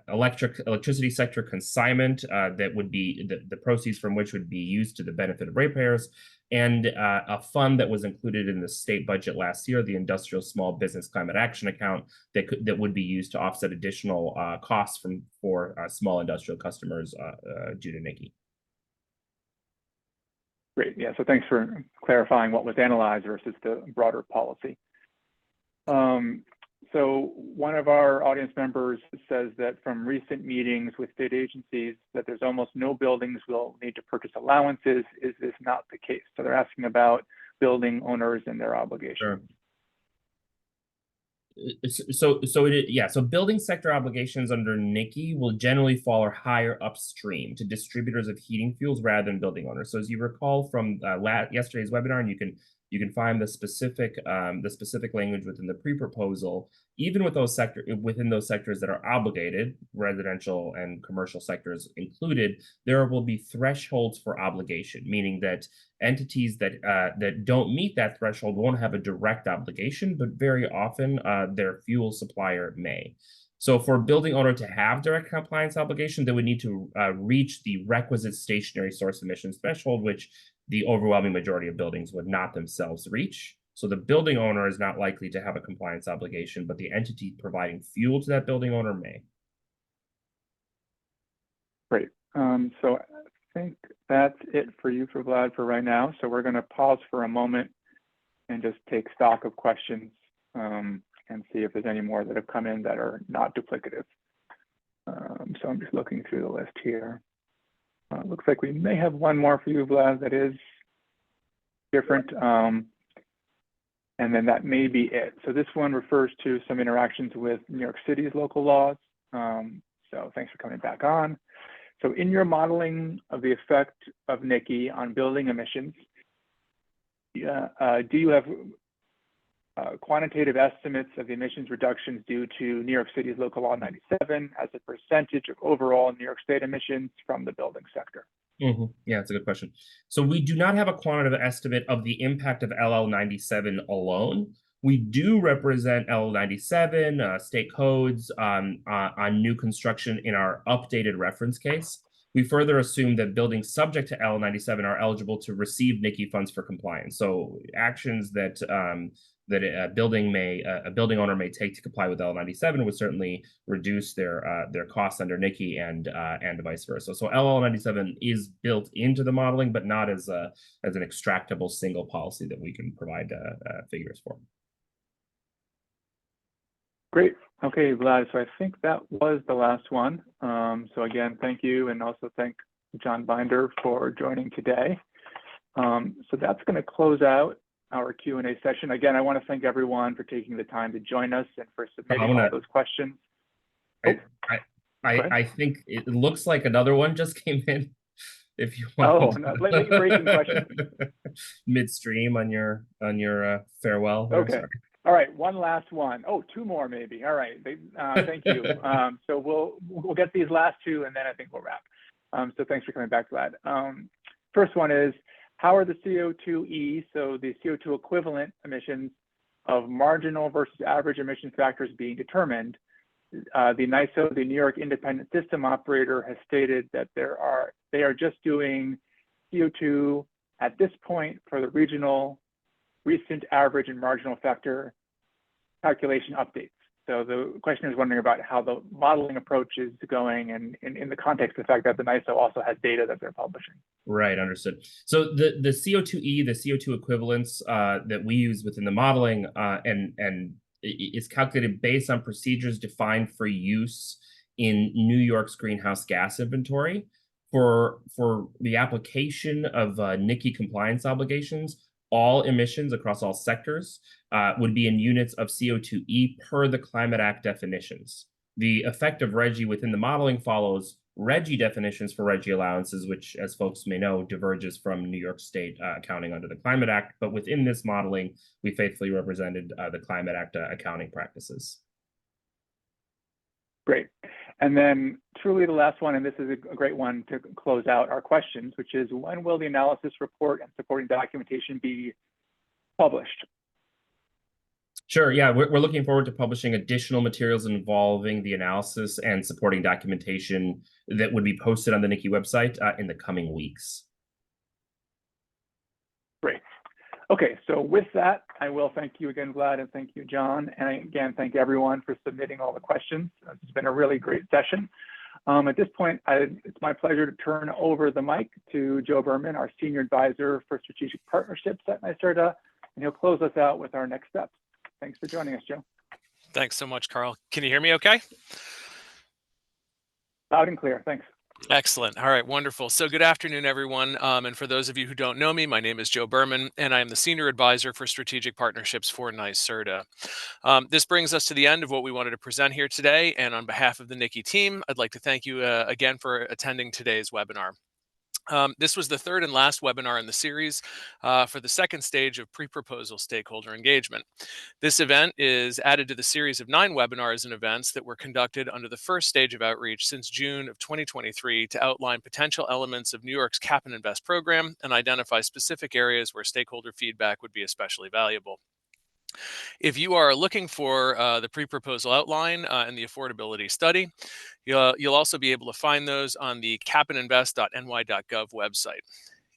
S3: electricity sector consignment that would be the proceeds from which would be used to the benefit of ratepayers, and a fund that was included in the state budget last year, the Industrial Small Business Climate Action Account, that would be used to offset additional costs for small industrial customers due to NYCI.
S6: Great. Yeah. So thanks for clarifying what was analyzed versus the broader policy. So one of our audience members says that from recent meetings with state agencies that there's almost no buildings will need to purchase allowances. Is this not the case? So they're asking about building owners and their obligations.
S3: Sure. So building sector obligations under NYCI will generally fall language upstream to distributors of heating fuels rather than building owners. So as you recall from yesterday's webinar, and you can find the specific language within the pre-proposal. Even with within those sectors that are obligated, residential and commercial sectors included, there will be thresholds for obligation, meaning that entities that don't meet that threshold won't have a direct obligation, but very often their fuel supplier may. So for a building owner to have direct compliance obligation, they would need to reach the requisite stationary source emissions threshold, which the overwhelming majority of buildings would not themselves reach. So the building owner is not likely to have a compliance obligation, but the entity providing fuel to that building owner may.
S6: Great. So I think that's it for you, for Vlad, for right now. So we're going to pause for a moment and just take stock of questions and see if there's any more that have come in that are not duplicative. So I'm just looking through the list here. Looks like we may have one more for you, Vlad, that is different. And then that may be it. So this one refers to some interactions with New York City's local laws. So thanks for coming back on. So in your modeling of the effect of NYCI on building emissions, do you have quantitative estimates of the emissions reductions due to New York City's Local Law 97 as a percentage of overall New York State emissions from the building sector?
S3: Yeah, that's a good question. So we do not have a quantitative estimate of the impact of LL 97 alone. We do represent LL 97 state codes on new construction in our updated reference case. We further assume that buildings subject to LL 97 are eligible to receive NYCI funds for compliance. So actions that a building owner may take to comply with LL 97 would certainly reduce their costs under NYCI and vice versa. So LL 97 is built into the modeling, but not as an extractable single policy that we can provide figures for.
S6: Great. Okay, Vlad. So I think that was the last one. So again, thank you, and also thank John Binder for joining today. So that's going to close out our Q&A session. Again, I want to thank everyone for taking the time to join us and for submitting all those questions.
S3: I think it looks like another one just came in. If you want,
S6: no, late breaking question.
S3: Midstream on your farewell.
S6: Okay. Sorry. All right, one last one. Oh, two more maybe. All right. Thank you. So we'll get these last two, and then I think we'll wrap. So thanks for coming back, Vlad. First one is, how are the CO2e, so the CO2 equivalent emissions of marginal versus average emission factors being determined? The NYSO, the New York Independent System Operator, has stated that they are just doing CO2 at this point for the regional recent average and marginal factor calculation updates. So the question is wondering about how the modeling approach is going, and in the context of the fact that the NYSO also has data that they're publishing.
S3: Right, understood. So the CO2e, the CO2 equivalents that we use within the modeling, and is calculated based on procedures defined for use in New York's greenhouse gas inventory. For the application of NYCI compliance obligations, all emissions across all sectors would be in units of CO2e per the Climate Act definitions. The effect of RGGI within the modeling follows RGGI definitions for RGGI allowances, which, as folks may know, diverges from New York State accounting under the Climate Act. But within this modeling, we faithfully represented the Climate Act accounting practices.
S6: Great. And then truly the last one, and this is a great one to close out our questions, which is, when will the analysis report and supporting documentation be published?
S3: Sure, yeah, we're looking forward to publishing additional materials involving the analysis and supporting documentation that would be posted on the NYCI website in the coming weeks.
S6: Great. Okay, so with that, I will thank you again, Vlad, and thank you, John. And again, thank everyone for submitting all the questions. It's been a really great session. At this point, it's my pleasure to turn over the mic to Joe Berman, our Senior Advisor for Strategic Partnerships at NYSERDA, and he'll close us out with our next steps. Thanks for joining us, Joe.
S7: Thanks so much, Carl. Can you hear me okay?
S6: Loud and clear, thanks.
S7: Excellent. All right, wonderful. So good afternoon, everyone. And for those of you who don't know me, my name is Joe Berman, and I am the Senior Advisor for Strategic Partnerships for NYSERDA. This brings us to the end of what we wanted to present here today. And on behalf of the NYCI team, I'd like to thank you again for attending today's webinar. This was the third and last webinar in the series for the second stage of pre-proposal stakeholder engagement. This event is added to the series of 9 webinars and events that were conducted under the first stage of outreach since June of 2023 to outline potential elements of New York's Cap and Invest program and identify specific areas where stakeholder feedback would be especially valuable. If you are looking for the pre-proposal outline and the affordability study, you'll also be able to find those on the capandinvest.ny.gov website.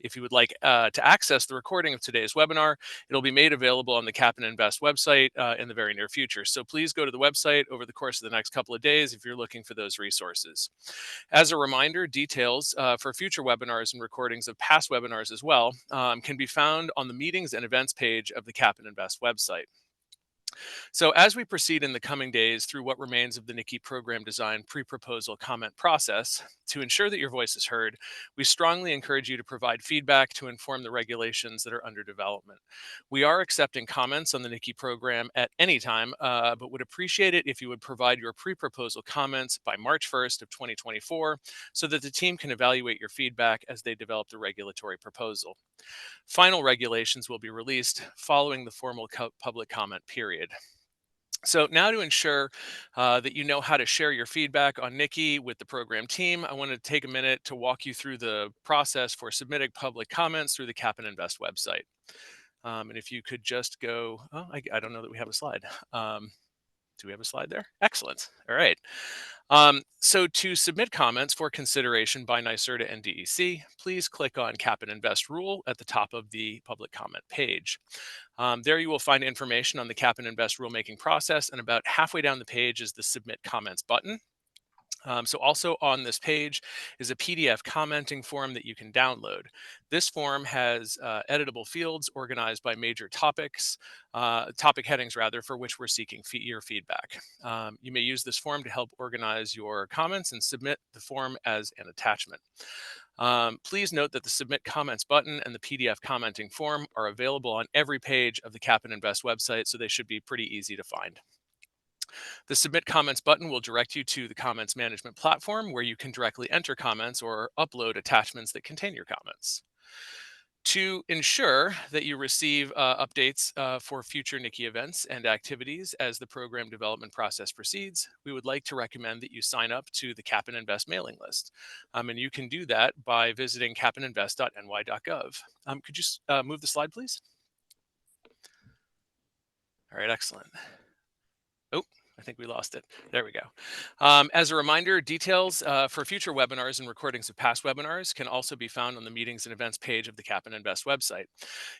S7: If you would like to access the recording of today's webinar, it'll be made available on the Cap and Invest website in the very near future. So please go to the website over the course of the next couple of days if you're looking for those resources. As a reminder, details for future webinars and recordings of past webinars as well can be found on the meetings and events page of the Cap and Invest website. So as we proceed in the coming days through what remains of the NYCI program design pre-proposal comment process, to ensure that your voice is heard, we strongly encourage you to provide feedback to inform the regulations that are under development. We are accepting comments on the NYCI program at any time, but would appreciate it if you would provide your pre-proposal comments by March 1st of 2024 so that the team can evaluate your feedback as they develop the regulatory proposal. Final regulations will be released following the formal public comment period. So now to ensure that you know how to share your feedback on NYCI with the program team, I want to take a minute to walk you through the process for submitting public comments through the Cap and Invest website. And if you could just go, oh, I don't know that we have a slide. Do we have a slide there? Excellent. All right. So to submit comments for consideration by NYSERDA and DEC, please click on Cap and Invest rule at the top of the public comment page. There you will find information on the Cap and Invest rulemaking process, and about halfway down the page is the Submit Comments button. So also on this page is a PDF commenting form that you can download. This form has editable fields organized by major topic headings rather, for which we're seeking your feedback. You may use this form to help organize your comments and submit the form as an attachment. Please note that the Submit Comments button and the PDF commenting form are available on every page of the Cap and Invest website, so they should be pretty easy to find. The Submit Comments button will direct you to the comments management platform where you can directly enter comments or upload attachments that contain your comments. To ensure that you receive updates for future NYCI events and activities as the program development process proceeds, we would like to recommend that you sign up to the Cap and Invest mailing list. And you can do that by visiting capandinvest.ny.gov. Could you move the slide, please? All right, excellent. Oh, I think we lost it. There we go. As a reminder, details for future webinars and recordings of past webinars can also be found on the meetings and events page of the Cap and Invest website.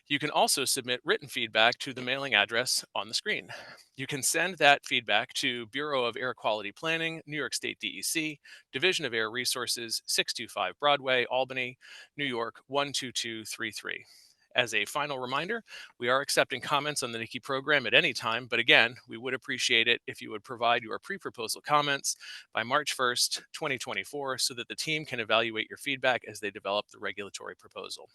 S7: You can also submit written feedback to the mailing address on the screen. You can send that feedback to Bureau of Air Quality Planning, New York State DEC, Division of Air Resources, 625 Broadway, Albany, New York, 12233. As a final reminder, we are accepting comments on the NYCI program at any time, but again, we would appreciate it if you would provide your pre-proposal comments by March 1st, 2024, so that the team can evaluate your feedback as they develop the regulatory proposal.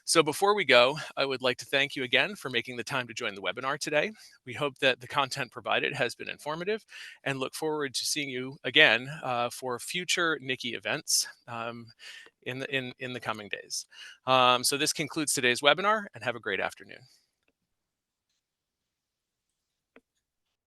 S7: So before we go, I would like to thank you again for making the time to join the webinar today. We hope that the content provided has been informative and look forward to seeing you again for future NYCI events in the coming days. So this concludes today's webinar, and have a great afternoon.